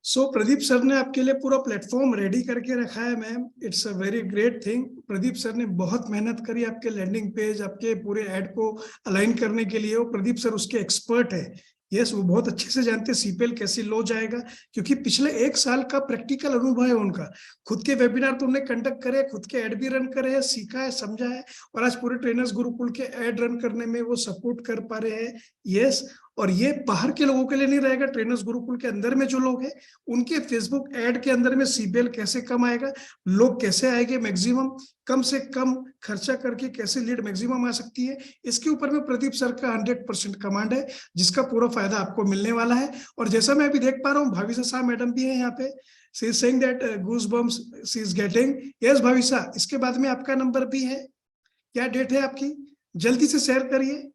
So Pradeep sir ने आपके लिए पूरा प्लेटफॉर्म रेडी करके रखा है ma'am. It's a very great thing. Pradeep sir ने बहुत मेहनत करी आपके लैंडिंग पेज, आपके पूरे ऐड को अलाइन करने के लिए। वो प्रदीप सर उसके एक्सपर्ट है। यस, वो बहुत अच्छे से जानते हैं सीपीएल कैसे लो जाएगा, क्योंकि पिछले 1 साल का प्रैक्टिकल अनुभव है उनका। खुद के वेबिनार तो उन्होंने कंडक्ट करे, खुद के ऐड भी रन करे हैं, सीखा है, समझा है, और आज पूरे ट्रेनर्स गुरुकुल के ऐड रन करने में वो सपोर्ट कर पा रहे हैं। यस, और ये बाहर के लोगों के लिए नहीं रहेगा, ट्रेनर्स गुरुकुल के अंदर में जो लोग हैं उनके फेसबुक ऐड के अंदर में सीपीएल कैसे कम आएगा, लोग कैसे आएंगे मैक्सिमम, कम से कम खर्चा करके कैसे लीड मैक्सिमम आ सकती है, इसके ऊपर में प्रदीप सर का 100% कमांड है, जिसका पूरा फायदा आपको मिलने वाला है। और जैसा मैं अभी देख पा रहा हूँ, भाविसा शाह मैडम भी है यहाँ पे। She is saying that goosebumps she is getting. Yes Bhavisa, इसके बाद में आपका नंबर भी है। क्या डेट है आपकी? जल्दी से शेयर करिए,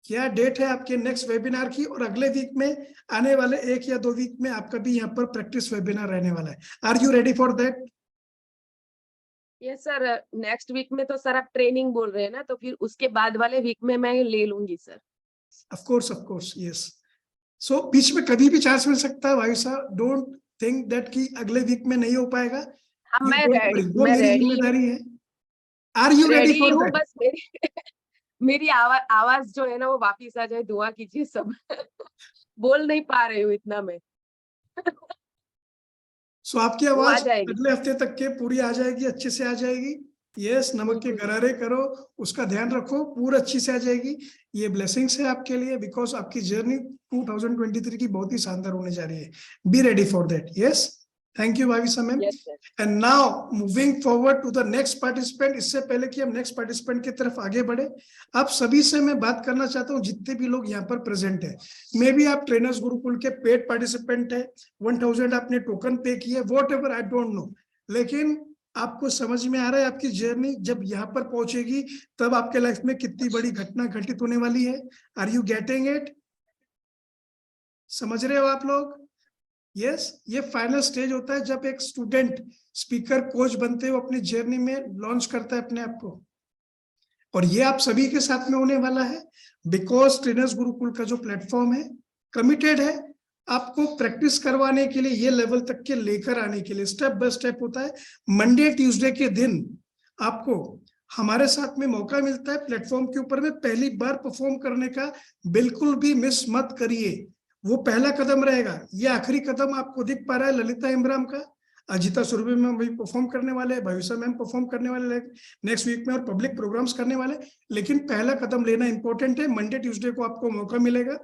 क्या डेट है आपके नेक्स्ट वेबिनार की? और अगले वीक में आने वाले 1 या 2 वीक में आपका भी यहाँ पर प्रैक्टिस वेबिनार रहने वाला है। Are you ready for that? Yes sir, next week में तो सर आप ट्रेनिंग बोल रहे हैं ना, तो फिर उसके बाद वाले वीक में मैं ले लूंगी sir. Of course, yes. So बीच में कभी भी चांस मिल सकता है भाई साहब। डोंट थिंक दैट कि अगले वीक में नहीं हो पाएगा। हाँ, You don't worry, वो मेरी रेडी जिम्मेदारी है। Are you ready ready for हूँ, दैट? बस मेरी आवाज जो है ना वो वापिस आ जाए, दुआ कीजिए सब। बोल नहीं पा रही हूँ इतना मैं। सो आपकी वो आ आवाज जाएगी। अगले हफ्ते तक के पूरी आ जाएगी, अच्छे से आ जाएगी। यस, नमक के बिल्कुल। गरारे करो, उसका ध्यान रखो, पूरा अच्छी से आ जाएगी। ये ब्लेसिंग्स है आपके लिए, बिकॉज आपकी जर्नी 2023 की बहुत ही शानदार होने जा रही है। Be ready for that. Yes, thank you Bhavisa ma'am. Yes sir. And now moving forward to the next participant. इससे पहले कि हम नेक्स्ट पार्टिसिपेंट की तरफ आगे बढ़े, आप सभी से मैं बात करना चाहता हूँ, जितने भी लोग यहाँ पर प्रेजेंट है, मे बी आप ट्रेनर्स गुरुकुल के पेड पार्टिसिपेंट है, 1000 आपने टोकन पे किया, what ever, I don't know, लेकिन आपको समझ में आ रहा है आपकी जर्नी जब यहाँ पर पहुंचेगी तब आपके लाइफ में कितनी बड़ी घटना घटित होने वाली है। Are you getting it? समझ रहे हो आप लोग? यस, ये फाइनल स्टेज होता है जब एक स्टूडेंट स्पीकर कोच बनते हुए अपनी जर्नी में लॉन्च करता है अपने आप को, और ये आप सभी के साथ में होने वाला है, बिकॉज ट्रेनर्स गुरुकुल का जो प्लेटफॉर्म है कमिटेड है आपको प्रैक्टिस करवाने के लिए, ये लेवल तक के लेकर आने के लिए। स्टेप बाय स्टेप होता है। मंडे ट्यूसडे के दिन आपको हमारे साथ में मौका मिलता है प्लेटफॉर्म के ऊपर में पहली बार परफॉर्म करने का। बिल्कुल भी मिस मत करिए, वो पहला कदम रहेगा। ये आखिरी कदम आपको दिख पा रहा है ललिता इमरान का, अजिता सुरभि मैम भी परफॉर्म करने वाले हैं, भविष्य मैम परफॉर्म करने वाले नेक्स्ट वीक में, और पब्लिक प्रोग्राम्स करने वाले, लेकिन पहला कदम लेना इंपॉर्टेंट है। मंडे ट्यूसडे को आपको मौका मिलेगा।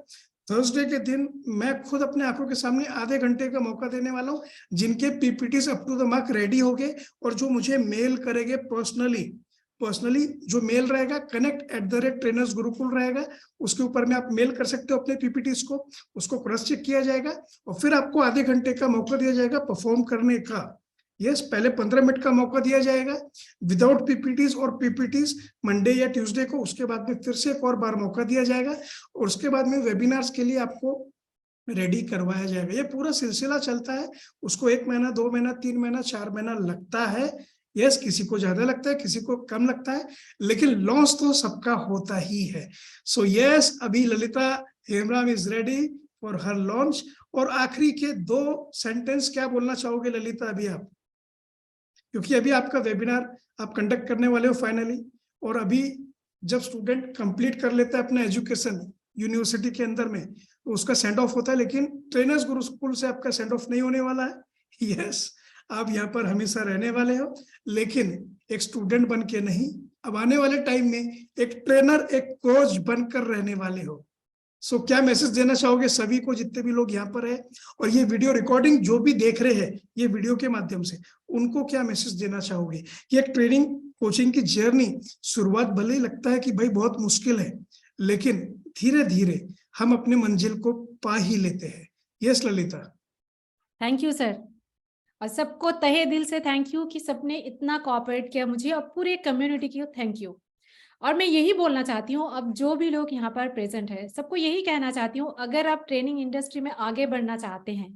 थर्सडे के दिन मैं खुद अपने आंखों के सामने आधे घंटे का मौका देने वाला हूँ, जिनके PPTs up to the mark ready हो गए और जो मुझे मेल करेंगे पर्सनली जो मेल रहेगा connect@trainers गुरुकुल रहेगा, उसके ऊपर में आप मेल कर सकते हो अपने पीपीटीज को, उसको क्रॉस चेक किया जाएगा और फिर आपको आधे घंटे का मौका दिया जाएगा परफॉर्म करने का। यस, पहले 15 मिनट का मौका दिया जाएगा विदाउट पीपीटीज, और पीपीटीज मंडे या ट्यूसडे को, उसके बाद में फिर से एक और बार मौका दिया जाएगा और उसके बाद में वेबिनार्स के लिए आपको रेडी करवाया जाएगा। ये पूरा सिलसिला चलता है, उसको 1 महीना, 2 महीना, 3 महीना, 4 महीना लगता है। यस, किसी को ज्यादा लगता है, किसी को कम लगता है, लेकिन लॉन्च तो सबका होता ही है। सो यस, अभी Lalita Hemram is ready for her launch. और आखिरी के 2 सेंटेंस क्या बोलना चाहोगे ललिता अभी आप? क्योंकि अभी आपका वेबिनार आप कंडक्ट करने वाले हो फाइनली, और अभी जब स्टूडेंट कंप्लीट कर लेता है अपना एजुकेशन यूनिवर्सिटी के अंदर में, तो उसका सेंड ऑफ होता है, लेकिन ट्रेनर्स गुरुकुल से आपका सेंड ऑफ नहीं होने वाला है। यस, आप यहाँ पर हमेशा रहने वाले हो, लेकिन एक स्टूडेंट बन के नहीं, अब आने वाले टाइम में एक ट्रेनर, एक कोच बनकर रहने वाले हो। सो क्या मैसेज देना चाहोगे सभी को, जितने भी लोग यहाँ पर है और ये वीडियो रिकॉर्डिंग जो भी देख रहे हैं ये वीडियो के माध्यम से, उनको क्या मैसेज देना चाहोगे कि एक ट्रेनिंग कोचिंग की जर्नी शुरुआत भले ही लगता है कि भाई बहुत मुश्किल है, लेकिन धीरे धीरे हम अपने मंजिल को पा ही लेते हैं। Yes Lalita, thank you sir, और सबको तहे दिल से थैंक यू कि सबने इतना कोऑपरेट किया मुझे, और पूरे कम्युनिटी की थैंक यू। और मैं यही बोलना चाहती हूँ, अब जो भी लोग यहाँ पर प्रेजेंट है सबको यही कहना चाहती हूँ, अगर आप ट्रेनिंग इंडस्ट्री में आगे बढ़ना चाहते हैं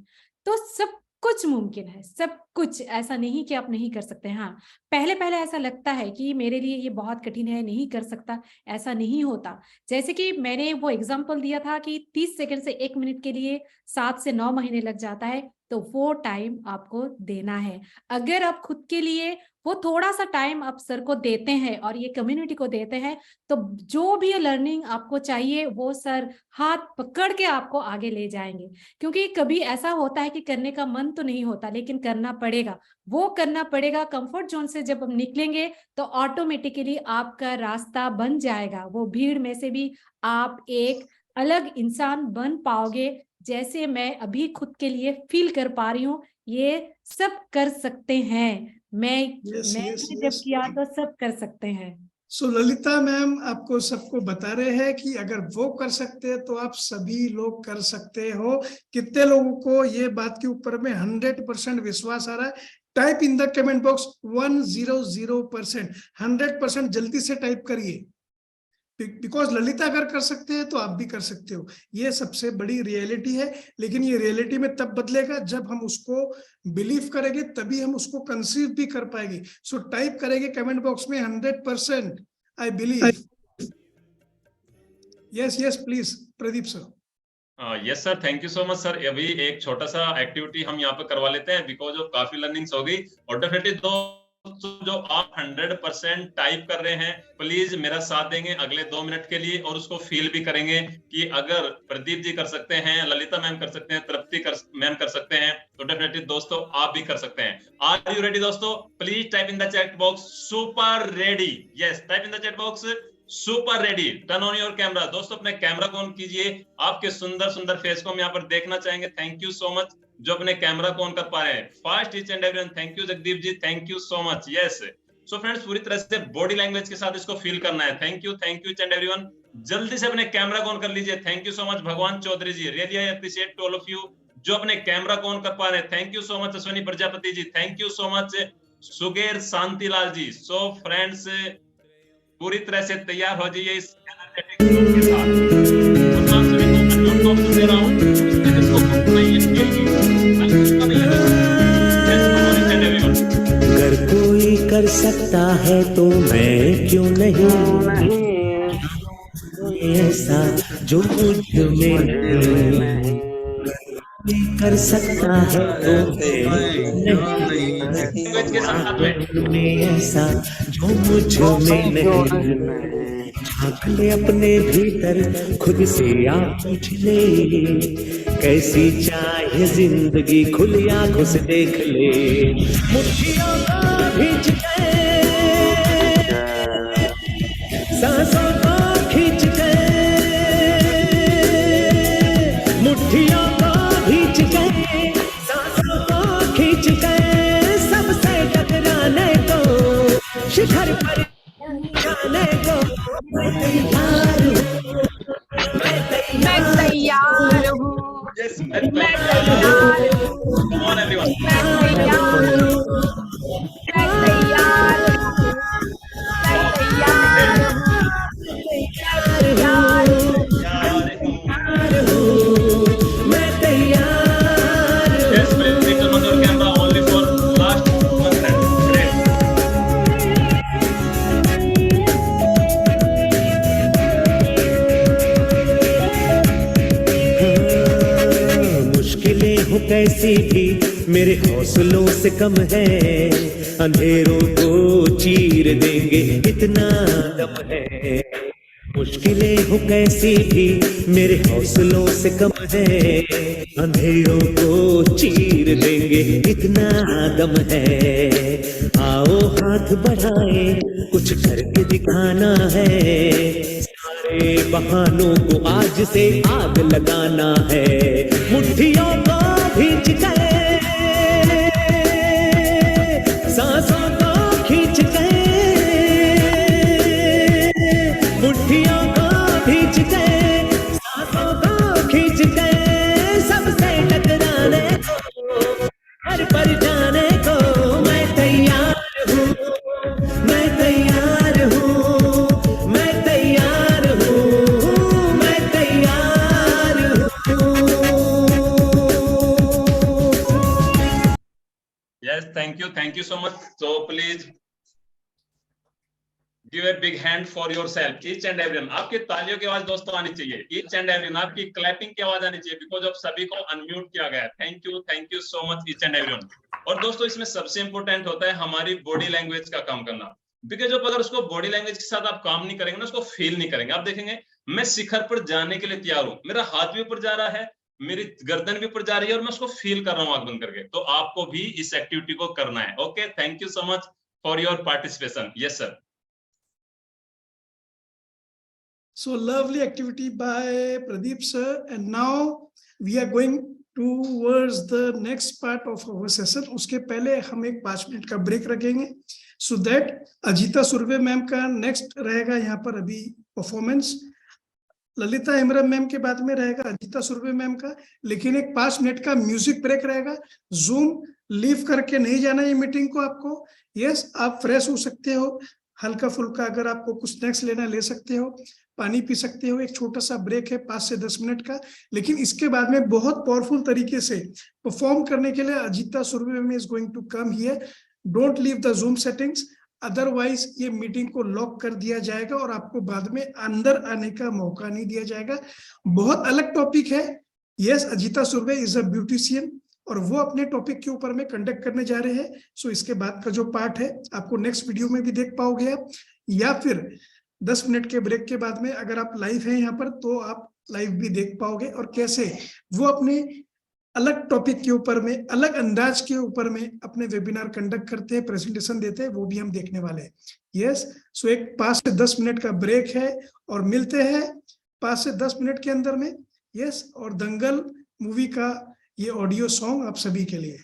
तो सब कुछ मुमकिन है, सब कुछ, ऐसा नहीं कि आप नहीं कर सकते। हाँ, पहले पहले ऐसा लगता है कि मेरे लिए ये बहुत कठिन है, नहीं कर सकता, ऐसा नहीं होता। जैसे कि मैंने वो एग्जांपल दिया था कि 30 सेकंड से 1 मिनट के लिए 7 से 9 महीने लग जाता है, तो वो टाइम आपको देना है। अगर आप खुद के लिए वो थोड़ा सा टाइम आप सर को देते हैं और ये कम्युनिटी को देते हैं, तो जो भी लर्निंग आपको चाहिए वो सर हाथ पकड़ के आपको आगे ले जाएंगे। क्योंकि कभी ऐसा होता है कि करने का मन तो नहीं होता, लेकिन करना पड़ेगा, वो करना पड़ेगा। कंफर्ट जोन से जब हम निकलेंगे तो ऑटोमेटिकली आपका रास्ता बन जाएगा। वो भीड़ में से भी आप एक अलग इंसान बन पाओगे, जैसे मैं अभी खुद के लिए फील कर पा रही हूँ। ये सब कर सकते हैं, मैंने जब किया तो सब कर सकते हैं। सो ललिता मैम आपको सबको बता रहे हैं कि अगर वो कर सकते हैं तो आप सभी लोग कर सकते हो। कितने लोगों को ये बात के ऊपर में 100% विश्वास आ रहा है? Type in the comment box 100%, 100% जल्दी से टाइप करिए। बिकॉज ललिता अगर कर सकते हैं तो आप भी कर सकते हो। ये सबसे बड़ी रियलिटी है, लेकिन ये रियलिटी में तब बदलेगा जब हम उसको बिलीव करेंगे, तभी हम उसको कंसीव भी कर पाएंगे। सो टाइप करेंगे कमेंट बॉक्स में 100% I believe. Yes please Pradeep sir. Yes sir, thank you so much sir. अभी एक छोटा सा एक्टिविटी हम यहाँ पे करवा लेते हैं, बिकॉज ऑफ काफी लर्निंग्स हो गई। और डेफिनेटली दोस्तों जो आप 100% टाइप कर रहे हैं, प्लीज मेरा साथ देंगे अगले 2 मिनट के लिए, और उसको फील भी करेंगे कि अगर प्रदीप जी कर सकते हैं, ललिता मैम कर सकते हैं, तृप्ति मैम कर सकते हैं, तो डेफिनेटली दोस्तों आप भी कर सकते हैं। आर यू रेडी दोस्तों? Please type in the chat box super ready. Yes, type in the chat box super ready. Turn on your camera. दोस्तों अपने कैमरा को ऑन कीजिए, आपके सुंदर सुंदर फेस को हम यहाँ पर देखना चाहेंगे। थैंक यू सो मच जो अपने कैमरा को ऑन कर पा रहे हैं। Fast each and everyone. Thank you Jagdeep ji, thank you so much. Yes so friends, पूरी तरह से बॉडी लैंग्वेज के साथ इसको फील करना है। Thank you each and everyone. जल्दी से अपने कैमरा को ऑन कर लीजिए। Thank you so much Bhagwan Chaudhary ji, really I appreciate to all of you जो अपने कैमरा को ऑन कर पा रहे हैं। Thank you so much Ashwini Prajapati ji, thank you so much Suger Shantilal ji. So friends, पूरी तरह से तैयार हो जाइए इस एनर्जेटिक ग्रुप के साथ। तो मैं सभी को अनम्यूट को ऑप्शन दे रहा हूं, इसको घुटना ये अगर कोई कर सकता है तो मैं क्यों नहीं, ऐसा जो मुझ में नहीं कर सकता है तो मैं ऐसा जो मुझ में नहीं। झांक ले अपने भीतर खुद से आप पूछ ले, कैसी चाहे जिंदगी खुली आंखों से देख ले। मुट्ठियों को भींच के, सांसों को खींच के, मुट्ठियों को भींच के, सांसों को खींच के, सबसे टकराने को, शिखर पर जाने को मैं तैयार हूँ, मैं तैयार हूँ। Yes, मैं तैयार हूँ, come on everyone. मैं तैयार हूँ, मैं तैयार हूँ, मैं तैयार हूँ, तैयार हूँ, मैं तैयार हूँ। Yes, please turn on your camera only for last 1 minute. Great. मुश्किलें हो कैसी भी मेरे हौसलों से कम है, अंधेरों को चीर देंगे इतना दम है। मुश्किलें हो कैसी भी मेरे हौसलों से कम है, अंधेरों को चीर देंगे इतना दम है। आओ हाथ बढ़ाए, कुछ करके दिखाना है, सारे बहानों को आज से आग लगाना है। मुट्ठियों को भींच के, सांसों को खींच के, मुट्ठियों को भींच के, सांसों को खींच के, सबसे टकराने को, हर पर जाने को मैं तैयार हूँ, मैं तैयार हूँ, मैं तैयार हूँ, मैं तैयार हूँ। Yes, thank you so much. So please give a big hand for yourself, each and everyone. आपकी तालियों की आवाज दोस्तों आनी चाहिए, ईच एंड एवरीवन, आपकी क्लैपिंग की आवाज आनी चाहिए, बिकॉज ऑफ सभी को अनम्यूट किया गया है। Thank you so much each and everyone. और दोस्तों इसमें सबसे इंपॉर्टेंट होता है हमारी बॉडी लैंग्वेज का काम करना, बिकॉज अगर उसको बॉडी लैंग्वेज के साथ आप काम नहीं करेंगे ना, उसको फील नहीं करेंगे। आप देखेंगे मैं शिखर पर जाने के लिए तैयार हूं, मेरा हाथ भी ऊपर जा रहा है, मेरी गर्दन भी ऊपर जा रही है और मैं उसको फील कर रहा हूं आंख बंद करके। तो आपको भी इस एक्टिविटी को करना है। Okay, thank you so much for your participation. Yes sir. So lovely activity by Pradeep sir, and now we are going towards the next part of our session. उसके पहले हम एक 5 मिनट का ब्रेक रखेंगे, so that Ajita Surve ma'am का next रहेगा यहाँ पर अभी परफॉर्मेंस। ललिता हेम्ब्रम मैम के बाद में रहेगा अजीता सुर्वे मैम का, लेकिन एक 5 मिनट का म्यूजिक ब्रेक रहेगा। जूम लीव करके नहीं जाना ये मीटिंग को आपको। यस, आप फ्रेश हो सकते हो, हल्का फुल्का अगर आपको कुछ स्नैक्स लेना ले सकते हो, पानी पी सकते हो। एक छोटा सा ब्रेक है 5 से 10 मिनट का, लेकिन इसके बाद में बहुत पावरफुल तरीके से परफॉर्म करने के लिए Ajita Surve ma'am is going to come here. Don't leave the Zoom settings, otherwise ये मीटिंग को लॉक कर दिया जाएगा और आपको बाद में अंदर आने का मौका नहीं दिया जाएगा। बहुत अलग टॉपिक है। Yes, Ajita Surve is a beautician और वो अपने टॉपिक के ऊपर में कंडक्ट करने जा रहे हैं। सो इसके बाद का जो पार्ट है आपको नेक्स्ट वीडियो में भी देख पाओगे आप, या फिर 10 मिनट के ब्रेक के बाद में अगर आप लाइव हैं यहाँ पर तो आप लाइव भी देख पाओगे, और कैसे वो अपने अलग टॉपिक के ऊपर में, अलग अंदाज के ऊपर में अपने वेबिनार कंडक्ट करते हैं, प्रेजेंटेशन देते हैं, वो भी हम देखने वाले हैं। यस, सो एक 5 से 10 मिनट का ब्रेक है और मिलते हैं 5 से 10 मिनट के अंदर में। यस, और दंगल मूवी का ये ऑडियो सॉन्ग आप सभी के लिए।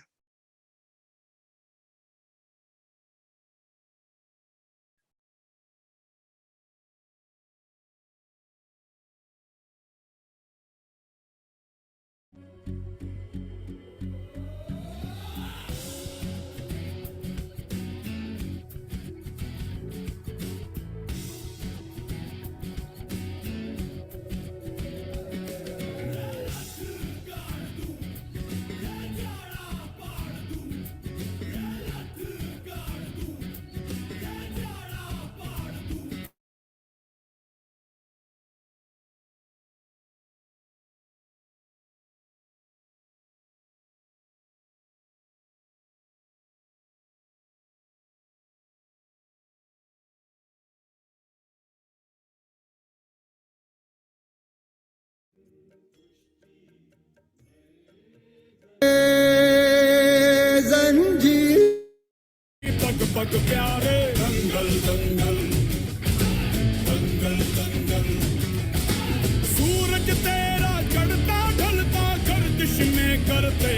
पग प्यारे दंगल दंगल दंगल दंगल, सूरज तेरा चढ़ता ढलता गर्दिश में करते